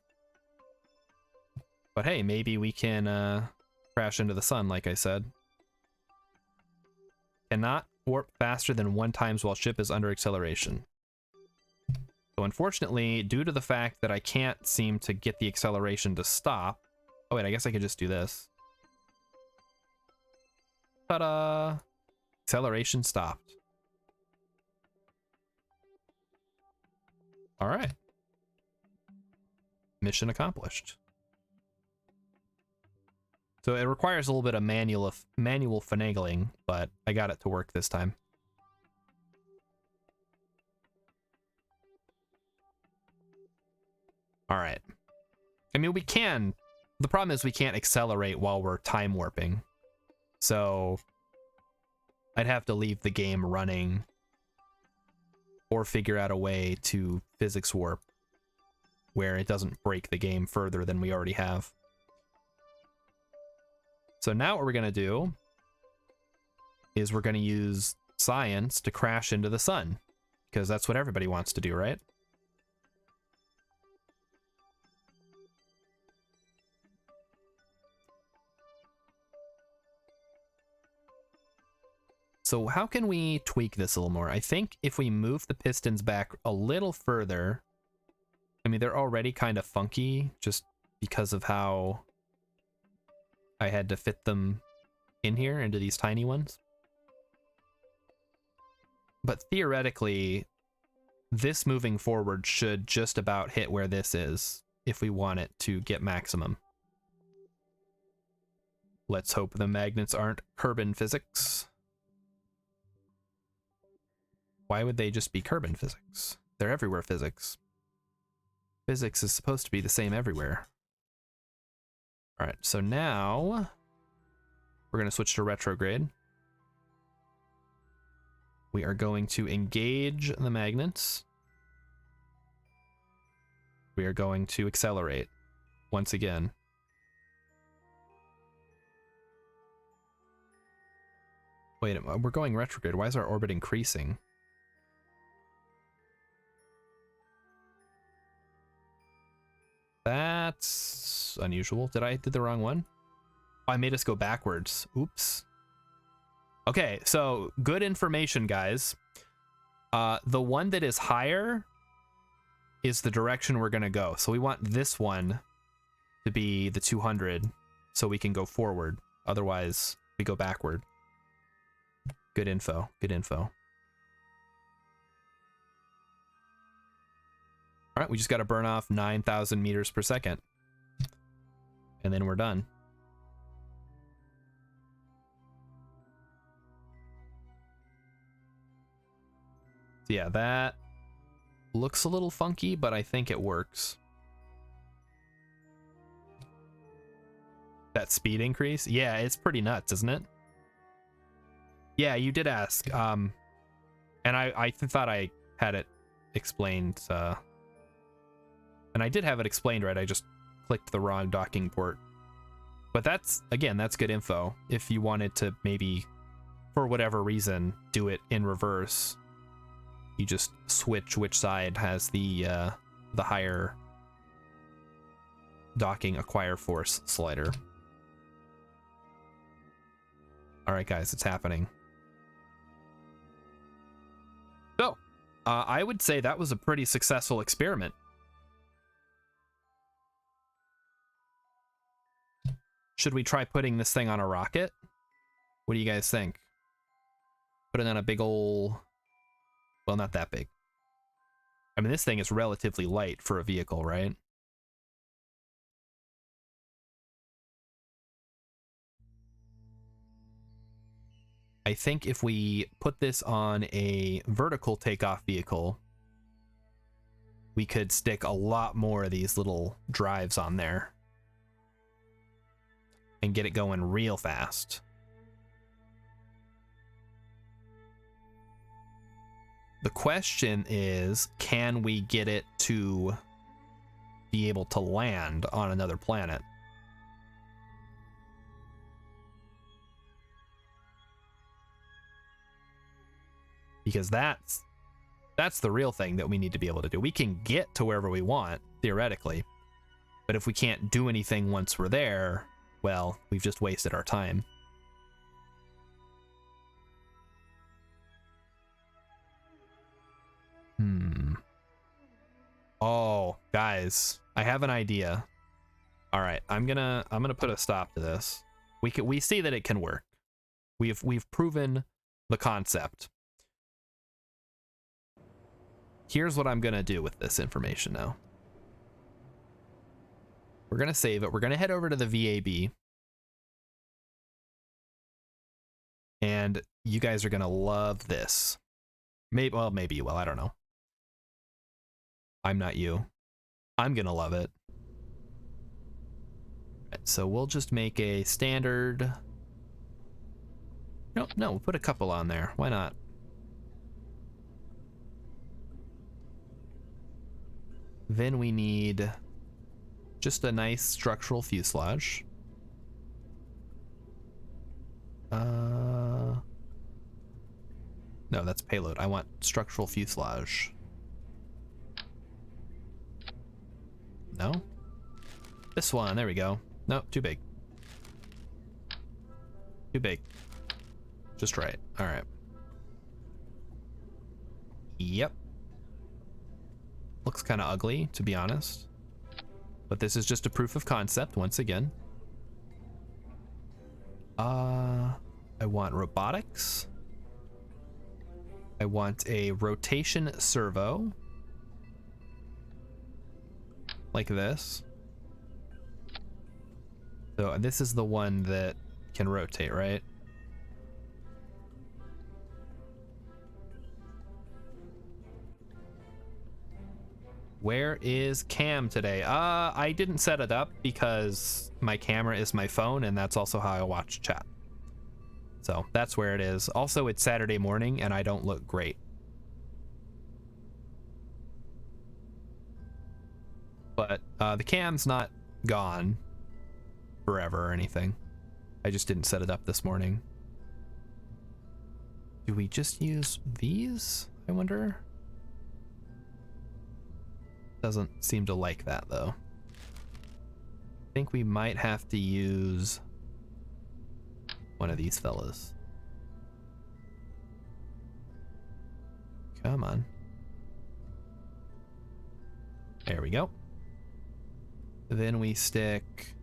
But hey, maybe we can crash into the sun, like I said. Cannot warp faster than 1 times while ship is under acceleration. So unfortunately, due to the fact that I can't seem to get the acceleration to stop... Oh wait, I guess I could just do this. Ta-da! Acceleration stopped. All right. Mission accomplished. So it requires a little bit of manual finagling, but I got it to work this time. All right. I mean, we can. The problem is we can't accelerate while we're time warping. So I'd have to leave the game running or figure out a way to physics warp where it doesn't break the game further than we already have. So now what we're going to do is we're going to use science to crash into the sun, because that's what everybody wants to do, right? So how can we tweak this a little more? I think if we move the pistons back a little further, I mean, they're already kind of funky just because of how I had to fit them in here into these tiny ones. But theoretically, this moving forward should just about hit where this is if we want it to get maximum. Let's hope the magnets aren't Kerbin physics. Why would they just be Kerbin physics? They're everywhere physics. Physics is supposed to be the same everywhere. All right, so now we're going to switch to retrograde. We are going to engage the magnets. We are going to accelerate once again. Wait, we're going retrograde. Why is our orbit increasing? That's unusual. Did I did the wrong one? Oh, I made us go backwards. Oops. Okay, so good information, guys. The one that is higher is the direction we're gonna go. So we want this one to be the 200 so we can go forward. Otherwise, we go backward. Good info. Good info. All right, we just got to burn off 9,000 meters per second. And then we're done. So yeah, that looks a little funky, but I think it works. That speed increase? Yeah, it's pretty nuts, isn't it? Yeah, you did ask. And I thought I had it explained, and I did have it explained right, I just clicked the wrong docking port. But that's, again, that's good info. If you wanted to maybe, for whatever reason, do it in reverse, you just switch which side has the higher docking acquire force slider. All right, guys, it's happening. So, I I would say that was a pretty successful experiment. Should we try putting this thing on a rocket? What do you guys think? Put it on a big ol'... Well, not that big. I mean, this thing is relatively light for a vehicle, right? I think if we put this on a vertical takeoff vehicle, we could stick a lot more of these little drives on there and get it going real fast. The question is, can we get it to be able to land on another planet? Because that's the real thing that we need to be able to do. We can get to wherever we want, theoretically, but if we can't do anything once we're there, well, we've just wasted our time. Oh, guys, I have an idea. All right, I'm gonna put a stop to this. We see that it can work. We've proven the concept. Here's what I'm gonna do with this information now. We're gonna save it. We're gonna head over to the VAB. And you guys are gonna love this. Maybe you will, I don't know. I'm not you. I'm gonna love it. Right, so we'll just make a standard... No, we'll put a couple on there. Why not? Then we need just a nice structural fuselage. No, that's payload. I want structural fuselage. No? This one, there we go. Nope, too big. Too big. Just right. All right. Yep. Looks kind of ugly, to be honest. But this is just a proof of concept, once again. I want robotics. I want a rotation servo. Like this. So this is the one that can rotate, right? Where is Cam today? I didn't set it up because my camera is my phone, and that's also how I watch chat. So that's where it is. Also, it's Saturday morning, and I don't look great. But the cam's not gone forever or anything. I just didn't set it up this morning. Do we just use these, I wonder? Doesn't seem to like that, though. I think we might have to use one of these fellas. Come on. There we go. Then we stick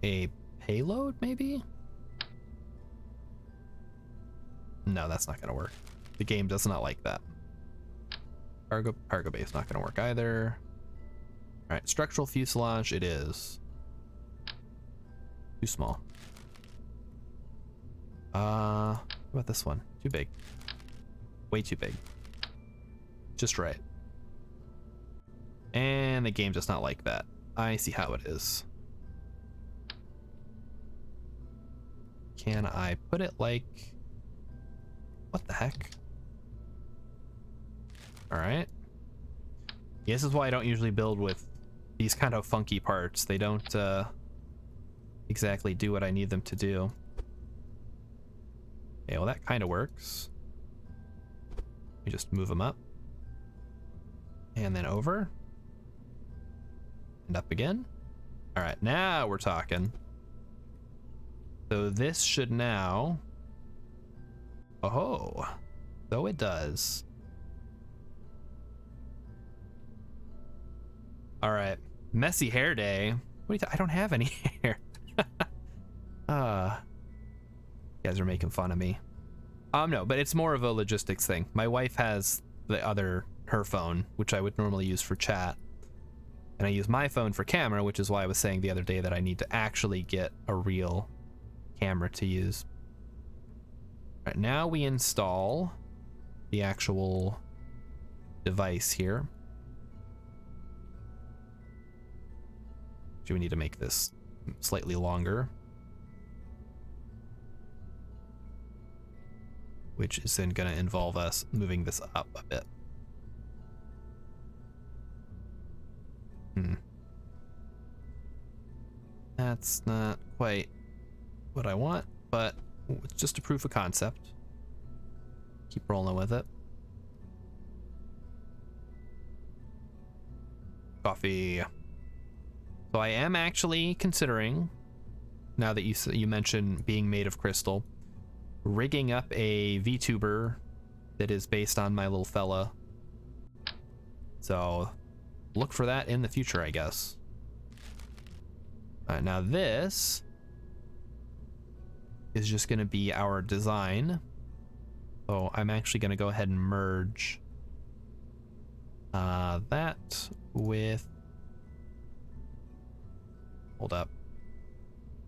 a payload, maybe? No, that's not gonna work. The game does not like that. Cargo bay is not gonna work either. All right, structural fuselage it is. Too small. What about this one? Too big. Way too big. Just right. And the game does not like that. I see how it is. Can I put it like... What the heck? Alright. This is why I don't usually build with these kind of funky parts. They don't exactly do what I need them to do. Okay, well that kind of works. Let me just move them up. And then over. And up again. Alright, now we're talking. So this should now... Oh. So it does. All right, messy hair day. What do you I don't have any hair. You guys are making fun of me. No, but it's more of a logistics thing. My wife has her phone, which I would normally use for chat. And I use my phone for camera, which is why I was saying the other day that I need to actually get a real camera to use. All right, now we install the actual device here. Do we need to make this slightly longer? Which is then going to involve us moving this up a bit. That's not quite what I want, but it's just a proof of concept. Keep rolling with it. Coffee. So I am actually considering, now that you mention being made of crystal, rigging up a VTuber that is based on my little fella. So look for that in the future, I guess. All right, now this is just going to be our design. So I'm actually going to go ahead and merge that with, hold up.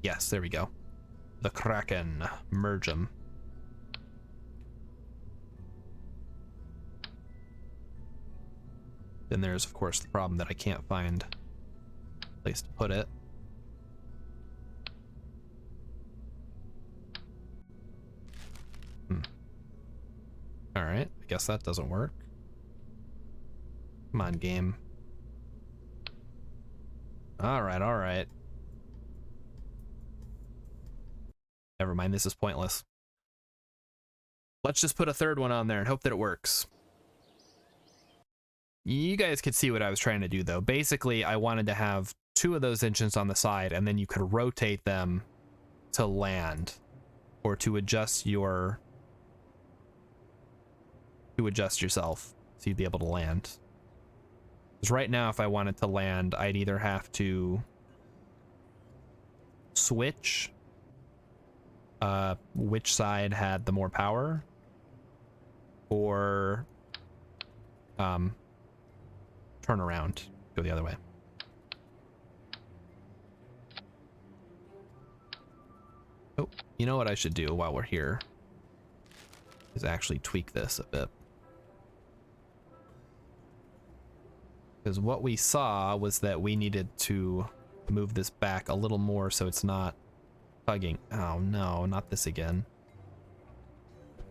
Yes, there we go. The Kraken, merge them. Then there's, of course, the problem that I can't find a place to put it. All right, I guess that doesn't work. Come on, game. All right, all right. Never mind, this is pointless. Let's just put a third one on there and hope that it works. You guys could see what I was trying to do, though. Basically, I wanted to have 2 of those engines on the side, and then you could rotate them to land or to adjust your... to adjust yourself so you'd be able to land. Because right now, if I wanted to land, I'd either have to switch which side had the more power, or turn around, go the other way. Oh, you know what I should do while we're here is actually tweak this a bit. Because what we saw was that we needed to move this back a little more so it's not tugging. Oh no, not this again.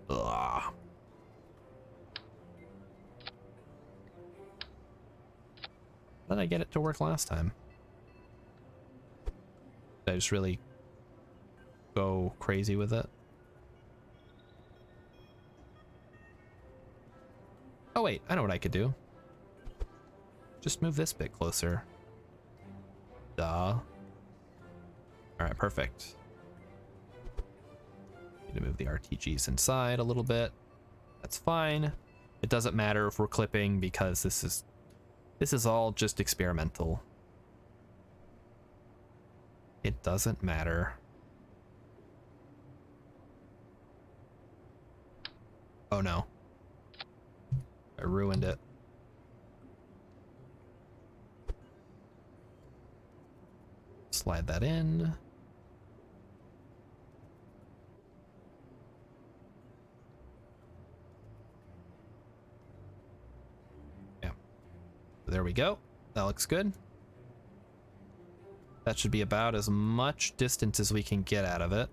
Ugh. How did I get it to work last time? Did I just really go crazy with it? Oh wait, I know what I could do. Just move this bit closer. Duh. Alright, perfect. Need to move the RTGs inside a little bit. That's fine. It doesn't matter if we're clipping because this is all just experimental. It doesn't matter. Oh no. I ruined it. Slide that in. Yeah. There we go. That looks good. That should be about as much distance as we can get out of it.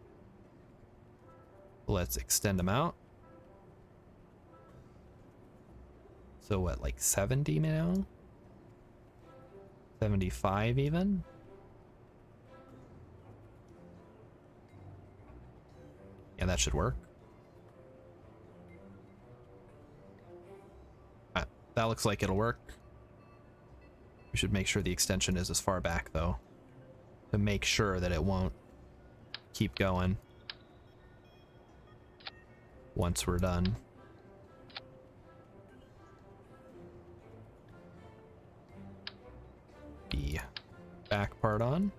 Let's extend them out. So what, like 70 now? 75 even? Yeah, that should work. That looks like it'll work. We should make sure the extension is as far back, though, to make sure that it won't keep going once we're done. back part on.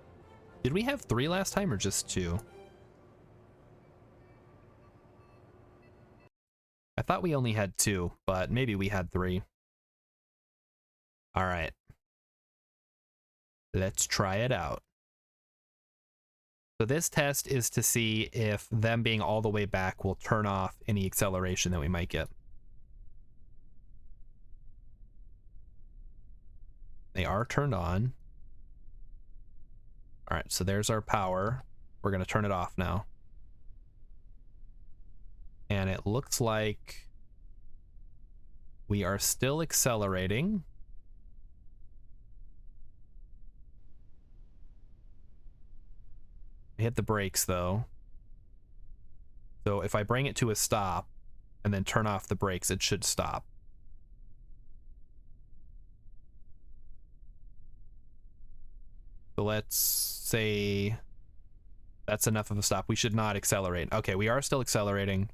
Did we have 3 last time or just 2? I thought we only had 2, but maybe we had 3. All right. Let's try it out. So this test is to see if them being all the way back will turn off any acceleration that we might get. They are turned on. All right, so there's our power. We're going to turn it off now. And it looks like we are still accelerating. Hit the brakes though. So if I bring it to a stop and then turn off the brakes, it should stop. So let's say that's enough of a stop. We should not accelerate. Okay, we are still accelerating.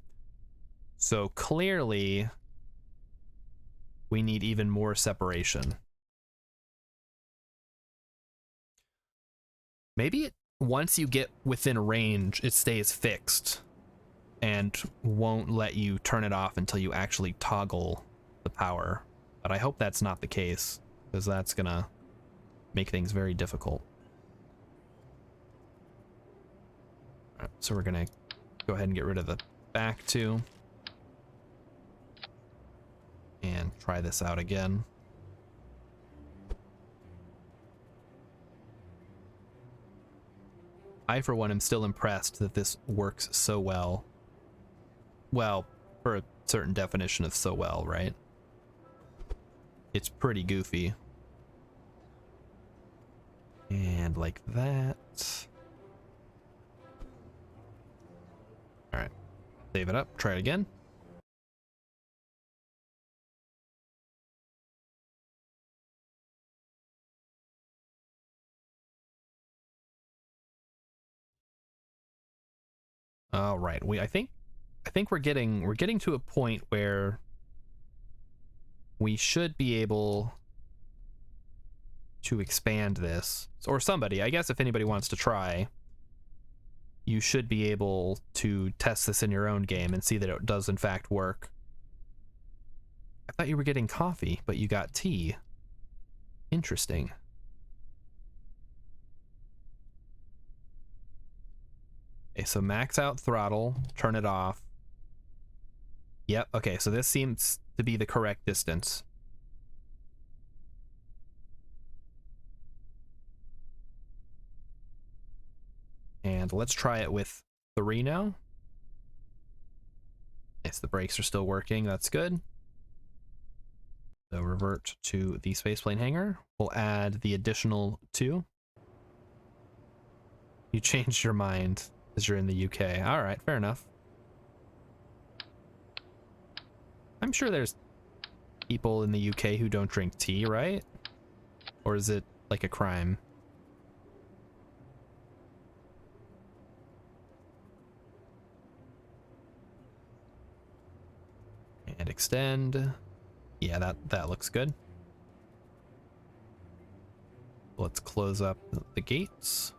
So clearly we need even more separation. Maybe once you get within range, it stays fixed and won't let you turn it off until you actually toggle the power. But I hope that's not the case, because that's gonna make things very difficult. All right, so we're gonna go ahead and get rid of the back two and try this out again. I, for one, am still impressed that this works so well. Well, for a certain definition of so well, right? It's pretty goofy. And like that. All right, save it up, try it again. All right, I think we're getting to a point where we should be able to expand this, or somebody, I guess if anybody wants to try, you should be able to test this in your own game and see that it does in fact work. I thought you were getting coffee, but you got tea. Interesting. Okay, so max out throttle, turn it off. Yep, okay, so this seems to be the correct distance. And let's try it with 3 now. Yes, the brakes are still working, that's good. So revert to the spaceplane hangar. We'll add the additional 2. You changed your mind because you're in the UK. All right, fair enough. I'm sure there's people in the UK who don't drink tea, right? Or is it like a crime? And extend. Yeah, that looks good. Let's close up the gates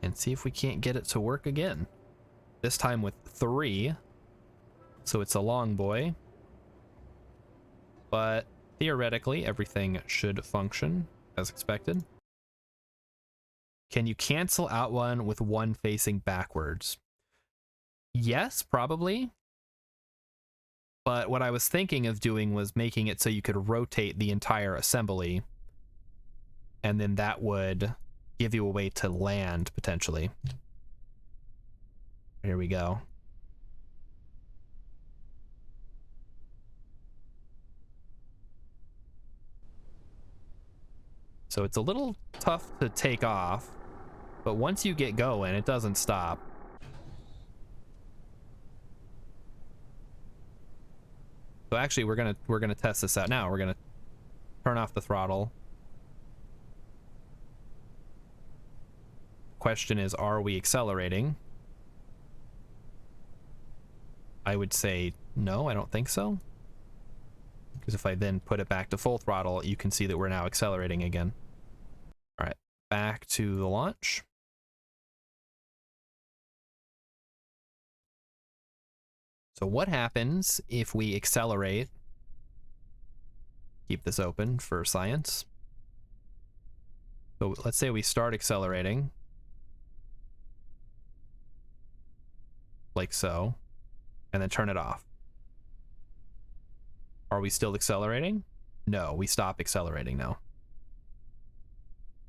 and see if we can't get it to work again. This time with 3. So it's a long boy. But theoretically, everything should function as expected. Can you cancel out one with one facing backwards? Yes, probably. But what I was thinking of doing was making it so you could rotate the entire assembly, and then that would give you a way to land, potentially. Here we go. So it's a little tough to take off, but once you get going, it doesn't stop. So actually, we're gonna test this out now. We're gonna turn off the throttle. Question is, are we accelerating? I would say no, I don't think so. Because if I then put it back to full throttle, you can see that we're now accelerating again. back to the launch. So what happens if we accelerate? Keep this open for science. So let's say we start accelerating. Like so. And then turn it off. Are we still accelerating? No, we stop accelerating now.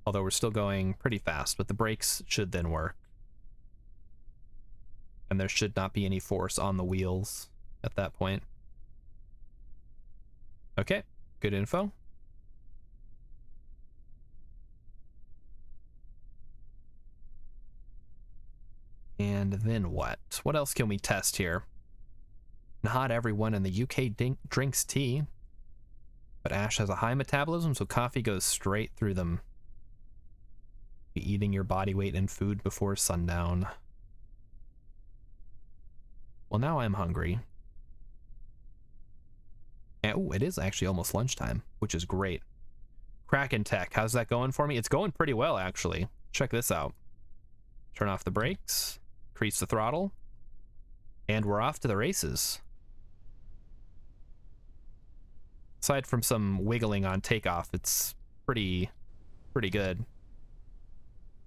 Although we're still going pretty fast, but the brakes should then work. And there should not be any force on the wheels at that point. Okay, good info. And then what? What else can we test here? Not everyone in the UK drinks tea, but Ash has a high metabolism, so coffee goes straight through them. Be eating your body weight in food before sundown. Well, now I'm hungry. And, oh, it is actually almost lunchtime, which is great. Kraken tech, how's that going for me? It's going pretty well, actually. Check this out. Turn off the brakes, increase the throttle, and we're off to the races. Aside from some wiggling on takeoff, it's pretty good.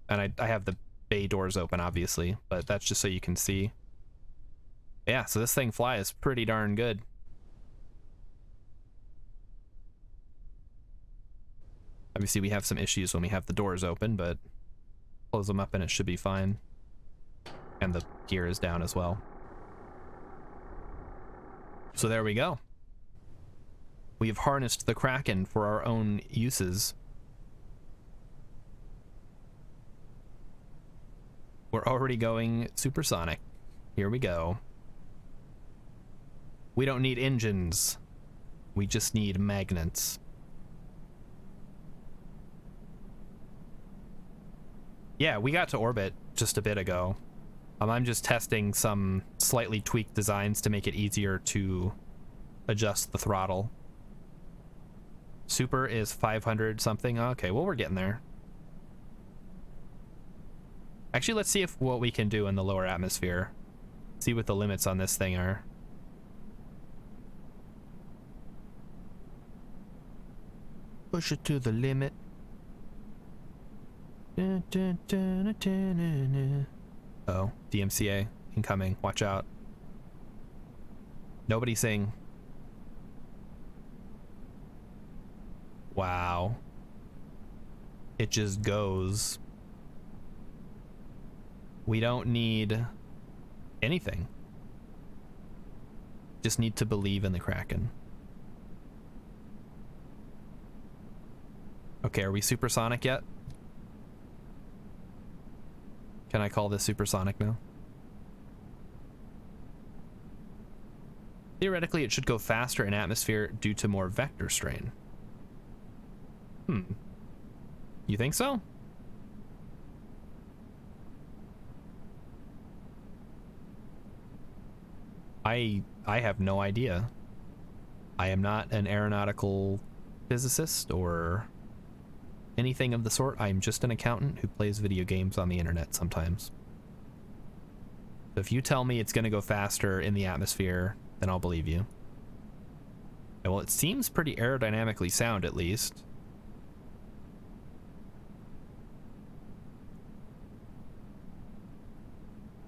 And I have the bay doors open, obviously, but that's just so you can see. Yeah, so this thing flies pretty darn good. Obviously, we have some issues when we have the doors open, but close them up and it should be fine. And the gear is down as well. So there we go. We've harnessed the Kraken for our own uses. We're already going supersonic. Here we go. We don't need engines. We just need magnets. Yeah, we got to orbit just a bit ago. I'm just testing some slightly tweaked designs to make it easier to adjust the throttle. Super is 500 something. Okay, well, we're getting there. Actually, let's see what we can do in the lower atmosphere. See what the limits on this thing are. Push it to the limit. Oh, DMCA incoming. Watch out. Nobody sing. Wow. It just goes. We don't need anything. Just need to believe in the Kraken. Okay, are we supersonic yet? Can I call this supersonic now? Theoretically, it should go faster in atmosphere due to more vector strain. You think so? I have no idea. I am not an aeronautical physicist or anything of the sort. I'm just an accountant who plays video games on the internet sometimes. So if you tell me it's going to go faster in the atmosphere, then I'll believe you. Well, it seems pretty aerodynamically sound, at least.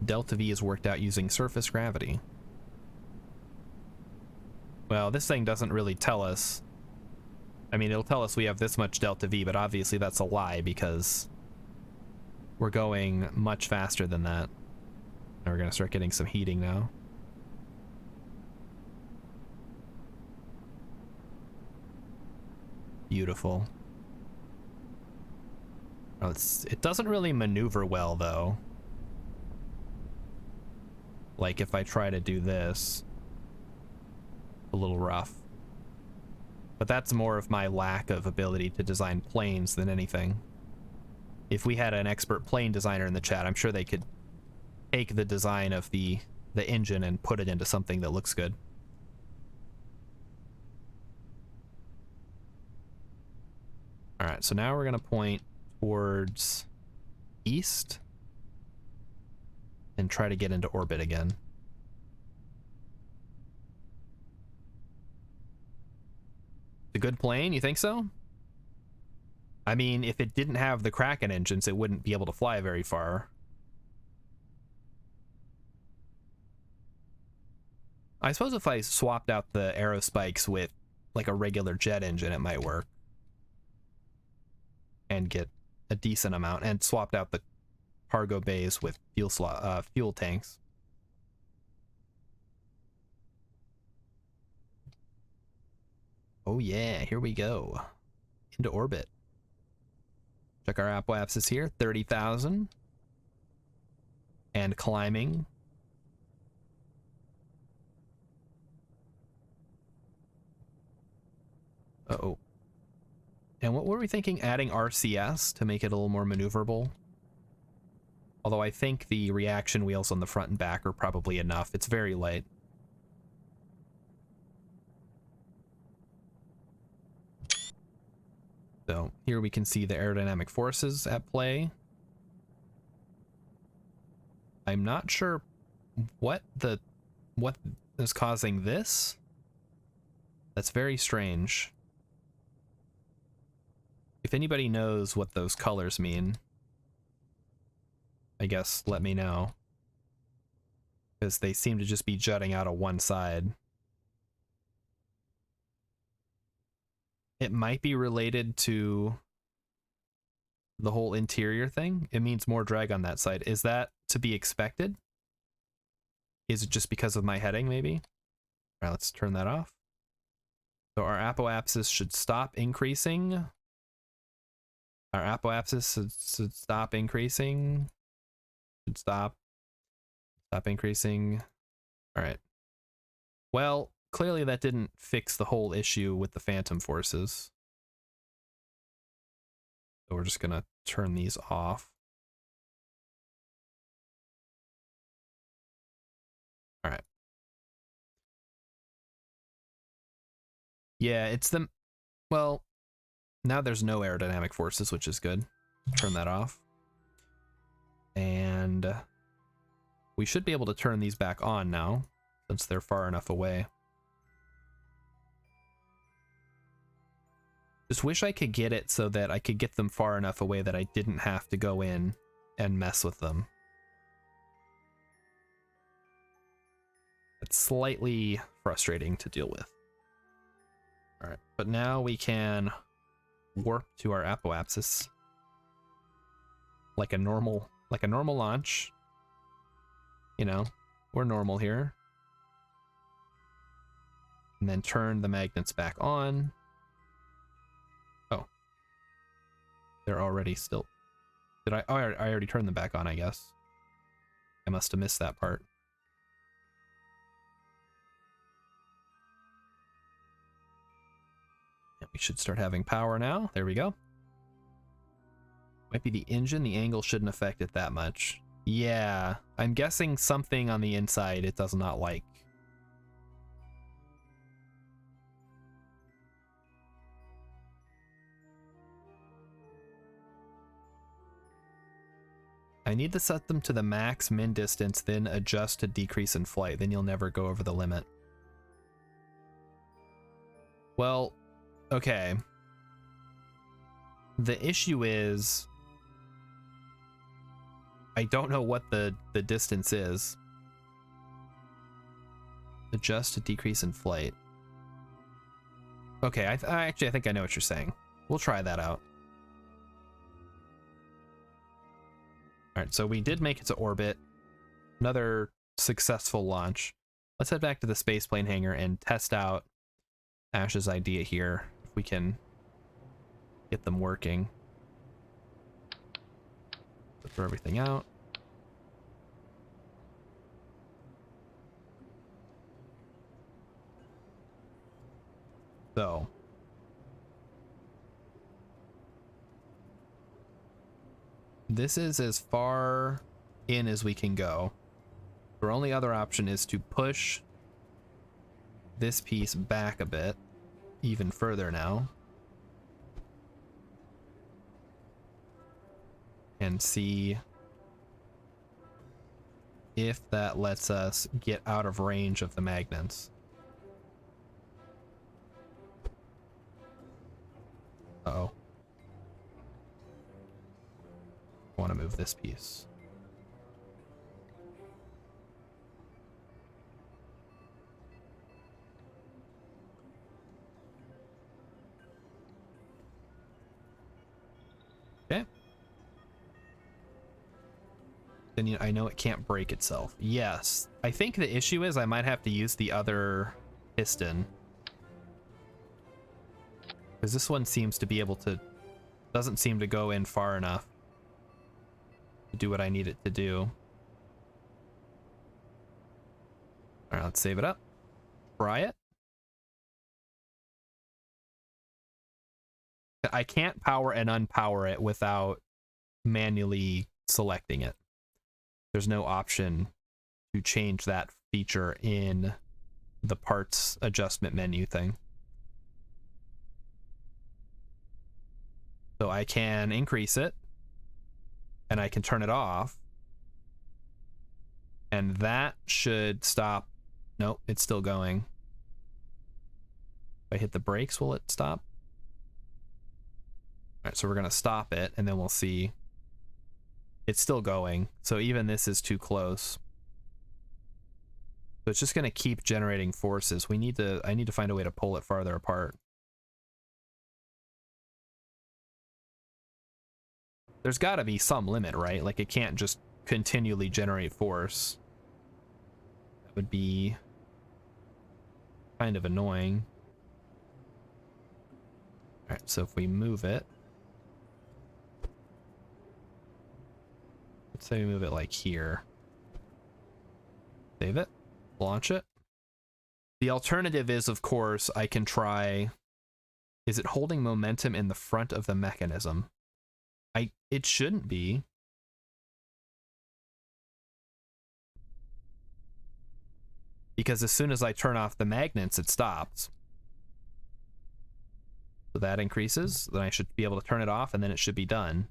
Delta V is worked out using surface gravity. Well, this thing doesn't really tell us. I mean, it'll tell us we have this much delta V, but obviously that's a lie because we're going much faster than that. And we're going to start getting some heating now. Beautiful. Oh, it doesn't really maneuver well, though. Like, if I try to do this, a little rough. But that's more of my lack of ability to design planes than anything. If we had an expert plane designer in the chat, I'm sure they could take the design of the engine and put it into something that looks good. All right, so now we're going to point towards east and try to get into orbit again. A good plane, you think so? I mean, if it didn't have the Kraken engines, it wouldn't be able to fly very far. I suppose if I swapped out the aero spikes with like a regular jet engine, it might work. And get a decent amount, and swapped out the cargo bays with fuel tanks. Oh yeah, here we go. Into orbit. Check our apoapsis here, 30,000. And climbing. Uh-oh. And what were we thinking? Adding RCS to make it a little more maneuverable? Although I think the reaction wheels on the front and back are probably enough. It's very light. So here we can see the aerodynamic forces at play. I'm not sure what is causing this. That's very strange. If anybody knows what those colors mean, I guess let me know. Because they seem to just be jutting out of one side. It might be related to the whole interior thing. It means more drag on that side. Is that to be expected? Is it just because of my heading, maybe? All right, let's turn that off. So our apoapsis should stop increasing. Our apoapsis should stop increasing. Should stop increasing. All right. Well, clearly that didn't fix the whole issue with the phantom forces. So we're just gonna turn these off. All right. Yeah, it's the, well, now there's no aerodynamic forces, which is good. Turn that off. And we should be able to turn these back on now, since they're far enough away. Just wish I could get it so that I could get them far enough away that I didn't have to go in and mess with them. It's slightly frustrating to deal with. All right, but now we can warp to our apoapsis like a normal launch. You know, we're normal here. And then turn the magnets back on. Oh. They're already still... Did I... Oh, I already turned them back on, I guess. I must have missed that part. And we should start having power now. There we go. Might be the engine. The angle shouldn't affect it that much. Yeah, I'm guessing something on the inside it does not like. I need to set them to the max min distance, then adjust to decrease in flight. Then you'll never go over the limit. Well, okay. The issue is I don't know what the distance is. Adjust to decrease in flight. Okay, actually I think I know what you're saying. We'll try that out. Alright, so we did make it to orbit. Another successful launch. Let's head back to the spaceplane hangar and test out Ash's idea here. If we can get them working. Throw everything out. So. This is as far in as we can go. Our only other option is to push this piece back a bit, even further now. and see if that lets us get out of range of the magnets. Uh-oh. I want to move this piece. Okay. Then I know it can't break itself. Yes. I think the issue is I might have to use the other piston. Because this one seems to be able to... doesn't seem to go in far enough to do what I need it to do. Alright, let's save it up. Try it. I can't power and unpower it without manually selecting it. There's no option to change that feature in the parts adjustment menu thing. So I can increase it, and I can turn it off, and that should stop. Nope, it's still going. If I hit the brakes, will it stop? All right, so we're gonna stop it, and then we'll see. It's still going, so even this is too close. So it's just gonna keep generating forces. I need to find a way to pull it farther apart. There's gotta be some limit, right? Like it can't just continually generate force. That would be kind of annoying. All right, so if we move it, let's say we move it like here. Save it, launch it. The alternative is, of course, I can try, is it holding momentum in the front of the mechanism? It shouldn't be. Because as soon as I turn off the magnets, it stops. So that increases, then I should be able to turn it off, and then it should be done.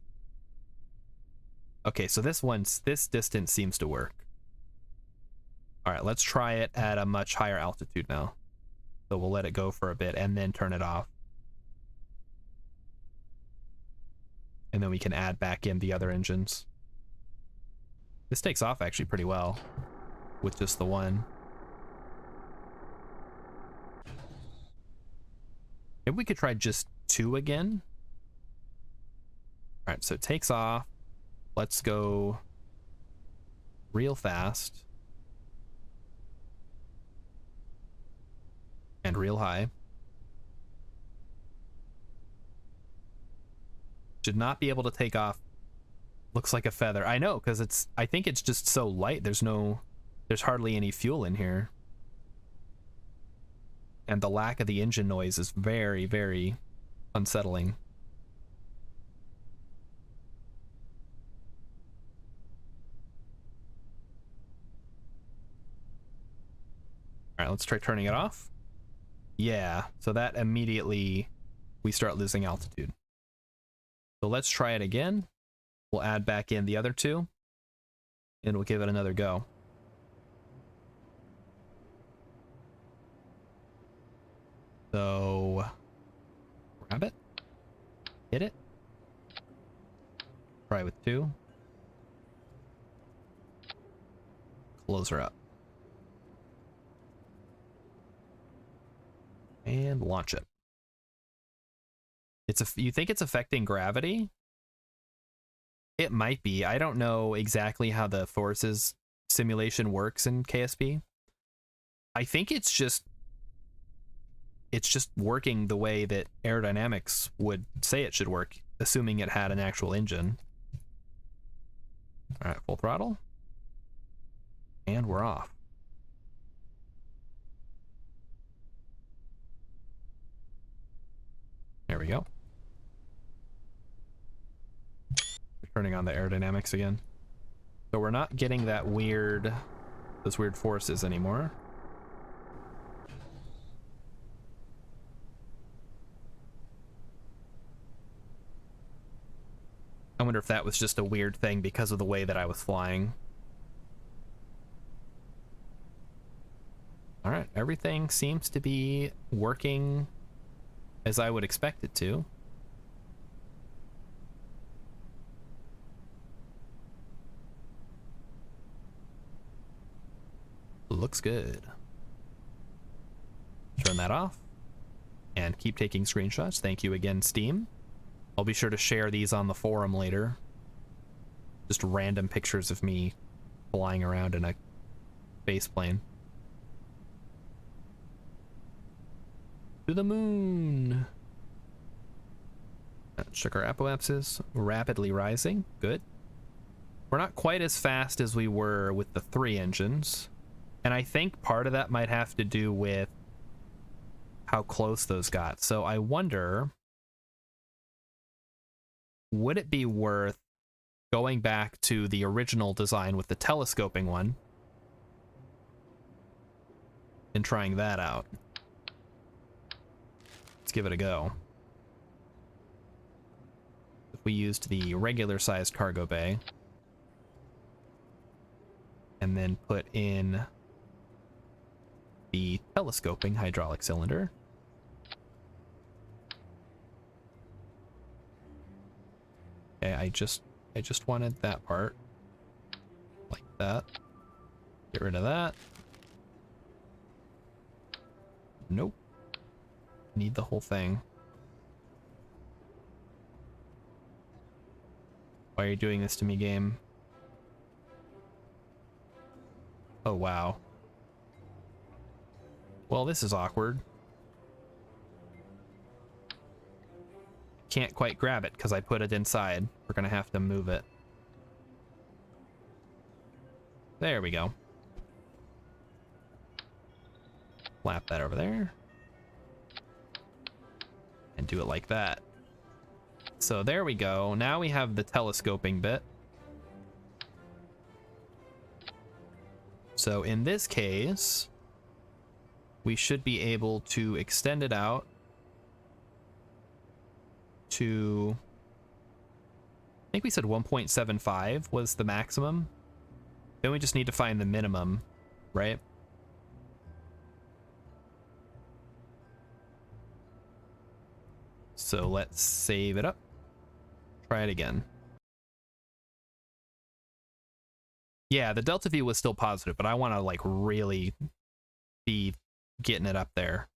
Okay, so this distance seems to work. All right, let's try it at a much higher altitude now. So we'll let it go for a bit and then turn it off. And then we can add back in the other engines. This takes off actually pretty well with just the one. Maybe we could try just 2 again. All right, so it takes off. Let's go real fast. And real high. Should not be able to take off. Looks like a feather. I know, because I think it's just so light. There's hardly any fuel in here. And the lack of the engine noise is very, very unsettling. All right, let's try turning it off. Yeah, so that immediately we start losing altitude. So let's try it again. We'll add back in the other 2, and we'll give it another go. So, grab it, hit it, try with 2, close her up, and launch it. You think it's affecting gravity? It might be. I don't know exactly how the forces simulation works in KSP. I think it's just working the way that Aerodynamics would say it should work, assuming it had an actual engine. All right, full throttle. And we're off. There we go. Turning on the aerodynamics again. So we're not getting those weird forces anymore. I wonder if that was just a weird thing because of the way that I was flying. All right, everything seems to be working as I would expect it to. Looks good. Turn that off and keep taking screenshots. Thank you again, Steam. I'll be sure to share these on the forum later. Just random pictures of me flying around in a base plane. To the moon. Check our apoapsis. Rapidly rising. Good. We're not quite as fast as we were with the 3 engines. And I think part of that might have to do with how close those got. So I wonder, would it be worth going back to the original design with the telescoping one and trying that out? Let's give it a go. If we used the regular sized cargo bay and then put in the telescoping hydraulic cylinder. Okay, I just wanted that part. Like that. Get rid of that. Nope. Need the whole thing. Why are you doing this to me, game? Oh, wow. Well, this is awkward. Can't quite grab it because I put it inside. We're gonna have to move it. There we go. Flap that over there. And do it like that. So there we go. Now we have the telescoping bit. So in this case, we should be able to extend it out to, I think we said 1.75 was the maximum. Then we just need to find the minimum, right? So let's save it up. Try it again. Yeah, the delta V was still positive, but I want to like really be getting it up there.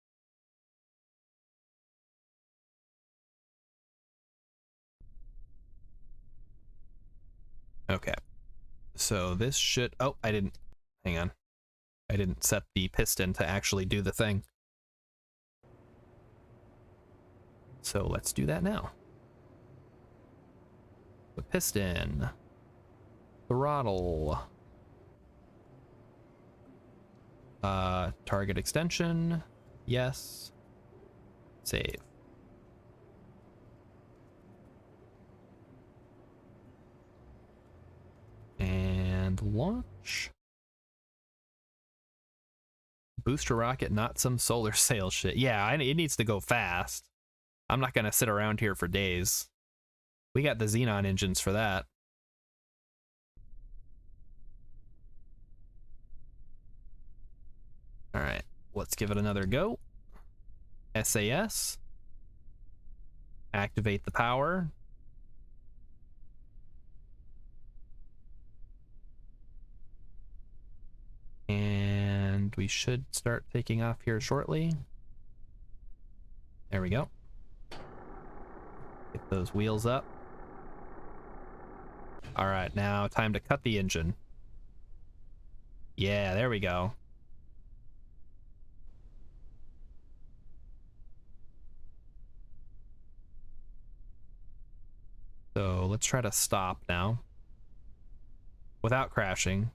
Okay. So this should, oh, I didn't, hang on. I didn't set the piston to actually do the thing. So let's do that now. The piston. Throttle. Target extension. Yes. Save. And launch. Booster rocket, not some solar sail shit. Yeah, it needs to go fast. I'm not gonna sit around here for days. We got the Xenon engines for that. All right, let's give it another go. SAS. Activate the power. And we should start taking off here shortly. There we go. Get those wheels up. All right, now time to cut the engine. Yeah, there we go. So let's try to stop now without crashing.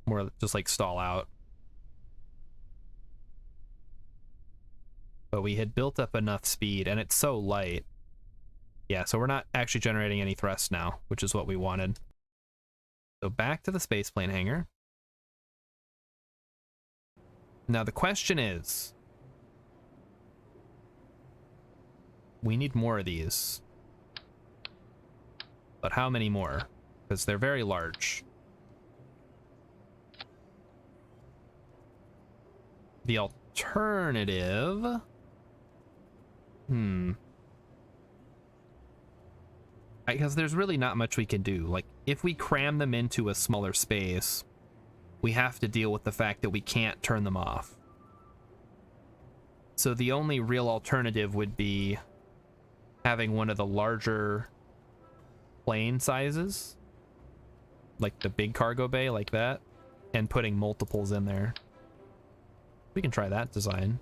More just like stall out. But we had built up enough speed and it's so light. Yeah, so we're not actually generating any thrust now, which is what we wanted. So back to the spaceplane hangar. Now the question is, we need more of these. But how many more? Because they're very large. The alternative... Because there's really not much we can do. Like, if we cram them into a smaller space, we have to deal with the fact that we can't turn them off. So the only real alternative would be having one of the larger plane sizes, like the big cargo bay like that, and putting multiples in there. We can try that design.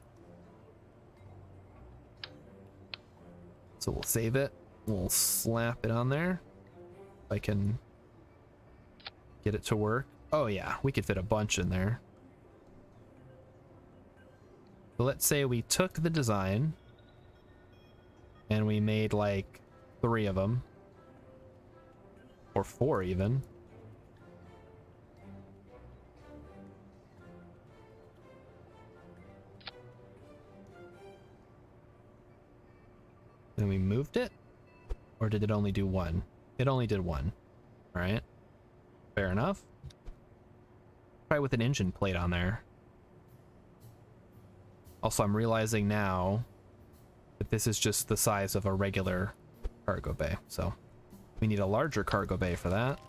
So we'll save it. We'll slap it on there. If I can get it to work. Oh yeah, we could fit a bunch in there. So let's say we took the design and we made like 3 of them. Or 4 even. Then we moved it? Or did it only do 1? It only did 1. Alright. Fair enough. Try with an engine plate on there. Also, I'm realizing now that this is just the size of a regular cargo bay, so we need a larger cargo bay for that.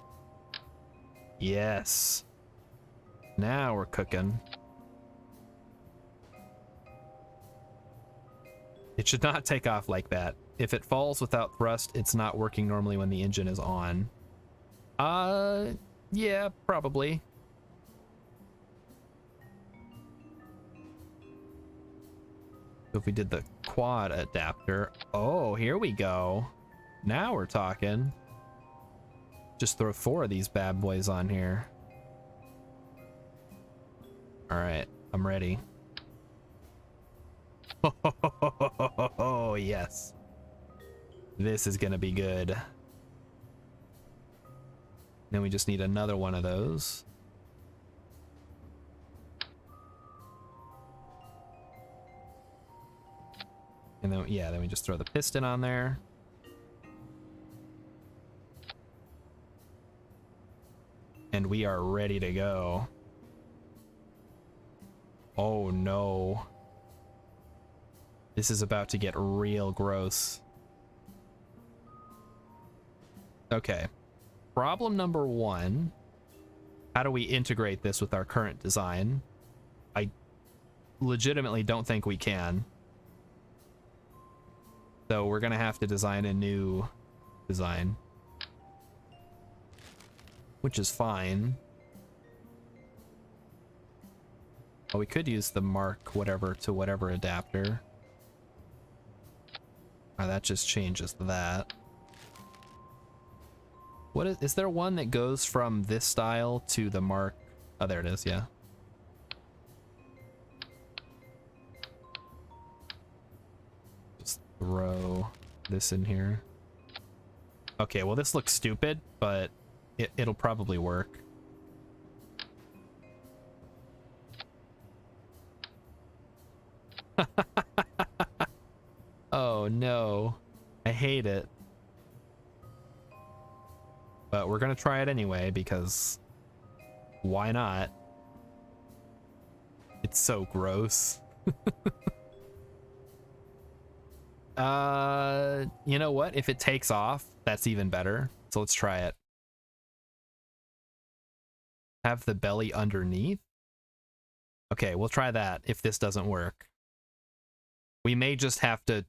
Yes. Now we're cooking. It should not take off like that. If it falls without thrust, it's not working normally when the engine is on. Yeah, probably. So if we did the quad adapter, oh, here we go. Now we're talking. Just throw 4 of these bad boys on here. All right, I'm ready. Oh, yes. This is gonna be good. Then we just need another one of those. And then, yeah, then we just throw the piston on there. And we are ready to go. Oh no. This is about to get real gross. Okay. Problem number 1. How do we integrate this with our current design? I legitimately don't think we can. So we're gonna have to design a new design. Which is fine. Oh, we could use the mark whatever to whatever adapter. Oh, that just changes that. What is there one that goes from this style to the mark? Oh, there it is, yeah. Just throw this in here. Okay, well this looks stupid, but it'll probably work. Oh no, I hate it. But we're gonna try it anyway because why not? It's so gross. You know what? If it takes off, that's even better. So let's try it. Have the belly underneath? Okay, we'll try that if this doesn't work. We may just have to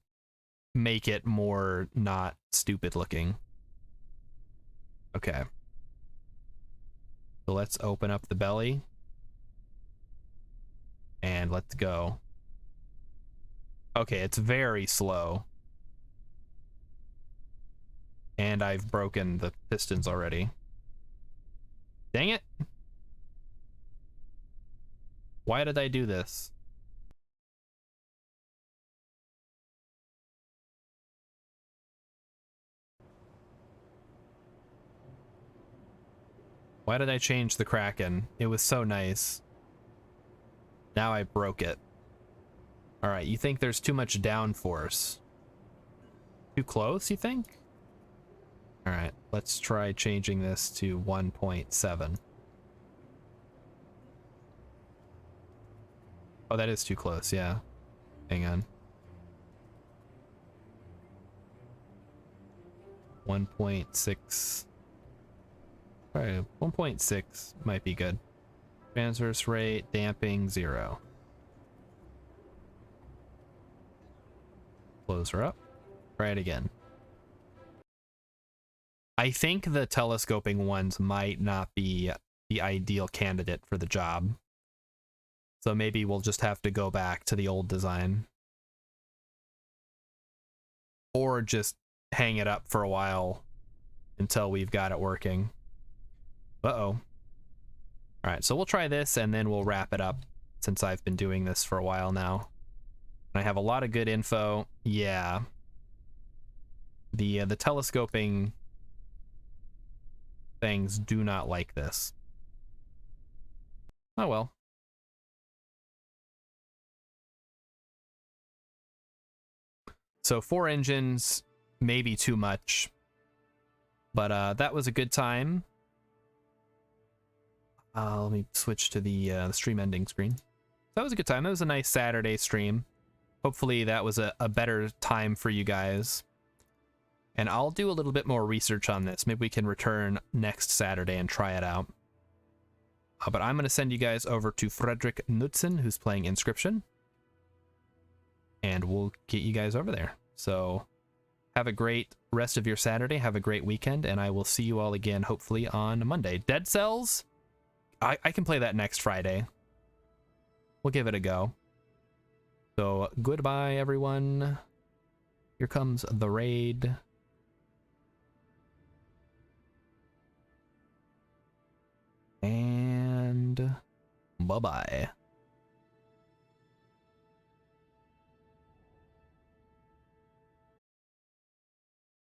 make it more not stupid looking. Okay. So let's open up the belly. And let's go. Okay, it's very slow. And I've broken the pistons already. Dang it! Why did I do this? Why did I change the Kraken? It was so nice. Now I broke it. Alright, you think there's too much downforce? Too close, you think? All right, let's try changing this to 1.7. Oh, that is too close, yeah. Hang on. 1.6. All right, 1.6 might be good. Transverse rate, damping, 0. Close her up. Try it again. I think the telescoping ones might not be the ideal candidate for the job. So maybe we'll just have to go back to the old design. Or just hang it up for a while until we've got it working. Uh-oh. Alright, so we'll try this and then we'll wrap it up since I've been doing this for a while now. I have a lot of good info. Yeah. The telescoping things do not like this. Oh well. So 4 engines, maybe too much. But that was a good time. Let me switch to the stream ending screen. That was a good time. That was a nice Saturday stream. Hopefully that was a better time for you guys. And I'll do a little bit more research on this. Maybe we can return next Saturday and try it out. But I'm going to send you guys over to Frederick Knudsen, who's playing Inscription. And we'll get you guys over there. So have a great rest of your Saturday. Have a great weekend. And I will see you all again, hopefully, on Monday. Dead Cells? I can play that next Friday. We'll give it a go. So goodbye, everyone. Here comes the raid. And bye-bye.